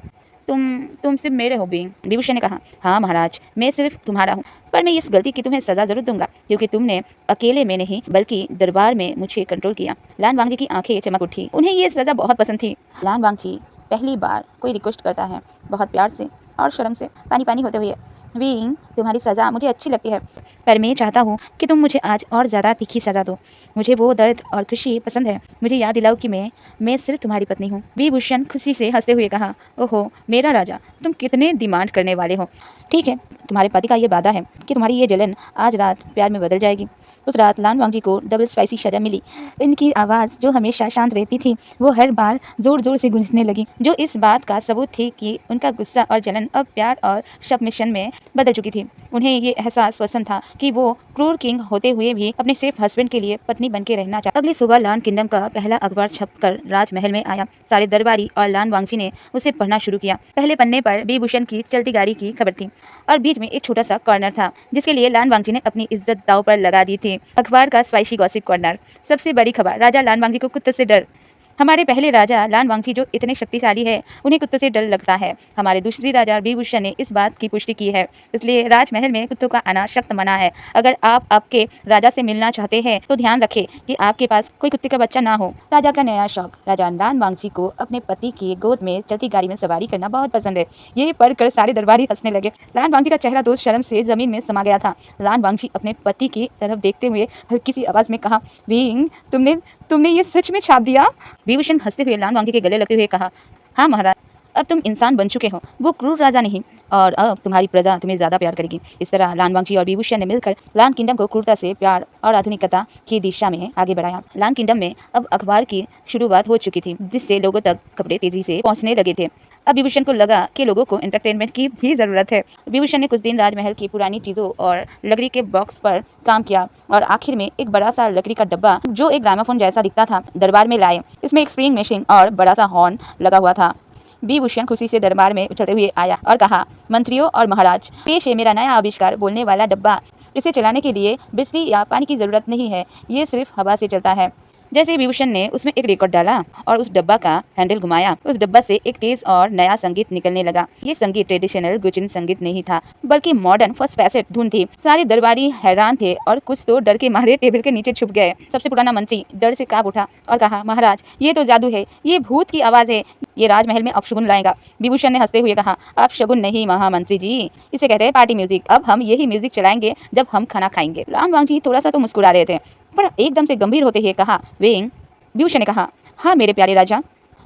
[SPEAKER 1] तुम सिर्फ मेरे हो बीइंग। विभूषण ने कहा, हाँ महाराज, मैं सिर्फ तुम्हारा हूँ, पर मैं इस गलती की तुम्हें सजा जरूर दूंगा क्योंकि तुमने अकेले में नहीं बल्कि दरबार में मुझे कंट्रोल किया। लान वांगजी की आंखें चमक उठी। उन्हें ये सजा बहुत पसंद थी। लान वांगजी पहली बार कोई रिक्वेस्ट करता है, बहुत प्यार से और शर्म से पानी पानी होते हुए, बीइंग, तुम्हारी सजा मुझे अच्छी लगती है, पर मैं चाहता हूँ कि तुम मुझे आज और ज़्यादा तीखी सजा दो। मुझे वो दर्द और खुशी पसंद है। मुझे याद दिलाओ कि मैं सिर्फ तुम्हारी पत्नी हूँ। विभूषण खुशी से हंसते हुए कहा, ओहो मेरा राजा, तुम कितने डिमांड करने वाले हो। ठीक है, तुम्हारे पति का ये वादा है कि तुम्हारी ये जलन आज रात प्यार में बदल जाएगी। उस रात लान वांगजी को डबल स्पाइसी सजा मिली। इनकी आवाज़ जो हमेशा शांत रहती थी, वो हर बार जोर जोर से गूंजने लगी, जो इस बात का सबूत थी कि उनका गुस्सा और जलन अब प्यार और सबमिशन में बदल चुकी थी। उन्हें ये एहसास पसंद था कि वो क्रूर किंग होते हुए भी अपने सेफ हस्बैंड के लिए पत्नी बनके रहना चाहता। अगली सुबह लान किंगडम का पहला अखबार छपकर राजमहल में आया। सारे दरबारी और लान वांगजी ने उसे पढ़ना शुरू किया। पहले पन्ने पर विभूषण की चलती गाड़ी की खबर थी और बीच में एक छोटा सा कॉर्नर था जिसके लिए लान वांगजी ने अपनी इज्जत दांव पर लगा दी थी। अखबार का स्पाइसी गॉसिप कॉर्नर। सबसे बड़ी खबर, राजा लान वांगजी को कुत्ते से डर। हमारे पहले राजा लान वांगजी जो इतने शक्तिशाली है, उन्हें कुत्तों से डर लगता है। हमारे दूसरी राजा विभूषण ने इस बात की पुष्टि की है, इसलिए राजमहल में कुत्तों का आना सख्त मना है। अगर आप आपके राजा से मिलना चाहते हैं तो ध्यान रखें कि आपके पास कोई कुत्ते का बच्चा ना हो। राजा का नया शौक। राजा लान वांगजी को अपने पति की गोद में चलती गाड़ी में सवारी करना बहुत पसंद है। ये पढ़कर सारे दरबारी हंसने लगे। लान वांगजी का चेहरा दोस्त शर्म से जमीन में समा गया था। लान वांगजी अपने पति की तरफ देखते हुए हल्की सी आवाज में कहा, बीइंग, तुमने ये सच में छाप दिया? विभूषण हंसते हुए लान वांगजी के गले लगते हुए कहा, हाँ महाराज, अब तुम इंसान बन चुके हो, वो क्रूर राजा नहीं, और अब तुम्हारी प्रजा तुम्हें ज्यादा प्यार करेगी। इस तरह लान वांगची और विभूषण ने मिलकर लान किंगडम को क्रूरता से प्यार और आधुनिकता की दिशा में आगे बढ़ाया। लान किंगडम में अब अखबार की शुरुआत हो चुकी थी, जिससे लोगों तक खबरें तेजी से पहुंचने लगे थे। अब विभूषण को लगा कि लोगों को एंटरटेनमेंट की भी जरूरत है। विभूषण ने कुछ दिन राजमहल की पुरानी चीजों और लकड़ी के बॉक्स पर काम किया, और आखिर में एक बड़ा सा लकड़ी का डब्बा जो एक ग्रामोफोन जैसा दिखता था दरबार में लाए। इसमें एक स्प्रिंग मशीन और बड़ा सा हॉर्न लगा हुआ था। विभूषण खुशी से दरबार में उछलते हुए आया और कहा, मंत्रियों और महाराज, पेश है मेरा नया आविष्कार, बोलने वाला डब्बा। इसे चलाने के लिए बिजली या पानी की जरूरत नहीं है, ये सिर्फ हवा से चलता है। जैसे विभूषण ने उसमें एक रिकॉर्ड डाला और उस डब्बा का हैंडल घुमाया, उस डब्बा से एक तेज और नया संगीत निकलने लगा। ये संगीत ट्रेडिशनल गुजरिन संगीत नहीं था, बल्कि मॉडर्न फर्स्ट पैसेट धुन थी। सारे दरबारी हैरान थे और कुछ तो डर के मारे टेबल के नीचे छुप गए। सबसे पुराना मंत्री डर से कांप उठा और कहा, महाराज, ये तो जादू है, ये भूत की आवाज है, ये राजमहल में अपशगुन लाएगा। विभूषण ने हंसते हुए कहा, अपशगुन नहीं महामंत्री जी, इसे कहते हैं पार्टी म्यूजिक। अब हम यही म्यूजिक चलाएंगे जब हम खाना खाएंगे। लान वांगची थोड़ा सा तो मुस्कुरा रहे थे, पर एकदम से गंभीर होते हुए कहा, वेंग। विभूषण ने कहा, हाँ मेरे प्यारे राजा।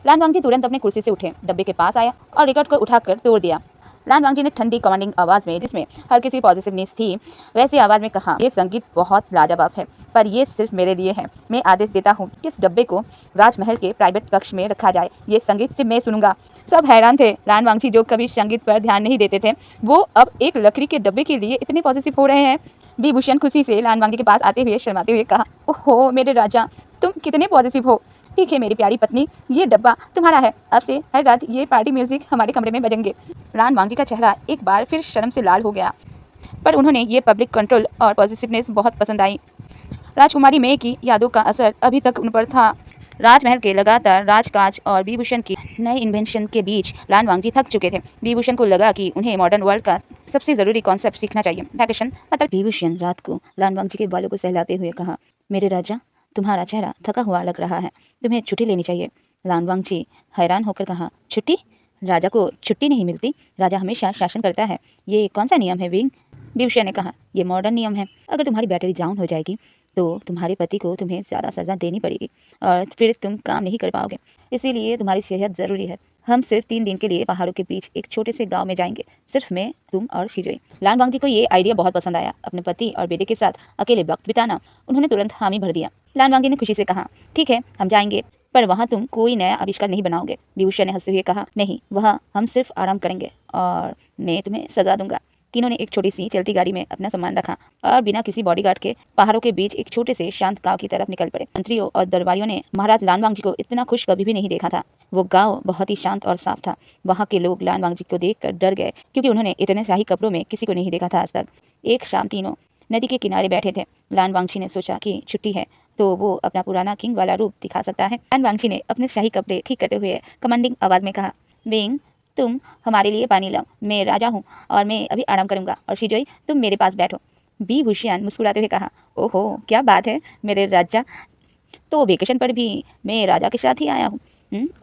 [SPEAKER 1] लान वांगची तुरंत अपनी कुर्सी से उठे, डब्बे के पास आया और रिकॉर्ड को उठाकर तोड़ दिया। लान वांगची ने ठंडी कमांडिंग आवाज में, जिसमें हर किसी पॉजिटिवनेस थी, वैसी आवाज में कहा, ये संगीत बहुत लाजवाब है, पर ये सिर्फ मेरे लिए है। मैं आदेश देता हूँ कि इस डब्बे को राजमहल के प्राइवेट कक्ष में रखा जाए। ये संगीत सिर्फ मैं सुनूंगा। सब हैरान थे। लान वांगची जो कभी संगीत पर ध्यान नहीं देते थे, वो अब एक लकड़ी के डब्बे के लिए इतने पॉजिटिव हो रहे हैं। विभूषण खुशी से लान वांगची के पास आते हुए शर्माते हुए कहा, ओहो मेरे राजा, तुम कितने पॉजिटिव हो। ठीक है मेरी प्यारी पत्नी, ये डब्बा तुम्हारा है। अब से हर रात ये पार्टी म्यूजिक हमारे कमरे में बजेंगे। लान वांगची का चेहरा एक बार फिर शर्म से लाल हो गया, पर उन्होंने ये पब्लिक कंट्रोल और पॉजिटिवनेस बहुत पसंद आई। राजकुमारी मे की यादों का असर अभी तक उन पर था। राजमहल के लगातार राजकाज और विभूषण की नए इन्वेंशन के बीच लान वांगची थक चुके थे। विभूषण को लगा कि उन्हें मॉडर्न वर्ल्ड का सबसे जरूरी कॉन्सेप्ट सीखना चाहिए, वैकेशन मतलब। विभूषण रात को लान वांगची के बालों को सहलाते हुए कहा, मेरे राजा, तुम्हारा चेहरा थका हुआ लग रहा है, तुम्हें छुट्टी लेनी चाहिए। लान वांगची हैरान होकर कहा, छुट्टी? राजा को छुट्टी नहीं मिलती, राजा हमेशा शासन करता है। ये कौन सा नियम है विंग? विभूषण ने कहा, ये मॉडर्न नियम है। अगर तुम्हारी बैटरी डाउन हो जाएगी तो तुम्हारे पति को तुम्हें ज़्यादा सजा देनी पड़ेगी और फिर तुम काम नहीं कर पाओगे। इसीलिए तुम्हारी सेहत ज़रूरी है। हम सिर्फ 3 दिन के लिए पहाड़ों के बीच एक छोटे से गांव में जाएंगे, सिर्फ मैं, तुम और शिजोई। लान वांगची को ये आइडिया बहुत पसंद आया, अपने पति और बेटे के साथ अकेले वक्त बिताना। उन्होंने तुरंत हामी भर दिया। लान वांगची ने खुशी से कहा, ठीक है हम जाएंगे, पर वहाँ तुम कोई नया आविष्कार नहीं बनाओगे। विभूषण ने हंसते हुए कहा, नहीं, वहाँ हम सिर्फ आराम करेंगे और मैं तुम्हें सजा दूंगा। तीनों ने एक छोटी सी चलती गाड़ी में अपना सामान रखा और बिना किसी बॉडीगार्ड के पहाड़ों के बीच एक छोटे से शांत गांव की तरफ निकल पड़े। मंत्रियों और दरबारियों ने महाराज लान वांगची को इतना खुश कभी भी नहीं देखा था। वो गांव बहुत ही शांत और साफ था। वहाँ के लोग लान वांगची को देखकर डर गए, क्योंकि उन्होंने इतने शाही कपड़ों में किसी को नहीं देखा था आज तक। एक शाम तीनों नदी के किनारे बैठे थे। लान वांगची ने सोचा कि छुट्टी है तो वो अपना पुराना किंग वाला रूप दिखा सकता है। लान वांगची ने अपने शाही कपड़े ठीक करते हुए कमांडिंग आवाज में कहा, बेंग, तुम हमारे लिए पानी लाओ, मैं राजा हूँ और मैं अभी आराम करूंगा, और शिजोई तुम मेरे पास बैठो। विभूषण मुस्कुराते हुए कहा, ओहो क्या बात है मेरे राजा, तो वेकेशन पर भी मैं राजा के साथ ही आया हूँ,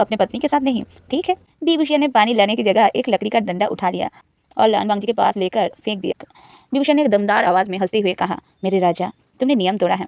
[SPEAKER 1] अपने पत्नी के साथ नहीं। ठीक है। विभूषण ने पानी लाने की जगह एक लकड़ी का डंडा उठा लिया और लान वांगची के पास लेकर फेंक दिया। विभूषण ने एक दमदार आवाज में हंसते हुए कहा, मेरे राजा, तुमने नियम तोड़ा है,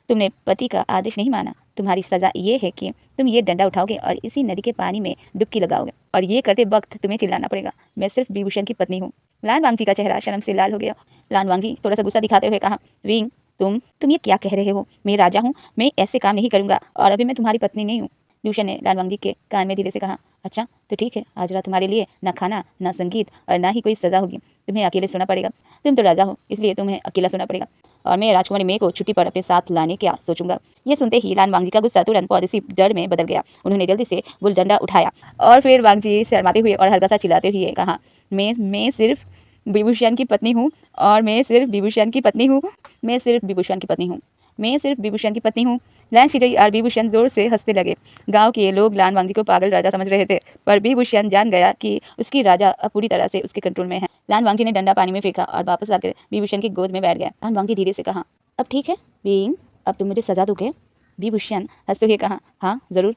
[SPEAKER 1] तुमने पति का आदेश नहीं माना। तुम्हारी सजा ये है कि तुम ये डंडा उठाओगे और इसी नदी के पानी में डुबकी लगाओगे, और ये करते वक्त तुम्हें चिल्लाना पड़ेगा, मैं सिर्फ विभूषण की पत्नी हूँ। लान वांगची का चेहरा शर्म से लाल हो गया। लान वांगची थोड़ा सा गुस्सा दिखाते हुए कहा, विंग, तुम ये क्या कह रहे हो? मैं राजा हूँ, मैं ऐसे काम नहीं करूंगा, और अभी मैं तुम्हारी पत्नी नहीं हूँ। विभूषण ने लान वांगची के कान में धीरे से कहा, अच्छा तो ठीक है, आज रात तुम्हारे लिए ना खाना, ना संगीत और ना ही कोई सजा होगी। तुम्हें अकेले सोना पड़ेगा। तुम तो राजा हो, इसलिए तुम्हें अकेला सोना पड़ेगा, और मैं राजकुमारी मे को छुट्टी पर अपने साथ लाने क्या सोचूंगा। ये सुनते ही लान वांगची का गुस्सा तुरंत पॉजिटिव डर में बदल गया। उन्होंने जल्दी से वो डंडा उठाया और फिर वांगची शर्माते हुए और हल्का सा चिल्लाते हुए कहा, मैं सिर्फ विभूषण की पत्नी हूँ, और मैं सिर्फ विभूषण की पत्नी हूँ, मैं सिर्फ विभूषण की पत्नी हूँ, मैं सिर्फ विभूषण की पत्नी हूँ। लान शिजोई और विभूषण जोर से हंसने लगे। गांव के लोग लान वांगची को पागल राजा समझ रहे थे, पर विभूषण जान गया कि उसकी राजा अब पूरी तरह से उसके कंट्रोल में है। लान वांगची ने डंडा पानी में फेंका और वापस आकर विभूषण की गोद में बैठ गया। लान वांगची धीरे से कहा, अब ठीक है विंग, अब तुम मुझे सजा दोगे? विभूषण हंसते हुए कहा, हाँ जरूर,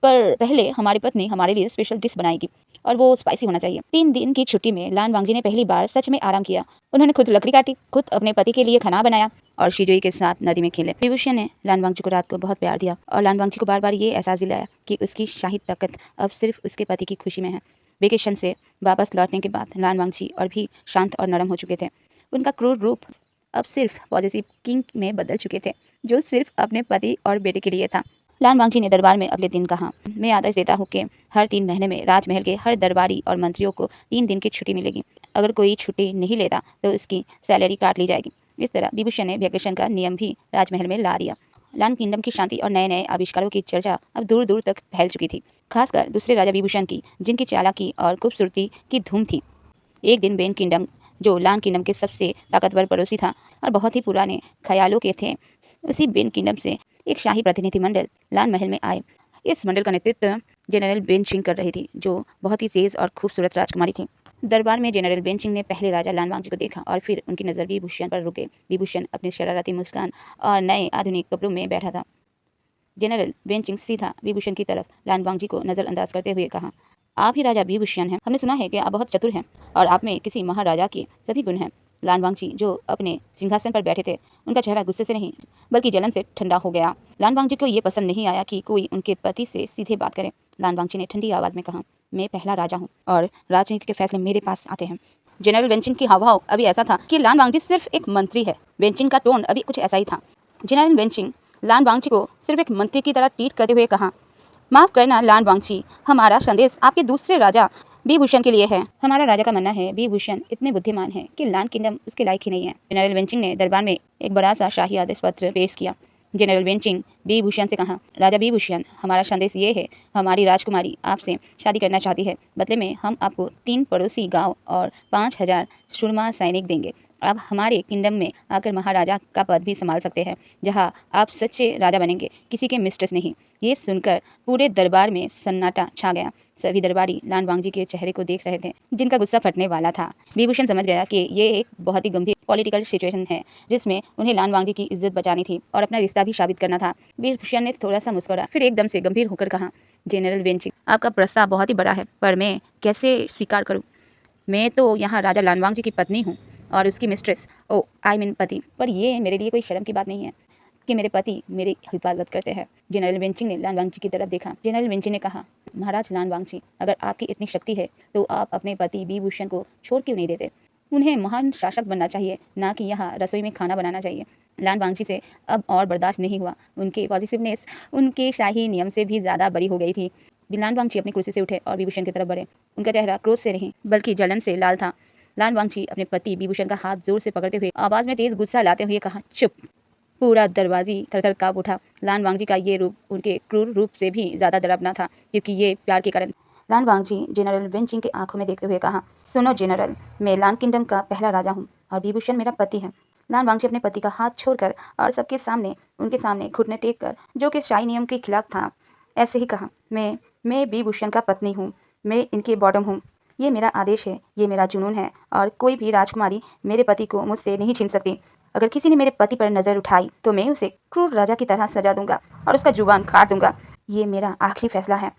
[SPEAKER 1] पर पहले हमारी पत्नी हमारे लिए स्पेशल डिश बनाएगी और वो स्पाइसी होना चाहिए। 3 दिन की छुट्टी में लान वांगची ने पहली बार सच में आराम किया। उन्होंने खुद लकड़ी काटी, खुद अपने पति के लिए खाना बनाया और शिजोई के साथ नदी में खेले। विभूषण ने लान वांगची को रात को बहुत प्यार दिया और लान वांगची को बार बार ये एहसास दिलाया कि उसकी शाही ताकत अब सिर्फ उसके पति की खुशी में है। वेकेशन से वापस लौटने के बाद लान वांगची और भी शांत और नरम हो चुके थे। उनका क्रूर रूप अब सिर्फ पॉजिटिव किंग में बदल चुके थे, जो सिर्फ अपने पति और बेटे के लिए था। लान वांगची ने दरबार में अगले दिन कहा, मैं आदेश देता हूँ कि हर 3 महीने में राजमहल के हर दरबारी और मंत्रियों को 3 दिन की छुट्टी मिलेगी। अगर कोई छुट्टी नहीं लेता तो उसकी सैलरी काट ली जाएगी। इस तरह विभूषण ने वेकेशन का नियम भी राजमहल में ला दिया। लान किंगडम की शांति और नए नए आविष्कारों की चर्चा अब दूर दूर तक फैल चुकी थी, खासकर दूसरे राजा विभूषण की, जिनकी चालाकी और खूबसूरती की धूम थी। एक दिन बेन किंगडम, जो लान किंगडम के सबसे ताकतवर पड़ोसी था और बहुत ही पुराने ख्यालों के थे, उसी बेन किंगडम से एक शाही प्रतिनिधिमंडल लान महल में आए। इस मंडल का नेतृत्व जनरल बेनचिंग कर रही थी, जो बहुत ही तेज और खूबसूरत राजकुमारी थी। दरबार में जनरल बेनचिंग ने पहले राजा लान वांगची को देखा और फिर उनकी नजर विभूषण पर रुके। विभूषण अपनी शरारती मुस्कान और नए आधुनिक कपड़ों में बैठा था। जनरल बेनचिंग सीधा विभूषण की तरफ लान वांगची को नजरअंदाज करते हुए कहा, आप ही राजा विभूषण हैं। हमने सुना है कि आप बहुत चतुर हैं और आप में किसी महाराजा के सभी गुण हैं। लान वांगची, जो अपने सिंहासन पर बैठे थे, उनका चेहरा गुस्से से नहीं बल्कि जलन से ठंडा हो गया। लान वांगची को ये पसंद नहीं आया कि कोई उनके पति से सीधे बात करे। लान वांगची ने ठंडी आवाज में कहा, मैं पहला राजा हूँ और राजनीति के फैसले मेरे पास आते हैं। जनरल बेनचिंग की हावभाव अभी ऐसा था कि लान वांगची सिर्फ एक मंत्री है। बेनचिंग का टोन अभी कुछ ऐसा ही था। जनरल बेनचिंग लान वांगची को सिर्फ एक मंत्री की तरह ट्रीट करते हुए कहा, माफ करना लान वांगची, हमारा संदेश आपके दूसरे राजा विभूषण के लिए है। हमारा राजा का मानना है विभूषण इतने बुद्धिमान है कि लान किंगडम उसके लायक ही नहीं है। जनरल बेनचिंग ने दरबार में एक बड़ा सा शाही आदेश पत्र पेश किया। जनरल बेनचिंग विभूषण से कहा, राजा विभूषण, हमारा संदेश ये है, हमारी राजकुमारी आपसे शादी करना चाहती है। बदले में हम आपको 3 पड़ोसी गांव और 5000 सुरमा सैनिक देंगे। आप हमारे किंगडम में आकर महाराजा का पद भी संभाल सकते हैं, जहां आप सच्चे राजा बनेंगे, किसी के मिस्ट्रेस नहीं। ये सुनकर पूरे दरबार में सन्नाटा छा गया। सभी दरबारी लान वांगची के चेहरे को देख रहे थे, जिनका गुस्सा फटने वाला था। विभूषण समझ गया कि ये एक बहुत ही गंभीर पॉलिटिकल सिचुएशन है, जिसमें उन्हें लान वांगची की इज्जत बचानी थी और अपना रिश्ता भी साबित करना था। विभूषण ने थोड़ा सा मुस्कुरा, फिर एकदम से गंभीर होकर कहा, जनरल बेनचिंग, आपका प्रस्ताव बहुत ही बड़ा है, पर मैं कैसे स्वीकार करूं? मैं तो यहाँ राजा लान वांगची की पत्नी हूँ और उसकी मिस्ट्रेस, ओ आई मीन पति, पर ये मेरे लिए कोई शर्म की बात नहीं है कि मेरे पति मेरी हिफाजत करते हैं। जनरल बेनचिंग ने लान वांगची की तरफ देखा। जनरल बेनचिंग ने कहा, महाराज लान वांगची, अगर आपकी इतनी शक्ति है तो आप अपने पति विभूषण को छोड़ क्यों नहीं देते? उन्हें महान शासक बनना चाहिए, ना कि यहाँ रसोई में खाना बनाना चाहिए। लान वांगची से अब और बर्दाश्त नहीं हुआ। उनकी पॉजिटिवनेस उनके शाही नियम से भी ज्यादा बड़ी हो गई थी। लान वांगची अपनी कुर्सी से उठे और विभूषण की तरफ बढ़े। उनका चेहरा क्रोध से नहीं बल्कि जलन से लाल था। लान वांगची अपने पति विभूषण का हाथ जोर से पकड़ते हुए आवाज में तेज गुस्सा लाते हुए कहा, चुप। पूरा दरवाजी थरथर कांप उठा। लान वांगची का ये रूप उनके क्रूर रूप से भी ज्यादा डरावना था, क्योंकि ये प्यार के कारण। लान वांगची जनरल बेनचिंग की आंखों में देखते हुए कहा, सुनो जनरल, मैं लान किंगडम का पहला राजा हूँ और विभूषण मेरा पति है। लान वांगची अपने पति का हाथ छोड़कर और सबके सामने उनके सामने घुटने टेक कर, जो कि शाही नियम के खिलाफ था, ऐसे ही कहा, मैं विभूषण का पत्नी हूँ, मैं इनके बॉटम हूँ। ये मेरा आदेश है, ये मेरा जुनून है और कोई भी राजकुमारी मेरे पति को मुझसे नहीं छीन सकती। अगर किसी ने मेरे पति पर नजर उठाई तो मैं उसे क्रूर राजा की तरह सजा दूंगा और उसका जुबान काट दूंगा। ये मेरा आखिरी फैसला है।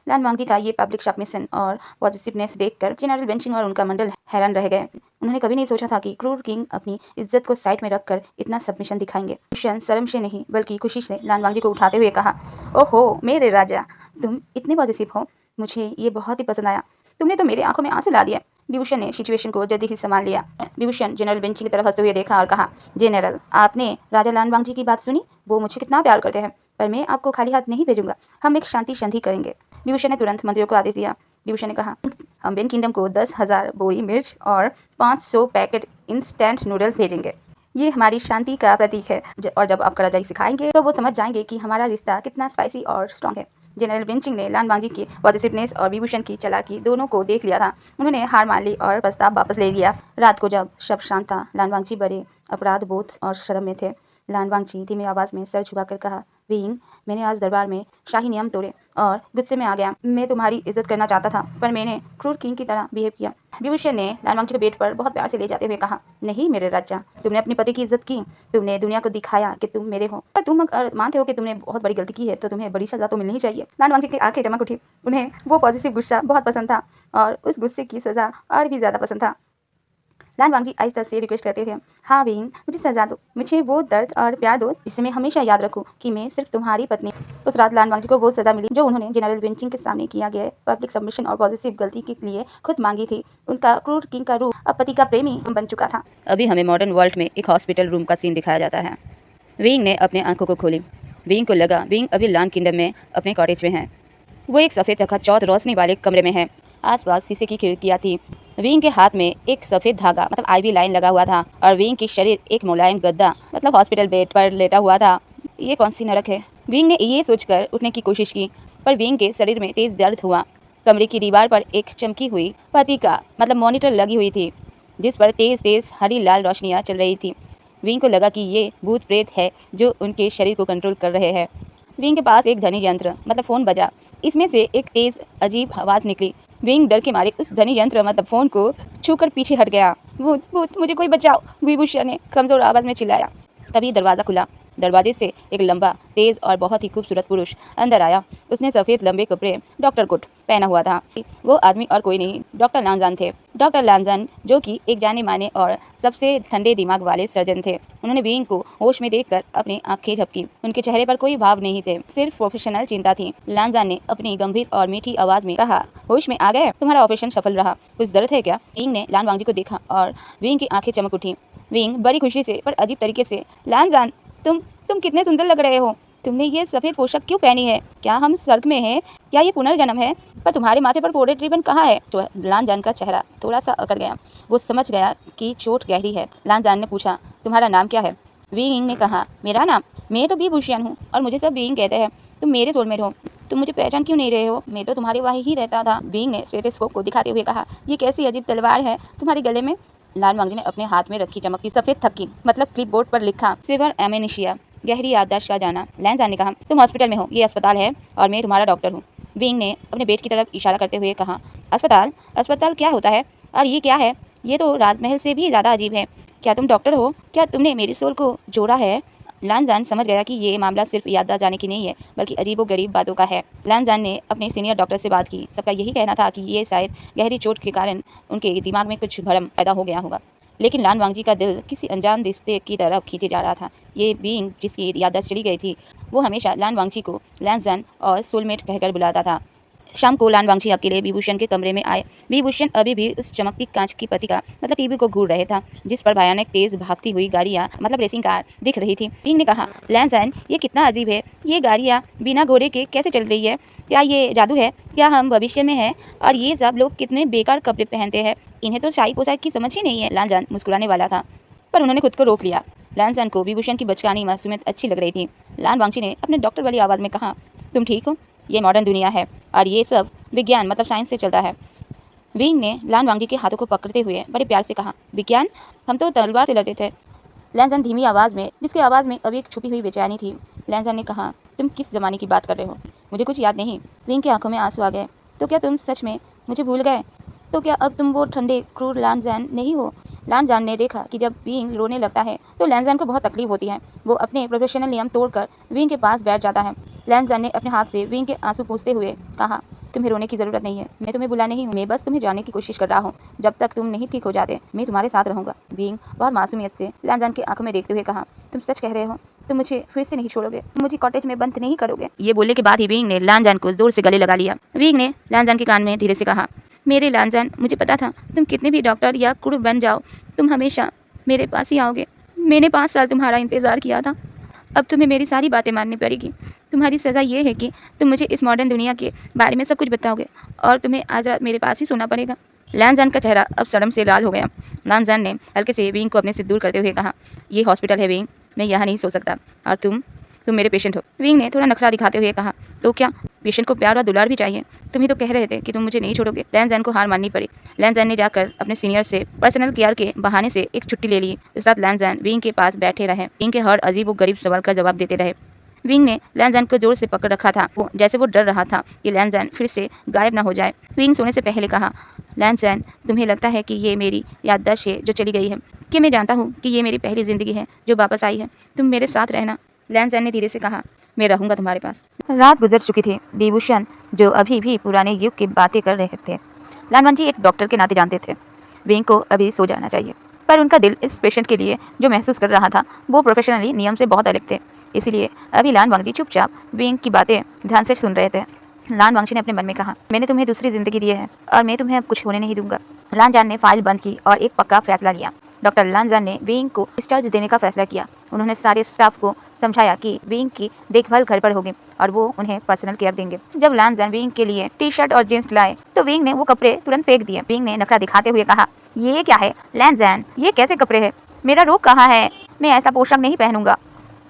[SPEAKER 1] लान वांगची का ये पब्लिक सबमिशन और पॉजिटिवनेस देखकर जनरल बेनचिंग और उनका मंडल हैरान रह गए। उन्होंने कभी नहीं सोचा था कि क्रूर किंग अपनी इज्जत को साइड में रखकर इतना सबमिशन दिखाएंगे। विभूषण शर्म से नहीं बल्कि खुशी से लान वांगची को उठाते हुए कहा, ओहो मेरे राजा, तुम इतने पॉजिटिव हो, मुझे ये बहुत ही पसंद आया। तुमने तो मेरी आंखों में आंसू ला दिया। विभूषण ने सिचुएशन को जल्दी ही संभाल लिया। विभूषण जनरल बेनचिंग की तरफ हंसते हुए देखा और कहा, जनरल, आपने राजा लान वांगची की बात सुनी? वो मुझे कितना प्यार करते हैं, पर मैं आपको खाली हाथ नहीं भेजूंगा। हम एक शांति संधि करेंगे। विभूषण ने तुरंत मंत्रियों को आदेश दिया। विभूषण ने कहा, हम बेन किंगडम को 10,000 बोरी मिर्च और 500 पैकेट इंस्टेंट नूडल्स भेजेंगे। ये हमारी शांति का प्रतीक है और जब आपका राजा सिखाएंगे तो वो समझ जाएंगे कि हमारा रिश्ता कितना स्पाइसी और स्ट्रॉन्ग है। जनरल बेनचिंग ने लान वांगची की पॉजिटिवनेस और विभूषण की चालाकी दोनों को देख लिया था। उन्होंने हार मान ली और प्रस्ताव वापस ले लिया। रात को जब सब शांत था, लान वांगची बड़े अपराध बोध और शर्म में थे। लान वांगची धीमी आवाज में सर झुकाकर कहा, वींग, मैंने आज दरबार में शाही नियम तोड़े और गुस्से में आ गया। मैं तुम्हारी इज्जत करना चाहता था, पर मैंने क्रूर किंग की तरह बिहेव किया। विभूषण ने लान वांगची को बेड पर बहुत प्यार से ले जाते हुए कहा, नहीं मेरे राजा, तुमने अपने पति की इज्जत की, तुमने दुनिया को दिखाया कि तुम मेरे हो, पर तुम अगर मानते हो कि तुमने बहुत बड़ी गलती की है तो तुम्हें बड़ी सजा तो मिलनी चाहिए। लान वांगची की आंखें चमक उठी। उन्हें वो पॉजिटिव गुस्सा बहुत पसंद था और उस गुस्से की सजा और भी ज्यादा पसंद था। लान वांगजी आहिस्ता से रिक्वेस्ट करते हुए, हाँ विंग, मुझे सजा दो, मुझे वो दर्द और प्यार दो जिससे मैं हमेशा याद रखूं कि मैं सिर्फ तुम्हारी पत्नी। उस रात लान वांगजी को वो सजा मिली जो उन्होंने जनरल विंचिंग के सामने किया गया पब्लिक सबमिशन और पॉजिटिव गलती के लिए खुद मांगी थी। उनका क्रूर किंग का रूप अब पति का प्रेमी बन चुका था। अभी हमें मॉडर्न वर्ल्ड में एक हॉस्पिटल रूम का सीन दिखाया जाता है। विंग ने अपने आंखों को खोली। विंग को लगा विंग अभी लान किंगडम में अपने कॉटेज में है। वो एक सफ़ेद चकाचौंध रोशनी वाले कमरे में है। आसपास शीशे की खिड़कियां थी। विंग के हाथ में एक सफ़ेद धागा मतलब आईवी लाइन लगा हुआ था और विंग की शरीर एक मुलायम गद्दा मतलब हॉस्पिटल बेड पर लेटा हुआ था। ये कौन सी नरक है? विंग ने ये सोचकर उठने की कोशिश की, पर विंग के शरीर में तेज दर्द हुआ। कमरे की दीवार पर एक चमकी हुई पति का मतलब मॉनिटर लगी हुई थी, जिस पर तेज तेज हरी लाल रोशनियां चल रही थी। विंग को लगा कि ये भूत प्रेत है जो उनके शरीर को कंट्रोल कर रहे हैं। विंग के पास एक ध्वनि यंत्र मतलब फ़ोन बजा। इसमें से एक तेज अजीब आवाज़ निकली। विंग डर के मारे उस ध्वनि यंत्र मतलब फ़ोन को छूकर पीछे हट गया। भूत भूत, मुझे कोई बचाओ, विभूषण ने कमज़ोर आवाज़ में चिल्लाया। तभी दरवाज़ा खुला। दरवाजे से एक लंबा, तेज और बहुत ही खूबसूरत पुरुष अंदर आया। उसने सफ़ेद लंबे कपड़े डॉक्टर कोट पहना हुआ था। वो आदमी और कोई नहीं, डॉक्टर लांजान थे। डॉक्टर लांजान जो कि एक जाने माने और सबसे ठंडे दिमाग वाले सर्जन थे। उन्होंने विंग को होश में देखकर अपनी आंखें झपकी। उनके चेहरे पर कोई भाव नहीं थे, सिर्फ प्रोफेशनल चिंता थी। लांजान ने अपनी गंभीर और मीठी आवाज में कहा, होश में आ गए? तुम्हारा ऑपरेशन सफल रहा। कुछ दर्द है क्या? विंग ने लान वांगजी को देखा और विंग की आंखें चमक उठी। विंग बड़ी खुशी से पर अजीब तरीके से, लांजान, तुम कितने सुंदर लग रहे हो। तुमने ये सफेद पोशाक क्यों पहनी है? क्या हम स्वर्ग में हैं? क्या ये पुनर्जन्म है? पर तुम्हारे माथे पर फोड़े रिबन कहाँ है? लांजान का चेहरा थोड़ा सा अकड़ गया। वो समझ गया कि चोट गहरी है। लांजान ने पूछा, तुम्हारा नाम क्या है? विंग ने कहा, मेरा नाम? मैं तो विभूषण हूँ और मुझे सब विंग कहते हैं। तुम मेरे सोलमेट हो। तुम मुझे पहचान क्यों नहीं रहे हो? मैं तो तुम्हारे वहीं ही रहता था। विंग ने स्टेथोस्कोप को दिखाते हुए कहा, ये कैसी अजीब तलवार है तुम्हारे गले में? लान वांगजी ने अपने हाथ में रखी चमकती सफेद थक्की मतलब क्लिपबोर्ड पर लिखा, सिवर एमेनेशिया, गहरी याददाश्त का जाना। लांजान ने कहा, तुम हॉस्पिटल में हो, ये अस्पताल है और मैं तुम्हारा डॉक्टर हूँ। विंग ने अपने बेड की तरफ इशारा करते हुए कहा, अस्पताल? अस्पताल क्या होता है? और ये क्या है? ये तो राजमहल से भी ज़्यादा अजीब है। क्या तुम डॉक्टर हो? क्या तुमने मेरी सोल को जोड़ा है? लांजान समझ गया कि ये मामला सिर्फ याददाश्त जाने की नहीं है, बल्कि अजीबोगरीब बातों का है। लांजान ने अपने सीनियर डॉक्टर से बात की। सबका यही कहना था कि ये शायद गहरी चोट के कारण उनके दिमाग में कुछ भ्रम पैदा हो गया होगा। लेकिन लान वांगजी का दिल किसी अनजान रिश्ते की तरफ खींचे जा रहा था। ये बीइंग जिसकी याददाश्त चली गई थी, वो हमेशा लान वांगजी को लांजान और सोलमेट कहकर बुलाता था। शाम को लान वांगजी अकेले विभूषण के कमरे में आए। विभूषण अभी भी उस चमकती कांच की पट्टिका मतलब टीवी को घूर रहे था, जिस पर भयानक तेज भागती हुई गाड़ियां मतलब रेसिंग कार दिख रही थी। विंग ने कहा, लांजान, ये कितना अजीब है। ये गाड़ियां बिना घोड़े के कैसे चल रही है? क्या ये जादू है? क्या हम भविष्य में हैं? और ये सब लोग कितने बेकार कपड़े पहनते हैं। इन्हें तो शाही पोशाक की समझ ही नहीं है। लांजान मुस्कुराने वाला था, पर उन्होंने खुद को रोक लिया। लांजान को विभूषण की बचकानी मासूमियत अच्छी लग रही थी। लान वांगजी ने अपने डॉक्टर वाली आवाज़ में कहा, तुम ठीक हो? ये मॉडर्न दुनिया है और ये सब विज्ञान मतलब साइंस से चलता है। विंग ने लान वांगजी के हाथों को पकड़ते हुए बड़े प्यार से कहा, विज्ञान? हम तो तलवार से लड़ते थे। लांजान धीमी आवाज़ में, जिसकी आवाज़ में अभी एक छुपी हुई बेचैनी थी। लांजान ने कहा, तुम किस ज़माने की बात कर रहे हो? मुझे कुछ याद नहीं। विंग की आंखों में आंसू आ गए। तो क्या तुम सच में मुझे भूल गए? तो क्या अब तुम वो ठंडे क्रूर लांजान नहीं हो? लांजान ने देखा कि जब विंग रोने लगता है तो लांजान को बहुत तकलीफ होती है। वो अपने प्रोफेशनल नियम तोड़कर विंग के पास बैठ जाता है। लांजान ने अपने हाथ से विंग के आंसू पोंछते हुए कहा, तुम्हें रोने की ज़रूरत नहीं है। मैं तुम्हें बुला नहीं हूँ, मैं बस तुम्हें जाने की कोशिश कर रहा हूँ। जब तक तुम नहीं ठीक हो जाते मैं तुम्हारे साथ रहूँगा। विंग बहुत मासूमियत से लांजान की आंखों में देखते हुए कहा, तुम सच कह रहे हो? तुम मुझे फिर से नहीं छोड़ोगे? तुम मुझे कॉटेज में बंद नहीं करोगे? ये बोलने के बाद ही विंग ने लांजान को जोर से गले लगा लिया। विंग ने लांजान के कान में धीरे से कहा, मेरे लांजान, मुझे पता था तुम कितने भी डॉक्टर या कुड़ बन जाओ, तुम हमेशा मेरे पास ही आओगे। मैंने 5 साल तुम्हारा इंतज़ार किया था। अब तुम्हें मेरी सारी बातें माननी पड़ेगी। तुम्हारी सज़ा ये है कि तुम मुझे इस मॉडर्न दुनिया के बारे में सब कुछ बताओगे और तुम्हें आज रात मेरे पास ही सोना पड़ेगा। लांजान का चेहरा अब शर्म से लाल हो गया। लांजान ने हल्के से विंग को अपने से दूर करते हुए कहा, ये हॉस्पिटल है विंग, मैं यहाँ नहीं सो सकता और तुम मेरे पेशेंट हो। विंग ने थोड़ा नखरा दिखाते हुए कहा, तो क्या पेशेंट को प्यार और दुलार भी चाहिए? तुम ही तो कह रहे थे कि तुम मुझे नहीं छोड़ोगे। लांजान को हार माननी पड़ी। लांजान ने जाकर अपने सीनियर से पर्सनल केयर के बहाने से एक छुट्टी ले ली। उस रात लांजान विंग के पास बैठे रहे। विंग के हर अजीब व गरीब सवाल का जवाब देते रहे। विंग ने लांजान को जोर से पकड़ रखा था, जैसे वो डर रहा था कि लांजान फिर से गायब न हो जाए। विंग सोने से पहले कहा, लांजान, तुम्हें लगता है कि ये मेरी याददाश्त है जो चली गई है? कि मैं जानता हूँ कि ये मेरी पहली जिंदगी है जो वापस आई है। तुम मेरे साथ रहना। लांजान ने धीरे से कहा, मैं रहूंगा तुम्हारे पास। रात गुजर चुकी थी। विभूषण जो अभी भी पुराने युग की बातें कर रहे थे, लान वांगजी एक डॉक्टर के नाते जानते थे। विंग को अभी सो जाना चाहिए, पर उनका दिल इस पेशेंट के लिए जो महसूस कर रहा था वो प्रोफेशनली नियम से बहुत अलग थे। इसीलिए अभी लान वांगजी चुपचाप विंग की बातें ध्यान से सुन रहे थे। लान वांगजी ने अपने मन में कहा, मैंने तुम्हें दूसरी जिंदगी दी है और मैं तुम्हें अब कुछ होने नहीं दूंगा। लान जान ने फाइल बंद की और एक पक्का फैसला लिया। डॉक्टर लान जान ने विंग को डिस्चार्ज देने का फैसला किया। उन्होंने सारे स्टाफ को समझाया कि विंग की देखभाल घर पर होगी और वो उन्हें पर्सनल केयर देंगे। जब लान जान विंग के लिए टी शर्ट और जींस लाए तो विंग ने वो कपड़े तुरंत फेंक दिए। विंग ने नखरा दिखाते हुए कहा, ये क्या है लान जान, ये कैसे कपड़े हैं? मेरा रोग कहाँ है? मैं ऐसा पोशाक नहीं पहनूंगा।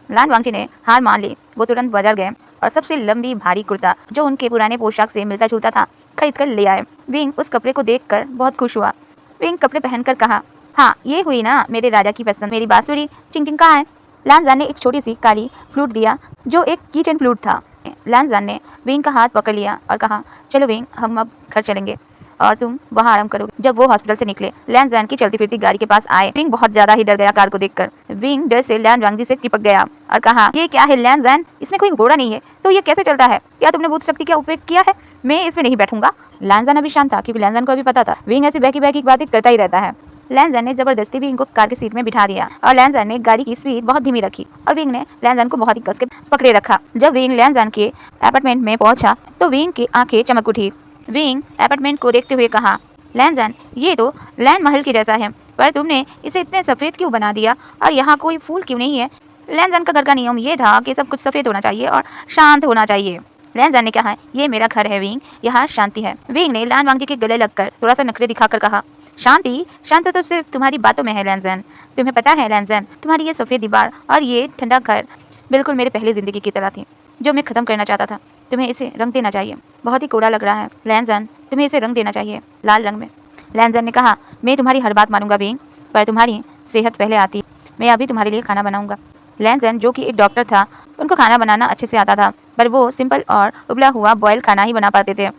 [SPEAKER 1] लान वांगजी ने हार मान ली। वो तुरंत बाजार गए और सबसे लंबी भारी कुर्ता जो उनके पुराने पोशाक से मिलता जुलता था खरीद कर ले आए। विंग उस कपड़े को देखकर बहुत खुश हुआ। विंग कपड़े पहनकर कहा, हाँ ये हुई ना मेरे राजा की पसंद। मेरी बांसुरी चिंग चिंग कहाँ है? लान जान ने एक छोटी सी काली फ्लूट दिया जो एक कीचेन फ्लूट था। लान जान ने विंग का हाथ पकड़ लिया और कहा, चलो विंग हम अब घर चलेंगे और तुम वहाँ आराम करोगे। जब वो हॉस्पिटल से निकले लान जान की चलती फिरती गाड़ी के पास आए। विंग बहुत ज्यादा ही डर गया कार को देखकर। विंग डर से लान वांगजी से चिपक गया और कहा, ये क्या है लान जान, इसमें कोई घोड़ा नहीं है तो ये कैसे चलता है? क्या तुमने भूत शक्ति का उपयोग किया है? मैं इसमें नहीं बैठूंगा। लान जान अभी शांत था क्योंकि लान जान को अभी पता था विंग ऐसी बहकी बहकी बातें करता ही रहता है। लान जान ने जबरदस्ती विंग को कार की सीट में बिठा दिया और लान जान ने गाड़ी की स्पीड बहुत धीमी रखी और विंग ने लान जान को बहुत ही कस के पकड़े रखा। जब विंग लान जान के अपार्टमेंट में पहुंचा तो विंग की आंखें चमक उठी। विंग अपार्टमेंट को देखते हुए कहा, लान जान ये तो लैंड महल के जैसा है, पर तुमने इसे इतने सफेद क्यों बना दिया और यहाँ कोई फूल क्यों नहीं है? लान जान का घर का नियम ये था कि सब कुछ सफेद होना चाहिए और शांत होना चाहिए। लान जान ने कहा, ये मेरा घर है विंग, यहाँ शांति है। विंग ने लान वांगजी के गले लगकर थोड़ा सा नखरे दिखाकर कहा, शांति शांत तो सिर्फ तुम्हारी बातों में है लान जान। तुम्हें पता है लान जान, तुम्हारी ये सफेद दीवार और ये ठंडा घर बिल्कुल मेरे पहले जिंदगी की तरह थी जो मैं खत्म करना चाहता था। तुम्हें इसे रंग देना चाहिए। बहुत ही कोड़ा लग रहा है लान जान, तुम्हें इसे रंग देना चाहिए लाल रंग में। लान जान ने कहा, मैं तुम्हारी हर बात मानूंगा विंग, पर तुम्हारी सेहत पहले आती। मैं अभी तुम्हारे लिए खाना बनाऊंगा। लान जान जो कि एक डॉक्टर था, उनको खाना बनाना अच्छे से आता था, पर वो सिंपल और उबला हुआ बॉयल खाना ही बना पाते थे।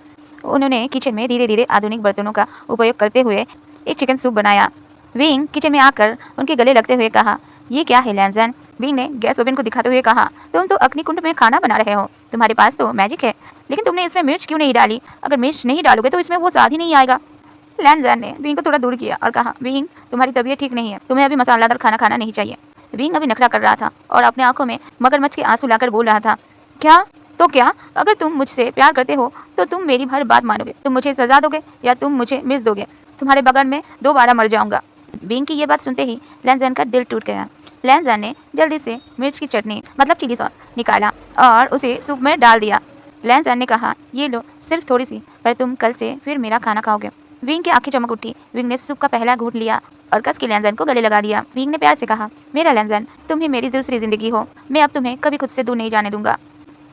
[SPEAKER 1] उन्होंने किचन में धीरे धीरे आधुनिक बर्तनों का उपयोग करते हुए एक चिकन सूप बनाया। विंग किचन में आकर उनके गले लगते हुए कहा, ये क्या है लान जान? विंग ने गैस ओवन को दिखाते हुए कहा, तुम तो अग्निकुंड में खाना बना रहे हो, तुम्हारे पास तो मैजिक है, लेकिन तुमने इसमें मिर्च क्यों नहीं डाली? अगर मिर्च नहीं डालोगे तो इसमें वो स्वाद ही नहीं आएगा। लान जान ने विंग को थोड़ा दूर किया और कहा, विंग तुम्हारी तबीयत ठीक नहीं है, तुम्हें अभी मसालेदार खाना खाना नहीं चाहिए। विंग अभी नखरा कर रहा था और अपने आंखों में मगरमच्छ के आंसू लाकर बोल रहा था, क्या तो क्या? अगर तुम मुझसे प्यार करते हो तो तुम मेरी हर बात मानोगे, तुम मुझे सजा दोगे या तुम मुझे मिस दोगे? तुम्हारे बगल में दोबारा मर जाऊंगा। विंग की ये बात सुनते ही लान जान का दिल टूट गया। लान जान ने जल्दी से मिर्च की चटनी मतलब चिली सॉस निकाला और उसे सूप में डाल दिया। लान जान ने कहा, ये लो सिर्फ थोड़ी सी, पर तुम कल से फिर मेरा खाना खाओगे। विंग की आंखें चमक उठी। विंग ने सूप का पहला घूंट लिया और कस के लान जान को गले लगा दिया। विंग ने प्यार से कहा, मेरा लान जान, तुम ही मेरी दूसरी जिंदगी हो, मैं अब तुम्हें कभी खुद से दूर नहीं जाने दूंगा।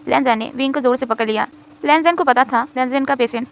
[SPEAKER 1] लान जान ने विंग को जोर से पकड़ लिया। लान जान को पता था लान जान का पेशेंट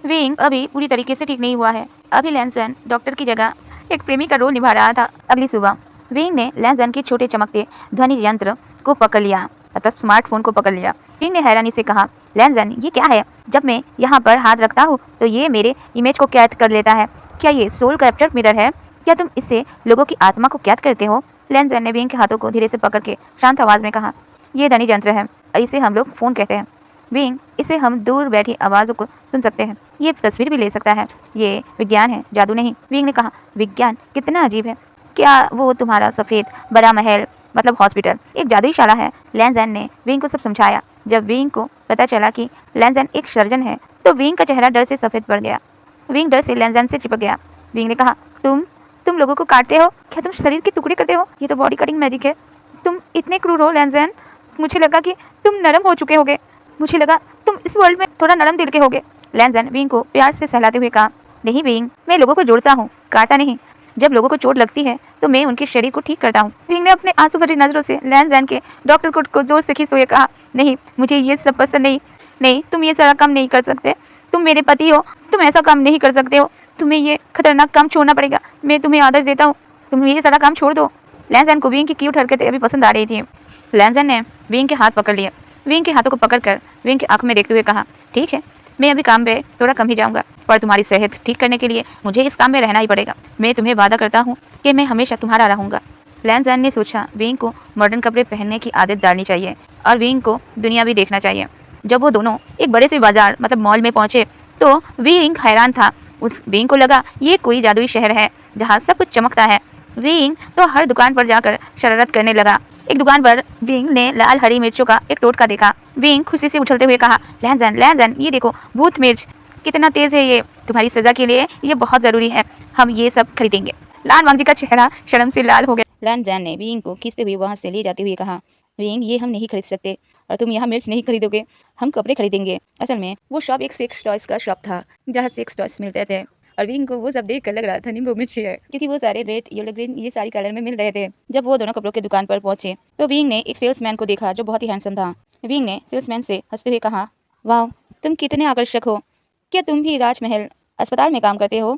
[SPEAKER 1] विंग अभी पूरी तरीके से ठीक नहीं हुआ है। अभी लान जान डॉक्टर की जगह एक प्रेमी का रोल निभा रहा था। अगली सुबह विंग ने लान जान के छोटे चमकते ध्वनि यंत्र को पकड़ लिया, मतलब स्मार्टफोन को पकड़ लिया। विंग ने हैरानी से कहा, लान जान ये क्या है? जब मैं यहाँ पर हाथ रखता हूँ तो ये मेरे इमेज को कैद कर लेता है। क्या ये सोल कैप्चर मिरर है? क्या तुम इससे लोगों की आत्मा को कैद करते हो? लान जान ने विंग के हाथों को धीरे से पकड़ के शांत आवाज में कहा, ये ध्वनि यंत्र है और इसे हम लोग फोन कहते हैं। विंग, इसे हम दूर बैठी आवाज़ों को सुन सकते हैं, ये तस्वीर भी ले सकता है, ये विज्ञान है, जादू नहीं। विंग ने कहा, विज्ञान? कितना अजीब है। क्या वो तुम्हारा सफ़ेद बड़ा महल मतलब हॉस्पिटल एक जादुई शाला है? लान जान ने विंग को सब समझाया। जब विंग को पता चला कि लान जान एक सर्जन है तो विंग का चेहरा डर से सफ़ेद पड़ गया। विंग डर से लान जान से चिपक गया। विंग ने कहा, तुम लोगों को काटते हो? क्या तुम शरीर के टुकड़े करते हो? ये तो बॉडी कटिंग मैजिक है। तुम इतने क्रूर हो लान जान, मुझे लगा कि तुम नरम हो चुके होगे, मुझे लगा तुम इस वर्ल्ड में थोड़ा नरम दिल के होगे। लान जान विंग को प्यार से सहलाते हुए कहा, नहीं विंग, मैं लोगों को जोड़ता हूँ, काटता नहीं। जब लोगों को चोट लगती है तो मैं उनके शरीर को ठीक करता हूँ। विंग ने अपने आंसू भरी नजरों से लान जान के डॉक्टर को जोर से खींचते हुए कहा, नहीं, मुझे ये सब पसंद नहीं। नहीं, तुम ये सारा काम नहीं कर सकते, तुम मेरे पति हो, तुम ऐसा काम नहीं कर सकते हो, तुम्हें ये खतरनाक काम छोड़ना पड़ेगा। मैं तुम्हें आदेश देता हूँ, तुम ये सारा काम छोड़ दो। लान जान को विंग की क्यूट हरकतें अभी पसंद आ रही थी। लान जान ने विंग के हाथ पकड़ लिया। विंग के हाथों को पकड़कर विंग की आंख में देखते हुए कहा, ठीक है, मैं अभी काम पे थोड़ा कम ही जाऊंगा, पर तुम्हारी सेहत ठीक करने के लिए मुझे इस काम में रहना ही पड़ेगा। मैं तुम्हें वादा करता हूँ कि मैं हमेशा तुम्हारा रहूंगा। लान जान ने सोचा विंग को मॉडर्न कपड़े पहनने की आदत डालनी चाहिए और विंग को दुनिया भी देखना चाहिए। जब वो दोनों एक बड़े से बाजार मतलब मॉल में पहुंचे तो विंग हैरान था उस विंग को लगा ये कोई जादुई शहर है जहाँ सब कुछ चमकता है। विंग तो हर दुकान पर जाकर शरारत करने लगा। एक दुकान पर विंग ने लाल हरी मिर्चों का एक टोटका देखा। विंग खुशी से उछलते हुए कहा, लैंजन लैंजन, ये देखो भूत मिर्च, कितना तेज है ये, तुम्हारी सजा के लिए ये बहुत जरूरी है, हम ये सब खरीदेंगे। लान वांग जी का चेहरा शर्म से लाल हो गया। लैंजन ने विंग को खींचते हुए वहां से ले जाते हुए कहा, विंग ये हम नहीं खरीद सकते, और तुम यहाँ मिर्च नहीं खरीदोगे, हम कपड़े खरीदेंगे। असल में वो शॉप एक सेक्स टॉयज का शॉप था जहाँ सेक्स टॉयज मिलते थे। और विंग को वो सब देख कर लग रहा था नींबू मिर्ची है, क्योंकि वो सारे रेड येलो ग्रीन ये सारी कलर में मिल रहे थे। जब वो दोनों कपड़ों की दुकान पर पहुंचे तो विंग ने एक सेल्समैन को देखा जो बहुत ही हैंडसम था। विंग ने सेल्समैन से हंसते हुए कहा, वाह तुम कितने आकर्षक हो, क्या तुम भी राजमहल अस्पताल में काम करते हो,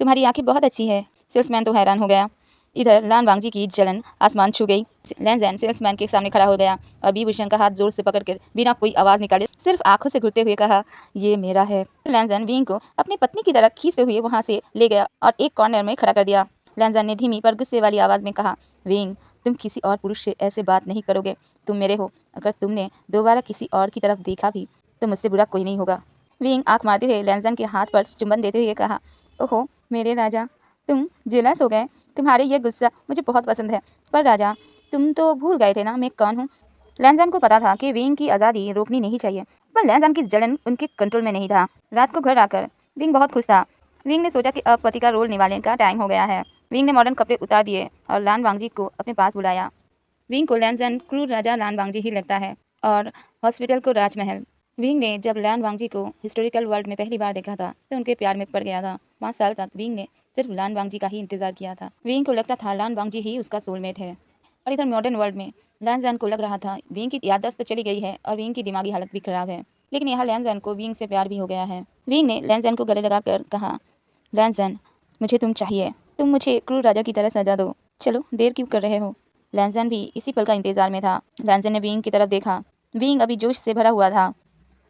[SPEAKER 1] तुम्हारी आंखें बहुत अच्छी है। सेल्समैन तो हैरान हो गया। इधर लान वांगजी की जलन आसमान छू गई। लैंजन सेल्समैन के सामने खड़ा हो गया और विभूषण का हाथ जोर से पकड़कर बिना कोई आवाज निकाले सिर्फ आंखों से घूरते हुए कहा, ये मेरा है। लैंजन विंग को अपनी पत्नी की तरफ खींचते हुए वहां से ले गया और एक कॉर्नर में खड़ा कर दिया। लैंजन ने धीमी पर गुस्से वाली आवाज में कहा, विंग तुम किसी और पुरुष से ऐसे बात नहीं करोगे, तुम मेरे हो, अगर तुमने दोबारा किसी और की तरफ देखा भी तो मुझसे बुरा कोई नहीं होगा। विंग आंख मारते हुए लैंजन के हाथ पर चुंबन देते हुए कहा, ओहो मेरे राजा, तुम जेलस हो गए, तुम्हारे ये गुस्सा मुझे बहुत पसंद है। पर राजा तुम तो भूल गए थे ना मैं कौन हूँ। लैंजन को पता था कि विंग की आज़ादी रोकनी नहीं चाहिए, पर लैंजन की जलन उनके कंट्रोल में नहीं था। रात को घर आकर विंग बहुत खुश था। विंग ने सोचा कि अब पति का रोल निभाने का टाइम हो गया है। विंग ने मॉडर्न कपड़े उतार दिए और लान वांगजी को अपने पास बुलाया। विंग को लैंजन क्रूर राजा लान वांगजी ही लगता है और हॉस्पिटल को राजमहल। विंग ने जब लान वांगजी को हिस्टोरिकल वर्ल्ड में पहली बार देखा था तो उनके प्यार में पड़ गया था। 5 साल तक विंग ने सिर्फ लान वांगजी का ही इंतजार किया था। विंग को लगता था लान वांगजी ही उसका सोलमेट है। और इधर मॉडर्न वर्ल्ड में लैंजन को लग रहा था विंग की याददाश्त तो चली गई है और विंग की दिमागी हालत भी खराब है। लेकिन यहाँ लैंजन को विंग से प्यार भी हो गया है। विंग ने लैंजन को गले लगाकर कहा, लैंजन मुझे तुम चाहिए, तुम मुझे क्रूर राजा की तरह सजा दो, चलो देर क्यों कर रहे हो। लैंजन भी इसी पल का इंतजार में था। लैंजन ने विंग की तरफ देखा। विंग अभी जोश से भरा हुआ था,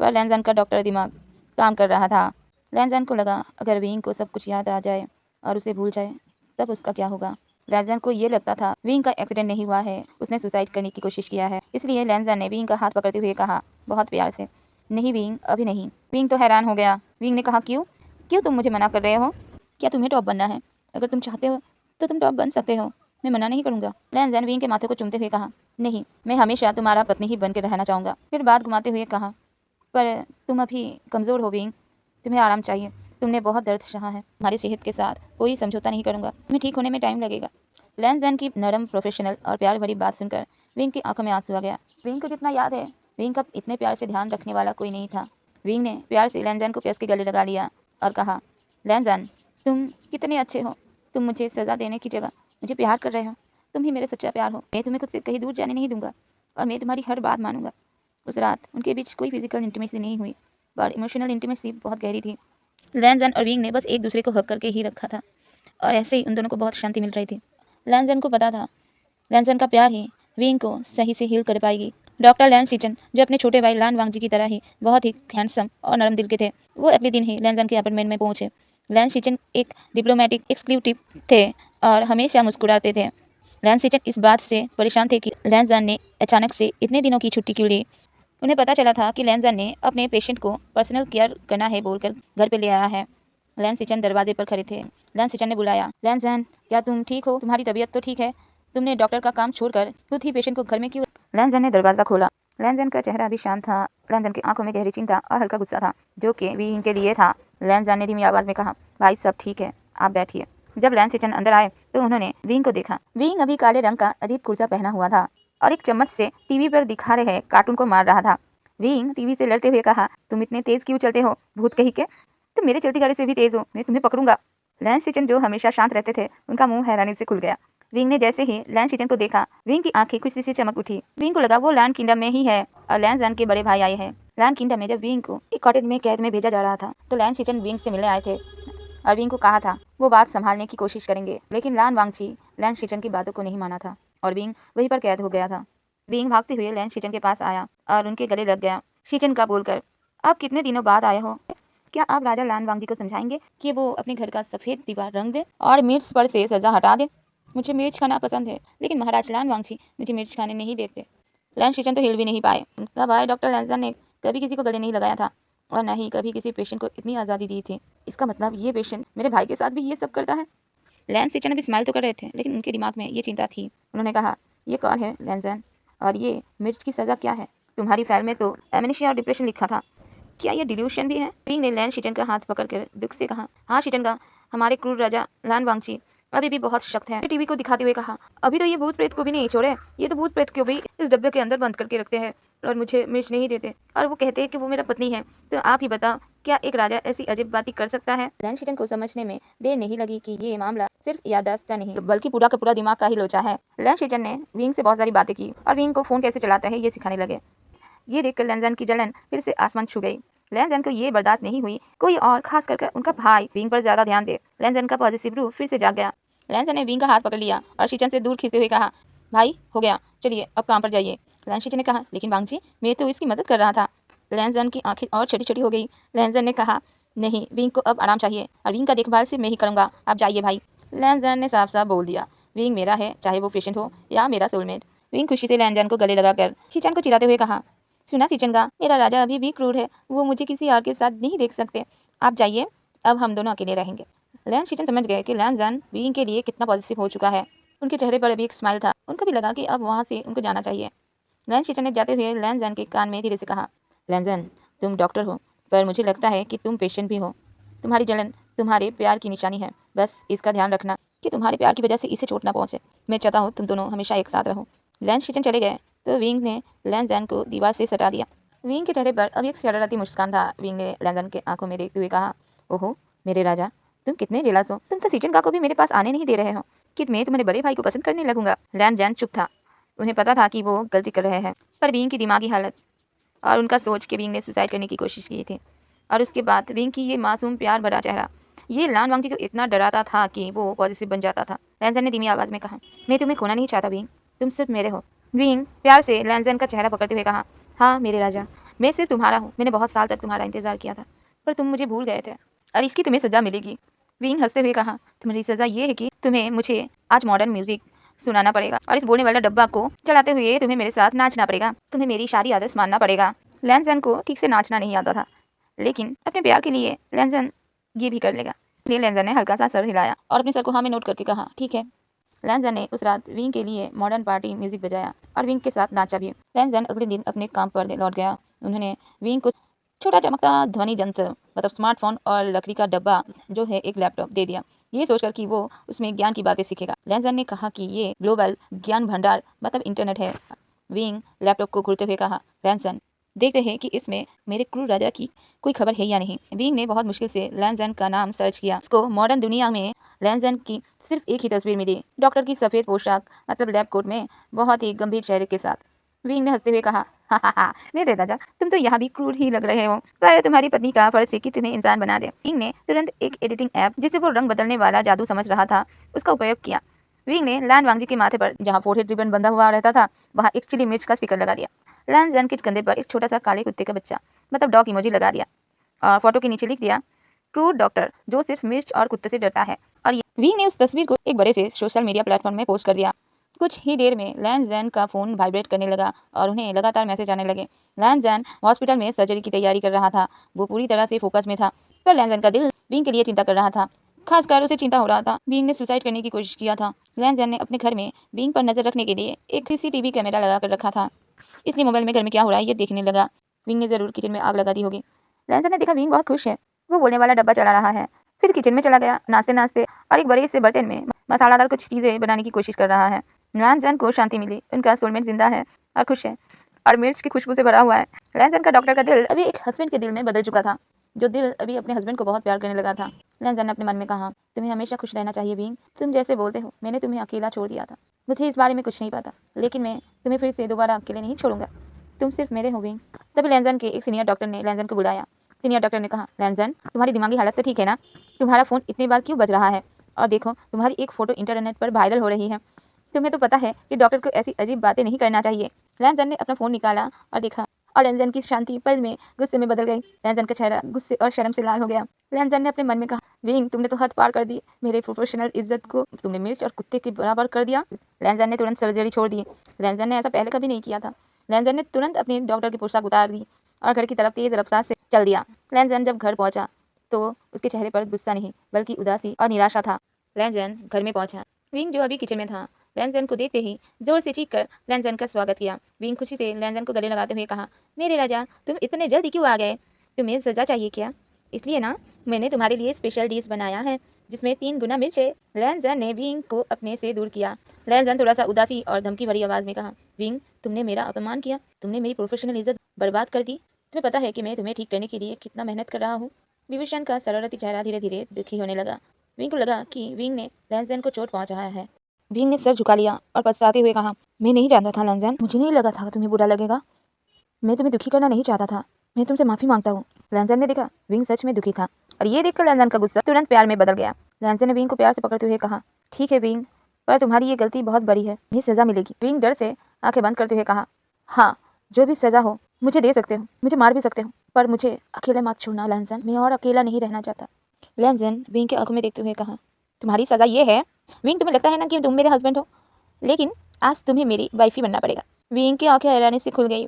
[SPEAKER 1] पर लैंजन का डॉक्टर दिमाग काम कर रहा था। लैंजन को लगा अगर विंग को सब कुछ याद आ जाए और उसे भूल जाए तब उसका क्या होगा। लैंजन को ये लगता था विंग का एक्सीडेंट नहीं हुआ है, उसने सुसाइड करने की कोशिश किया है। इसलिए लैंजन ने विंग का हाथ पकड़ते हुए कहा बहुत प्यार से, नहीं विंग अभी नहीं। विंग तो हैरान हो गया। विंग ने कहा, क्यों क्यों तुम मुझे मना कर रहे हो, क्या तुम्हें टॉप बनना है, अगर तुम चाहते हो तो तुम टॉप बन सकते हो, मैं मना नहीं करूंगा। लैंजन विंग के माथे को चूमते हुए कहा, नहीं मैं हमेशा तुम्हारा पत्नी ही बन के रहना चाहूंगा। फिर बात घुमाते हुए कहा, पर तुम अभी कमज़ोर हो विंग, तुम्हें आराम चाहिए, तुमने बहुत दर्द सहा है, तुम्हारी सेहत के साथ कोई समझौता नहीं करूंगा, तुम्हें ठीक होने में टाइम लगेगा। लैंजन की नरम प्रोफेशनल और प्यार भरी बात सुनकर विंग की आंखों में आंसू आ गया। विंग को जितना याद है विंग का इतने प्यार से ध्यान रखने वाला कोई नहीं था। विंग ने प्यार से लैंजन को कस के गले लगा लिया और कहा, लैंजन तुम कितने अच्छे हो, तुम मुझे सजा देने की जगह मुझे प्यार कर रहे हो, तुम ही मेरे सच्चा प्यार हो। मैं तुम्हें खुद से कहीं दूर जाने नहीं दूंगा और मैं तुम्हारी हर बात मानूंगा। उस रात उनके बीच कोई फिजिकल इंटीमेसी नहीं हुई, पर इमोशनल इंटीमेसी बहुत गहरी थी। लैंजन और विंग ने बस एक दूसरे को हक करके ही रखा था और ऐसे ही उन दोनों को बहुत शांति मिल रही थी। लैंजन को पता था लैंजन का प्यार ही विंग को सही से हील कर पाएगी। डॉक्टर लैन सीचन जो अपने छोटे भाई लान वांगजी की तरह ही बहुत ही हैंडसम और नरम दिल के थे, वो अगले दिन ही लैंजन के अपार्टमेंट में पहुंचे। लैन सीचन एक डिप्लोमेटिक एक्सक्लूसिव थे और हमेशा मुस्कुराते थे। लैन सीचन इस बात से परेशान थे कि लैंजन ने अचानक से इतने दिनों की छुट्टी क्यों ली। उन्हें पता चला था कि लैंजन ने अपने पेशेंट को पर्सनल केयर करना है बोलकर घर पे ले आया है। लैन सीचन दरवाजे पर खड़े थे। लैन सीचन ने बुलाया, लैंजन क्या तुम ठीक हो, तुम्हारी तबीयत तो ठीक है, तुमने डॉक्टर का काम छोड़कर खुद ही पेशेंट को घर में क्यों। लैंजन ने दरवाजा खोला। लैंजन का चेहरा अभी शांत था। लैंजन की आंखों में गहरी चिंता और हल्का गुस्सा था जो कि विंग के लिए था। लैंजन ने धीमी आवाज में कहा, भाई सब ठीक है, आप बैठिए। जब लैन सीचन अंदर आए तो उन्होंने विंग को देखा। विंग अभी काले रंग का अजीब कुर्ता पहना हुआ था और एक चम्मच से टीवी पर दिखा रहे कार्टून को मार रहा था। विंग टीवी से लड़ते हुए कहा, तुम इतने तेज क्यों चलते हो भूत कहीं के, तुम मेरे चलती गाड़ी से भी तेज हो, मैं तुम्हें पकड़ूंगा। लैन सीचन जो हमेशा शांत रहते थे उनका मुंह हैरानी से खुल गया। विंग ने जैसे ही लैन सीचन को देखा विंग की आंखें खुशी से चमक उठी। विंग को लगा वो लैंड किंगडम में ही है और लैंजन के बड़े भाई आए हैं। लैंड किंगडम में जब विंग को एक कॉटेज में कैद में भेजा जा रहा था तो लैन सीचन विंग से मिलने आए थे और विंग को कहा था वो बात संभालने की कोशिश करेंगे, लेकिन लान वांगची लैन सीचन की बातों को नहीं माना था और विंग वहीं पर कैद हो गया था। विंग भागते हुए लैन सीचन के पास आया और उनके गले लग गया। सीचन का बोलकर, आप कितने दिनों बाद आए हो, क्या आप राजा लान वांगजी को समझाएंगे कि वो अपने घर का सफेद दीवार रंग दे और मिर्च पर से सजा हटा दे। मुझे मिर्च खाना पसंद है लेकिन महाराज लान वांगजी मुझे मिर्च खाने नहीं देते। लैन सीचन तो हिल भी नहीं पाए। उनका भाई डॉक्टर लैंजन ने कभी किसी को गले नहीं लगाया था और ना ही कभी किसी पेशेंट को इतनी आज़ादी दी थी। इसका मतलब ये पेशेंट मेरे भाई के साथ भी ये सब करता है। लैंस सिचन अभी स्माइल तो कर रहे थे, लेकिन उनके दिमाग में ये चिंता थी। उन्होंने कहा, ये कौन है लैंसन, और ये मिर्च की सज़ा क्या है? तुम्हारी फाइल में तो एमनेशिया और डिप्रेशन लिखा था, क्या ये डिल्यूशन भी है? विंग ने लैन शिटन का हाथ पकड़कर दुख से कहा, हाँ शिटन, हमारे क्रूर राजा लान वांगची अभी भी बहुत सख्त है। टीवी को दिखाते हुए कहा, अभी तो ये भूत प्रेत को भी नहीं छोड़े, ये तो भूत प्रेत को भी इस डब्बे के अंदर बंद करके रखते हैं और मुझे मिर्च नहीं देते, और वो कहते हैं कि वो मेरा पत्नी है। तो आप ही बताओ, क्या एक राजा ऐसी अजीब बातें कर सकता है? लैन शिटन को समझने में देर नहीं लगी कि ये मामला सिर्फ याददाश्त का नहीं, बल्कि पूरा का पूरा दिमाग का ही लोचा है। लैन शिटन ने विंग से बहुत सारी बातें की और विंग को फोन कैसे चलाता है ये सिखाने लगे। ये देखकर लैंजन की जलन फिर से आसमान छू गई। लैंजन को ये बर्दाश्त नहीं हुई कोई और खास करके उनका भाई विंग पर ज्यादा ध्यान दे। लैंजन का पॉजिटिव रूप फिर से जाग गया। लैंजन ने विंग का हाथ पकड़ लिया और शिचन से दूर खींचते हुए कहा, भाई हो गया, चलिए अब काम पर जाइए। लैंशिचन ने कहा, लेकिन वांग जी, मैं तो इसकी मदद कर रहा था। लैंजन की आंखें और छोटी छोटी हो गई। लैंजन ने कहा, नहीं, विंग को अब आराम चाहिए और विंग का देखभाल सिर्फ मैं ही करूंगा, आप जाइए भाई। लैंजन ने साफ साफ बोल दिया, विंग मेरा है, चाहे वो पेशेंट हो या मेरा सोलमेट। विंग खुशी से लैंजन को गले लगाकर शिचन को चिढ़ाते हुए कहा, सुना सिचंगा, मेरा राजा अभी भी क्रूर है, वो मुझे किसी और के साथ नहीं देख सकते, आप जाइए, अब हम दोनों अकेले रहेंगे। लैन शिचन समझ गए कि लैंजन विंग के लिए कितना पॉजिटिव हो चुका है। उनके चेहरे पर अभी एक स्माइल था। उनको भी लगा कि अब वहाँ से उनको जाना चाहिए। लैन शिचन ने जाते हुए लैंजन के कान में धीरे से कहा, लैंजन, तुम डॉक्टर हो, पर मुझे लगता है कि तुम पेशेंट भी हो। तुम्हारी जलन तुम्हारे प्यार की निशानी है, बस इसका ध्यान रखना कि तुम्हारे प्यार की वजह से इसे चोट ना पहुंचे। मैं चाहता हूँ तुम दोनों हमेशा एक साथ रहो। लैन शिचन चले गए तो विंग ने लैंजन को दीवार से सटा दिया। विंग के चेहरे पर अब एक शरारती मुस्कान था। विंग ने लैंजन के आंखों में देखते हुए कहा, ओहो मेरे राजा, तुम कितने जेलस हो, तुम तो सीजन का को भी मेरे पास आने नहीं दे रहे हो कि मैं तुम्हारे बड़े भाई को पसंद करने लगूंगा। लैंजन चुप था। उन्हें पता था कि वो गलती कर रहे हैं, पर विंग की दिमागी हालत और उनका सोच के विंग ने सुसाइड करने की कोशिश की थी। और उसके बाद विंग की ये मासूम प्यार भरा चेहरा ये लान वांगजी को इतना डराता था कि वो पॉजिटिव बन जाता था। लैंजन ने धीमी आवाज में कहा, मैं तुम्हें खोना नहीं चाहता विंग, तुम सिर्फ मेरे हो। विंग प्यार से लैंजन का चेहरा पकड़ते हुए कहा, हाँ मेरे राजा, मैं सिर्फ तुम्हारा हूँ। मैंने बहुत साल तक तुम्हारा इंतजार किया था, पर तुम मुझे भूल गए थे और इसकी तुम्हें सजा मिलेगी। विंग हंसते हुए कहा, तुम्हारी सजा ये है कि तुम्हें मुझे आज मॉडर्न म्यूजिक सुनाना पड़ेगा और इस बोलने वाला डब्बा को चलाते हुए तुम्हें मेरे साथ नाचना पड़ेगा। तुम्हें मेरी सारी आदर्श मानना पड़ेगा। लैंजन को ठीक से नाचना नहीं आता था, लेकिन अपने प्यार के लिए लैंजन ये भी कर लेगा। इसलिए लैंजन ने हल्का सा सर हिलाया और अपने सर को हाँ में नोट करके कहा, ठीक है। लैंजन ने उस रात विंग के लिए मॉडर्न पार्टी म्यूजिक बजाया और विंग के साथ नाचा भी। लैंजन अगले दिन अपने काम पर लौट गया। उन्होंने विंग को छोटा चमकता ध्वनि यंत्र मतलब स्मार्टफोन और लकड़ी का डब्बा जो है एक लैपटॉप दे दिया, ये सोचकर कि वो उसमें ज्ञान की बातें सीखेगा। लैंजन ने कहा कि ये ग्लोबल ज्ञान भंडार मतलब इंटरनेट है। विंग लैपटॉप को घूरते हुए कहा, लैंजन, देखते हैं कि इसमें मेरे क्रूर राजा की कोई खबर है या नहीं। विंग ने बहुत मुश्किल से लैंजन का नाम सर्च किया। उसको मॉडर्न दुनिया में लैंजन की सिर्फ एक ही तस्वीर मिली, डॉक्टर की सफेद पोशाक मतलब लैब कोट में, बहुत ही गंभीर चेहरे के साथ। विंग ने हंसते हुए कहा, हा मेरे राजा, तुम तो यहाँ भी क्रूर ही लग रहे हो, पर तुम्हारी पत्नी का फर्ज है कि तुम्हें इंसान बना दे। विंग ने तुरंत एक एडिटिंग ऐप जिसे वो रंग बदलने वाला जादू समझ रहा था उसका उपयोग किया। विंग ने लैन वांगजी के माथे पर जहाँ फोरहेड रिबन बंधा हुआ रहता था वहाँ एक चिली मिर्च का स्टिकर लगा दिया। लैन जन के कंधे पर एक छोटा सा काले कुत्ते का बच्चा मतलब डॉग इमोजी लगा दिया और फोटो के नीचे लिख दिया, क्रूर डॉक्टर जो सिर्फ मिर्च और कुत्ते से डरता है। और वी ने उस तस्वीर को एक बड़े से सोशल मीडिया प्लेटफॉर्म में पोस्ट कर दिया। कुछ ही देर में लैन जैन का फोन वाइब्रेट करने लगा और उन्हें लगातार मैसेज आने लगे। लैन जैन हॉस्पिटल में सर्जरी की तैयारी कर रहा था। वो पूरी तरह से फोकस में था, पर लैन जैन का दिल विंग के लिए चिंता कर रहा था। खासकर उसे चिंता हो रहा था विंग ने सुसाइड करने की कोशिश किया था। लैन जैन ने अपने घर में विंग पर नजर रखने के लिए एक सीसीटीवी कैमरा लगा कर रखा था, इसलिए मोबाइल में घर में क्या हो रहा है ये देखने लगा। विंग ने जरूर किचन में आग लगा दी होगी। लैन जैन ने देखा विंग बहुत खुश है, वो बोलने वाला डब्बा चला रहा है। फिर किचन में चला गया नाश्ते नाश्ते और एक बड़े से बर्तन में मसालादार कुछ चीजें बनाने की कोशिश कर रहा है। लैन को शांति मिली, उनका सोलमेट जिंदा है और खुश है और मिर्च की खुशबू से भरा हुआ है। लैन का डॉक्टर का दिल अभी एक हस्बैंड के दिल में बदल चुका था, जो दिल अभी अपने हस्बैंड को बहुत प्यार करने लगा था। लैन ने अपने मन में कहा, तुम्हें हमेशा खुश रहना चाहिए विंग, तुम जैसे बोलते हो मैंने तुम्हें अकेला छोड़ दिया था, मुझे इस बारे में कुछ नहीं पता, लेकिन मैं तुम्हें फिर से दोबारा अकेले नहीं छोड़ूंगा, तुम सिर्फ मेरे हो विंग। तभी लैन के एक सीनियर डॉक्टर ने लैन को बुलाया। सीनियर डॉक्टर ने कहा, लैन तुम्हारी दिमागी हालत तो ठीक है ना, तुम्हारा फोन इतनी बार क्यों बज रहा है, और देखो तुम्हारी एक फोटो इंटरनेट पर वायरल हो रही है, तुम्हें तो पता है कि डॉक्टर को ऐसी अजीब बातें नहीं करना चाहिए। लैन ने अपना फोन निकाला और देखा और लैन की शांति पल में गुस्से में बदल गई। लैन का चेहरा गुस्से और शर्म से लाल हो गया। लैन ने अपने मन में कहा, विंग तुमने तो हद पार कर दी, मेरे प्रोफेशनल इज्जत को तुमने मिर्च और कुत्ते के बराबर कर दिया। लैन ने तुरंत सर्जरी छोड़ दी। लैन ने ऐसा पहले कभी नहीं किया था। लैन ने तुरंत अपने डॉक्टर की पोशाक उतार दी और घर की तरफ तेज रफ्तार से चल दिया। लैनजन जब घर पहुंचा तो उसके चेहरे पर गुस्सा नहीं बल्कि उदासी और निराशा था। लैनजन घर में पहुंचा। विंग जो अभी किचन में था लैनजन को देखते ही जोर से चीख कर लैनजन का स्वागत किया। विंग खुशी से लैनजन को गले लगाते हुए कहा, मेरे राजा तुम इतने जल्दी क्यों आ गए? तुम्हें सजा चाहिए क्या? इसलिए ना मैंने तुम्हारे लिए स्पेशल डिश बनाया है जिसमें 3 गुना मिर्च है। लैनजन ने विंग को अपने से दूर किया। लैनजन थोड़ा सा उदासी और धमकी भरी आवाज में कहा, विंग तुमने मेरा अपमान किया, तुमने मेरी प्रोफेशनल इज्जत बर्बाद कर दी। तुम्हें पता है कि मैं तुम्हें ठीक करने के लिए कितना मेहनत कर रहा हूँ? विभूषण का शरारती चेहरा धीरे धीरे दुखी होने लगा। विंग को लगा कि विंग ने लैनजन को चोट पहुंचाया है। विंग ने सर झुका लिया और पछताते हुए कहा, मैं नहीं जानता था लैनजन, मुझे नहीं लगा था तुम्हें बुरा लगेगा। मैं तुम्हें दुखी करना नहीं चाहता था। मैं तुमसे माफी मांगता हूँ। लैनजन ने देखा विंग सच में दुखी था और ये देखकर लैनजन का गुस्सा तुरंत प्यार में बदल गया। लैनजन ने विंग को प्यार से पकड़ते हुए कहा, ठीक है विंग, पर तुम्हारी ये गलती बहुत बड़ी है, ये सजा मिलेगी। विंग डर से आंखें बंद करते हुए कहा, हाँ जो भी सजा हो मुझे दे सकते हो, मुझे मार भी सकते हो, पर मुझे अकेले मत छोड़ना लैनजन, मैं और अकेला नहीं रहना चाहता। लैनजन विंग के आंखों में देखते हुए कहा, तुम्हारी सजा ये है? विंग तुम्हें लगता है ना कि तुम मेरे हस्बैंड हो, लेकिन आज तुम्हें मेरी वाइफी बनना पड़ेगा। विंग की आंखें हैरानी से खुल गई।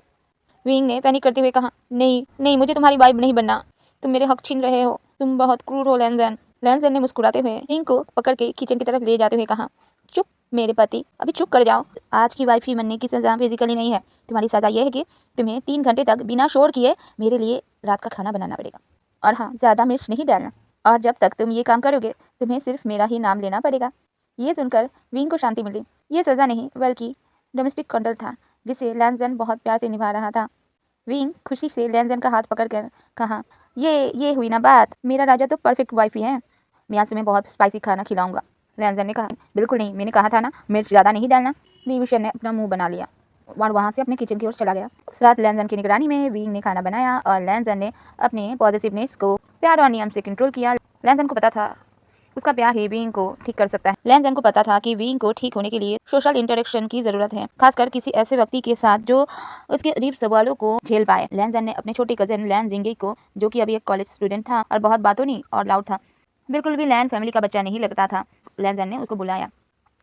[SPEAKER 1] विंग ने पैनिक करते हुए कहा, नहीं नहीं, मुझे तुम्हारी वाइफ नहीं बनना, तुम मेरे हक छीन रहे हो, तुम बहुत क्रूर हो लैनजन। लैनजन ने मुस्कुराते हुए विंग को पकड़ के किचन की तरफ ले जाते हुए कहा, चुप मेरे पति, अभी चुप कर जाओ। आज की वाइफी बनने की सजा फिजिकली नहीं है, तुम्हारी सजा यह है कि तुम्हें 3 घंटे तक बिना शोर किए मेरे लिए रात का खाना बनाना पड़ेगा। और हाँ, ज्यादा मिर्च नहीं डालना, और जब तक तुम ये काम करोगे तुम्हें सिर्फ मेरा ही नाम लेना पड़ेगा। ये सुनकर विंग को शांति मिली। ये सजा नहीं बल्कि डोमेस्टिक कंट्रोल था जिसे लैनजन बहुत प्यार से निभा रहा था। विंग खुशी से लैनजन का हाथ पकड़कर कहा, ये हुई ना बात, मेरा राजा तो परफेक्ट वाइफ ही है, मैं आज तुम्हें बहुत स्पाइसी खाना खिलाऊंगा। लैनजन ने कहा, बिल्कुल नहीं, मैंने कहा था ना मिर्च ज़्यादा नहीं डालना। विभूषण ने अपना मुंह बना लिया और वहां से अपने किचन की ओर चला गया। उस रात लैनजन की निगरानी में विंग ने खाना बनाया और लैनजन ने अपने पॉजिटिवनेस को प्यार और नियम से कंट्रोल किया। लैनजन को पता था उसका प्यार ही विंग को ठीक कर सकता है। लैनजन को पता था कि विंग को ठीक होने के लिए सोशल इंटरेक्शन की जरूरत है, खासकर किसी ऐसे व्यक्ति के साथ जो उसके अजीब सवालों को झेल पाए। लैनजन ने अपने छोटे कजन लैन जिंगे को, जो कि अभी एक कॉलेज स्टूडेंट था और बहुत बातूनी और लाउड था, बिल्कुल भी लैन फैमिली का बच्चा नहीं लगता था, लैनजन ने उसको बुलाया।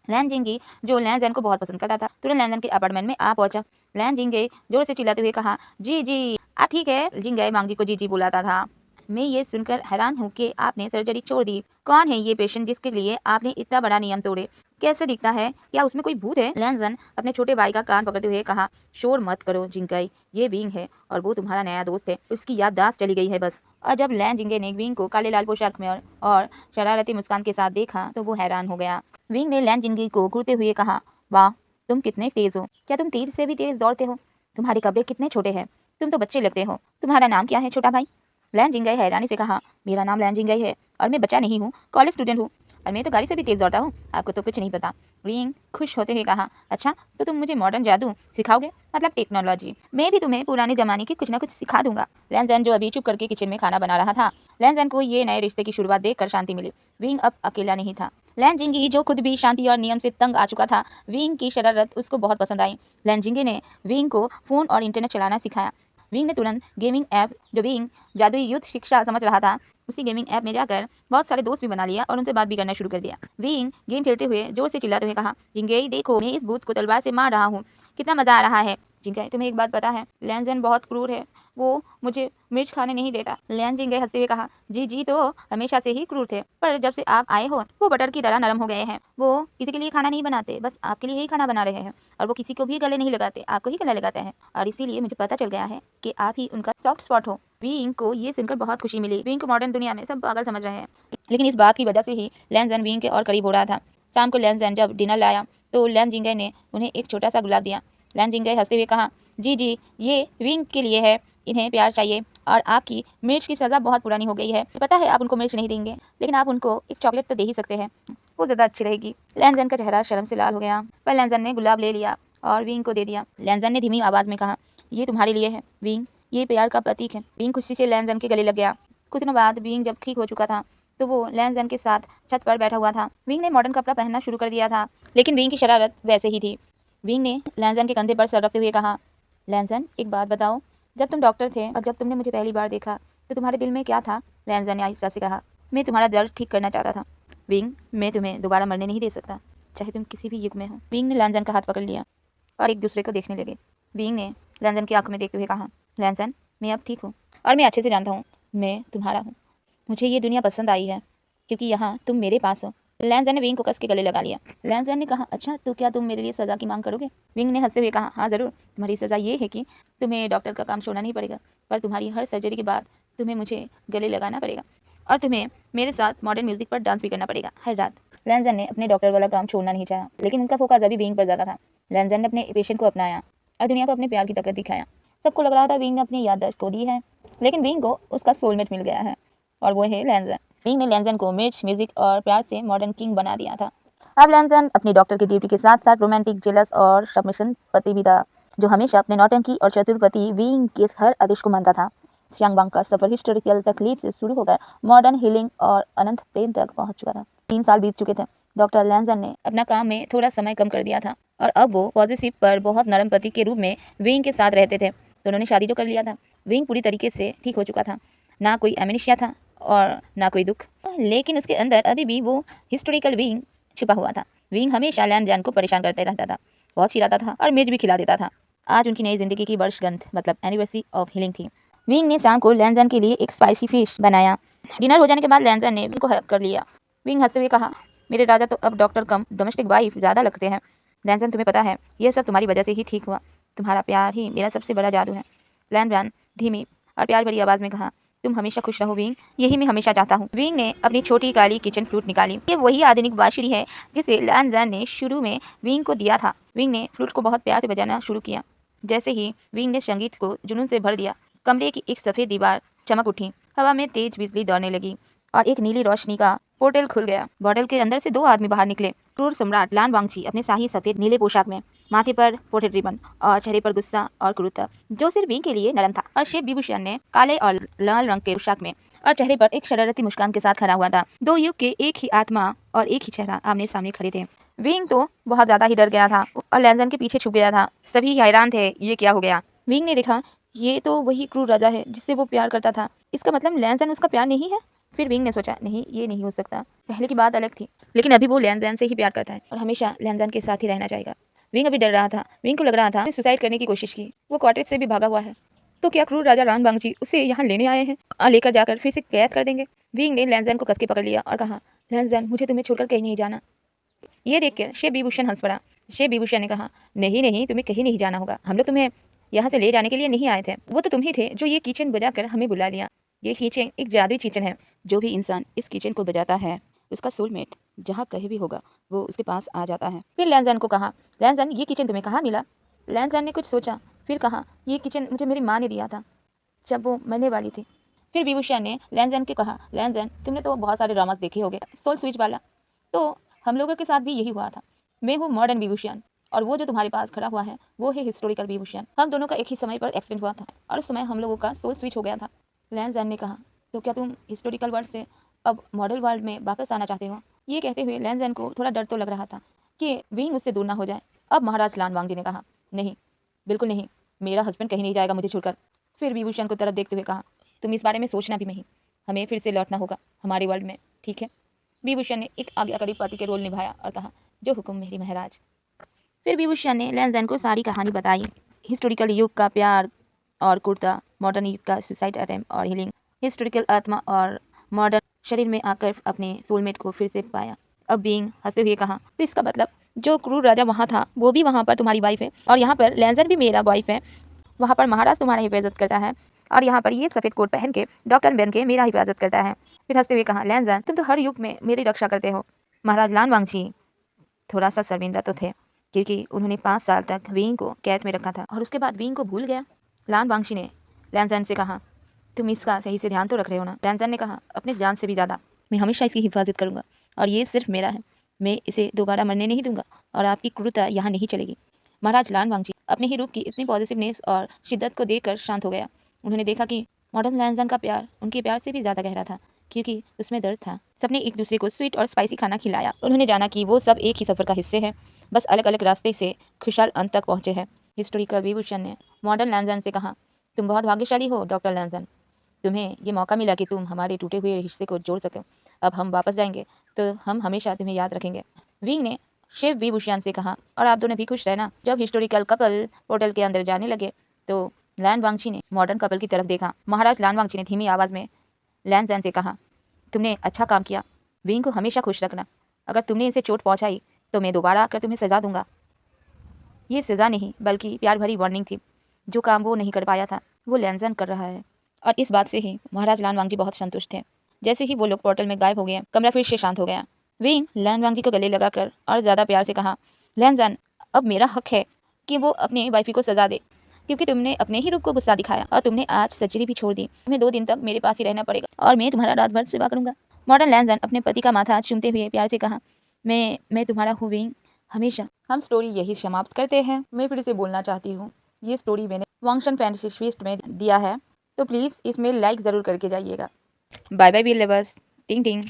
[SPEAKER 1] लैन जिंगी, जो लैनजन को बहुत पसंद करता था, तुरंत लैनजन के अपार्टमेंट में आ पहुंचा। लैन जिंगे जोर से चिल्लाते हुए कहा, जी जी आप ठीक है? जिंगे मांगजी को जी जी बुलाता था। मैं ये सुनकर हैरान हूँ कि आपने सर्जरी छोड़ दी। कौन है ये पेशेंट जिसके लिए आपने इतना बड़ा नियम तोड़े? कैसे दिखता है? क्या उसमें कोई भूत है? लैनजन अपने छोटे भाई का कान पकड़ते हुए कहा, शोर मत करो जिंगाई, ये विंग है और वो तुम्हारा नया दोस्त है, उसकी याददाश्त चली गई है बस। और जब लैन जिंगे ने विंग को काले लाल पोशाक में और शरारती मुस्कान के साथ देखा तो वो हैरान हो गया। विंग ने लैन जिंगी को घूरते हुए कहा, वाह तुम कितने तेज हो, क्या तुम तीर से भी तेज दौड़ते हो? तुम्हारे कपड़े कितने छोटे हैं, तुम तो बच्चे लगते हो। तुम्हारा नाम क्या है छोटा भाई? लैन जिंगाई हैरानी से कहा, मेरा नाम लैन जिंगाई है और मैं बच्चा नहीं हूँ, कॉलेज स्टूडेंट हूँ, और मैं तो गाड़ी से भी तेज दौड़ता हूँ, आपको तो कुछ नहीं पता। विंग खुश होते हुए कहा, अच्छा तो तुम मुझे मॉडर्न जादू सिखाओगे, मतलब टेक्नोलॉजी? मैं भी तुम्हें पुराने जमाने की कुछ ना कुछ सिखा दूंगा। लैनजन जो अभी चुप करके किचन में खाना बना रहा था, लैनजन को ये नए रिश्ते की शुरुआत देखकर शांति मिली। विंग अब अकेला नहीं था। लैन जिंगी जो खुद भी शांति और नियम से तंग आ चुका था, विंग की शरारत उसको बहुत पसंद आई। लैन जिंगी ने विंग को फोन और इंटरनेट चलाना सिखाया। विंग ने तुरंत गेमिंग ऐप, जो विंग जादुई युद्ध शिक्षा समझ रहा था, उसी गेमिंग ऐप में जाकर बहुत सारे दोस्त भी बना लिया और उनसे बात भी करना शुरू कर दिया। विंग गेम खेलते हुए जोर से चिल्लाते हुए कहा, जिंगेई देखो मैं इस भूत को तलवार से मार रहा हूँ, कितना मजा आ रहा है। जिंगेई तुम्हें एक बात पता है, लैनजन बहुत क्रूर है, वो मुझे मिर्च खाने नहीं देता। लैन जिंगेई हंसते हुए कहा, जी जी तो हमेशा से ही क्रूर थे, पर जब से आप आए हो वो बटर की तरह नरम हो गए हैं। वो किसी के लिए खाना नहीं बनाते, बस आपके लिए ही खाना बना रहे हैं, और वो किसी को भी गले नहीं लगाते, आपको ही गले लगाते हैं, और इसीलिए मुझे पता चल गया है कि आप ही उनका सॉफ्ट स्पॉट हो। विंग को ये सुनकर बहुत खुशी मिली। विंग को मॉडर्न दुनिया में सब पागल समझ रहे हैं, लेकिन इस बात की वजह से ही लैनजन विंग के और करीब हो रहा था। शाम को लैनजन जब डिनर लाया तो लैन जिंगे ने उन्हें एक छोटा सा गुलाब दिया। लैन जिंगे हंसते हुए कहा, जी जी ये विंग के लिए है, इन्हें प्यार चाहिए, और आपकी मिर्च की सज़ा बहुत पुरानी हो गई है। पता है आप उनको मिर्च नहीं देंगे, लेकिन आप उनको एक चॉकलेट तो दे ही सकते हैं, वो ज़्यादा अच्छी रहेगी। लैनजन का चेहरा शर्म से लाल हो गया, पर लैनजन ने गुलाब ले लिया और विंग को दे दिया। लैनजन ने धीमी आवाज़ में कहा, ये तुम्हारे लिए है विंग, ये प्यार का प्रतीक है। विंग खुशी से लैनजन के गले लग गया। कुछ दिनों बाद विंग जब ठीक हो चुका था तो वो लैनजन के साथ छत पर बैठा हुआ था। विंग ने मॉडर्न कपड़ा पहनना शुरू कर दिया था, लेकिन विंग की शरारत वैसे ही थी। विंग ने लैनजन के कंधे पर सर रखते हुए कहा, लैनजन एक बात बताओ, जब तुम डॉक्टर थे और जब तुमने मुझे पहली बार देखा तो तुम्हारे दिल में क्या था? लैनजन ने आहिस्ता से कहा, मैं तुम्हारा दर्द ठीक करना चाहता था। विंग मैं तुम्हें दोबारा मरने नहीं दे सकता, चाहे तुम किसी भी युग में हो। विंग ने लैनजन का हाथ पकड़ लिया और एक दूसरे को देखने लगे। विंग ने लैनजन की आंखों में देखते हुए कहा, लैनजन मैं अब ठीक हूँ, और मैं अच्छे से जानता हूँ मैं तुम्हारा हूँ। मुझे ये दुनिया पसंद आई है क्योंकि यहाँ तुम मेरे पास हो। लैंजन ने विंग को कस के गले लगा लिया। लैंजन ने कहा, अच्छा तो क्या तुम मेरे लिए सजा की मांग करोगे? विंग ने हंसते हुए कहा, हाँ जरूर। तुम्हारी सजा ये है कि तुम्हें डॉक्टर का काम छोड़ना नहीं पड़ेगा, पर तुम्हारी हर सर्जरी के बाद तुम्हें मुझे गले लगाना पड़ेगा और तुम्हें मेरे साथ मॉडर्न म्यूजिक पर डांस भी करना पड़ेगा हर रात। लैंजन ने अपने डॉक्टर वाला काम छोड़ना नहीं चाहा, लेकिन उनका फोकस अभी विंग पर ज्यादा था। लैंजन ने अपने पेशेंट को अपनाया और दुनिया को अपने प्यार की ताकत दिखाया। सबको लग रहा था विंग ने अपनी याददाश्त खो दी है, लेकिन विंग को उसका सोलमेट मिल गया है और वो है लैंजन। विंग ने लैंजन को मिर्च, म्यूजिक और प्यार से मॉडर्न किंग बना दिया था। अब लैंजन अपनी डॉक्टर की ड्यूटी के साथ साथ रोमांटिक, जेलस और सबमिशन पति भी था, जो हमेशा अपने नौटंकी और चतुर पति विंग के हर आदेश को मानता था। श्यांगबांग का सफर हिस्टोरिकल तकलीफ से शुरू होकर मॉडर्न हीलिंग और अनंत प्रेम तक पहुंच चुका था। 3 साल बीत चुके थे। डॉक्टर लैंजन ने अपना काम में थोड़ा समय कम कर दिया था और अब वो पॉजिटिव पर बहुत नरम पति के रूप में विंग के साथ रहते थे। दोनों ने शादी तो कर लिया था। विंग पूरी तरीके से ठीक हो चुका था, ना कोई एमनेशिया था और ना कोई दुख, लेकिन उसके अंदर अभी भी वो हिस्टोरिकल विंग छुपा हुआ था। विंग हमेशा लैंजन को परेशान करते रहता था, बहुत चिढ़ाता था और मेज भी खिला देता था। आज उनकी नई जिंदगी की वर्षगंठ मतलब एनिवर्सरी ऑफ हीलिंग थी। विंग ने शाम को लैंजन के लिए एक स्पाइसी फिश बनाया। डिनर हो जाने के बाद लैंजन ने विंग को हग कर लिया। विंग हंसते हुए कहा, मेरे राजा तो अब डॉक्टर कम डोमेस्टिक वाइफ ज्यादा लगते हैं। लैंजन, तुम्हें पता है यह सब तुम्हारी वजह से ही ठीक हुआ। तुम्हारा प्यार ही मेरा सबसे बड़ा जादू है। लैंजन धीमी और प्यार भरी आवाज में कहा, तुम हमेशा खुश रहो विंग, यही मैं हमेशा चाहता हूँ। विंग ने अपनी छोटी काली किचन फ्लूट निकाली। ये वही आधुनिक बांसुरी है जिसे लैंजन ने शुरू में विंग को दिया था। विंग ने फ्लूट को बहुत प्यार से बजाना शुरू किया। जैसे ही विंग ने संगीत को जुनून से भर दिया, कमरे की एक सफेद दीवार चमक उठी, हवा में तेज बिजली दौड़ने लगी और एक नीली रोशनी का पोर्टल खुल गया। बॉटल के अंदर से 2 आदमी बाहर निकले। क्रूर सम्राट लान वांगची अपने शाही सफेद नीले पोशाक में, माथे पर फोटेड रिबन और चेहरे पर गुस्सा और क्रूरता जो सिर्फ विंग के लिए नरम था। और शेफ विभूषण ने काले और लाल रंग के पोशाक में और चेहरे पर एक शरारती मुस्कान के साथ खड़ा हुआ था। 2 युग के एक ही आत्मा और एक ही चेहरा आमने सामने खड़े थे। विंग तो बहुत ज्यादा ही डर गया था और लैंजन के पीछे छुप गया था। सभी हैरान थे, ये क्या हो गया। विंग ने देखा, ये तो वही क्रूर राजा है जिससे वो प्यार करता था। इसका मतलब लैंजन उसका प्यार नहीं है। फिर विंग ने सोचा, नहीं ये नहीं हो सकता, पहले की बात अलग थी, लेकिन अभी वो लैंजन से ही प्यार करता है और हमेशा लैंजन के साथ ही रहना चाहेगा। विंग अभी डर रहा था। विंग को लग रहा था सुसाइड करने की कोशिश की। वो कॉटेज से भी भागा हुआ है, तो क्या क्रूर राजा रान बांगची उसे यहाँ लेने आए हैं और लेकर जाकर फिर से कैद कर देंगे। विंग ने लैंजन को कस के पकड़ लिया और कहा, लैंजन मुझे तुम्हें छोड़कर कहीं नहीं जाना। ये देखकर शेफ विभूषण हंस पड़ा। शेफ विभूषण ने कहा, नहीं नहीं, तुम्हें कहीं नहीं जाना होगा। हम लोग तुम्हें यहाँ से ले जाने के लिए नहीं आए थे, वो तो तुम ही थे जो ये किचन बजाकर हमें बुला लिया। ये किचन एक जादुई किचन है। जो भी इंसान इस किचन को बजाता है उसका सोलमेट जहाँ कहीं भी होगा वो उसके पास आ जाता है। फिर लैंजन को कहा, लैंजन ये किचन तुम्हें कहाँ मिला? लैंजन ने कुछ सोचा, फिर कहा, ये किचन मुझे मेरी माँ ने दिया था जब वो मरने वाली थी। फिर विभूषण ने लैंजन के कहा, लैंजन तुमने तो बहुत सारे ड्रामास देखे होंगे, सोल स्विच वाला, तो हम लोगों के साथ भी यही हुआ था। मैं हूँ मॉडर्न विभूषण और वो जो तुम्हारे पास खड़ा हुआ है वो है हिस्टोरिकल विभूषण। हम दोनों का एक ही समय पर एक्सीडेंट हुआ था और उस समय हम लोगों का सोल स्विच हो गया था। लैंजन ने कहा, तो क्या तुम हिस्टोरिकल वर्ल्ड से अब मॉडल वर्ल्ड में वापस आना चाहते हो? ये कहते हुए लैंजन को थोड़ा डर तो लग रहा था कि विंग उससे दूर ना हो जाए। अब महाराज लान वांगजी ने कहा, नहीं, बिल्कुल नहीं, मेरा हस्बैंड कहीं नहीं जाएगा मुझे छोड़कर। फिर विभूषण को तरफ देखते हुए कहा, तुम इस बारे में सोचना भी नहीं, हमें फिर से लौटना होगा हमारे वर्ल्ड में, ठीक है? विभूषण ने एक आज्ञाकारी पति के रोल निभाया और कहा, जो हुक्म मेरी महाराज। फिर विभूषण ने लैंजन को सारी कहानी बताई, हिस्टोरिकल युग का प्यार और कुर्ता, मॉडर्न युग का सुसाइड अटेम्प्ट और हीलिंग, हिस्टोरिकल आत्मा और मॉडर्न शरीर में आकर अपने सोलमेट को फिर से पाया। अब बीइंग हंसते हुए कहा, तो इसका मतलब जो क्रूर राजा वहाँ था वो भी वहाँ पर तुम्हारी वाइफ है और यहाँ पर लैंजन भी मेरा वाइफ है। वहाँ पर महाराज तुम्हारा हिफाजत करता है और यहाँ पर ये सफेद कोट पहन के डॉक्टर बन के मेरा हिफाजत करता है। फिर हंसते हुए कहा, लैंजन तुम तो हर युग में मेरी रक्षा करते हो। महाराज लान वांगची थोड़ा सा शर्मिंदा तो थे क्योंकि उन्होंने 5 साल तक विंग को कैद में रखा था और उसके बाद विंग को भूल गया। लान वांगची ने लैंजन से कहा, तुम इसका सही से ध्यान तो रख रहे हो ना? लैंजन ने कहा, अपने जान से भी ज़्यादा, मैं हमेशा इसकी हिफाजत करूंगा और ये सिर्फ मेरा है, मैं इसे दोबारा मरने नहीं दूंगा और आपकी क्रूरता यहाँ नहीं चलेगी। महाराज लान वांगची अपने ही रूप की इतनी पॉजिटिवनेस और शिद्दत को देखकर शांत हो गया। उन्होंने देखा कि मॉडर्न लैंजन का प्यार उनके प्यार से भी ज़्यादा गहरा था क्योंकि उसमें दर्द था। सबने एक दूसरे को स्वीट और स्पाइसी खाना खिलाया। उन्होंने जाना कि वो सब एक ही सफ़र का हिस्से हैं, बस अलग अलग रास्ते से खुशहाल अंत तक पहुँचे हैं। हिस्टोरिकल विभूषण ने मॉडर्न लैंजन से कहा, तुम बहुत भाग्यशाली हो डॉक्टर लैंजन, तुम्हें ये मौका मिला कि तुम हमारे टूटे हुए रिश्ते को जोड़ सको। अब हम वापस जाएंगे तो हम हमेशा तुम्हें याद रखेंगे। विंग ने शेफ विभूषण से कहा, और आप दोनों भी खुश रहना। जब हिस्टोरिकल कपल पोर्टल के अंदर जाने लगे तो लैन वांगची ने मॉडर्न कपल की तरफ देखा। महाराज लैन वांगची ने धीमी आवाज में लैन जैन से कहा, तुमने अच्छा काम किया। विंग को हमेशा खुश रखना। अगर तुमने इसे चोट पहुंचाई तो मैं दोबारा आकर तुम्हें सजा दूंगा। ये सजा नहीं बल्कि प्यार भरी वार्निंग थी। जो काम वो नहीं कर पाया था वो लैन कर रहा है। और इस बात से ही महाराज लैन वांगजी बहुत संतुष्ट थे। जैसे ही वो लोग पोर्टल में गायब हो गए, कमरा फिर से शांत हो गया। विंग लैन वांगजी को गले लगाकर और ज्यादा प्यार से कहा, लैन, अब मेरा हक है कि वो अपने वाइफी को सजा दे, क्योंकि तुमने अपने ही रूप को गुस्सा दिखाया और तुमने आज सर्जरी भी छोड़ दी। तुम्हें 2 दिन तक मेरे पास ही रहना पड़ेगा और मैं तुम्हारा रात भर सेवा करूंगा। मॉडर्न लैन अपने पति का माथा चूमते हुए प्यार से कहा, मैं तुम्हारा हूँ विंग, हमेशा। हम स्टोरी यही समाप्त करते हैं। मैं फिर से बोलना चाहती हूँ, ये स्टोरी मैंने वांगशन फैंटेसी फीस्ट में दिया है, तो प्लीज़ इसमें लाइक ज़रूर करके जाइएगा। Bye bye beer lovers. टिंग टिंग।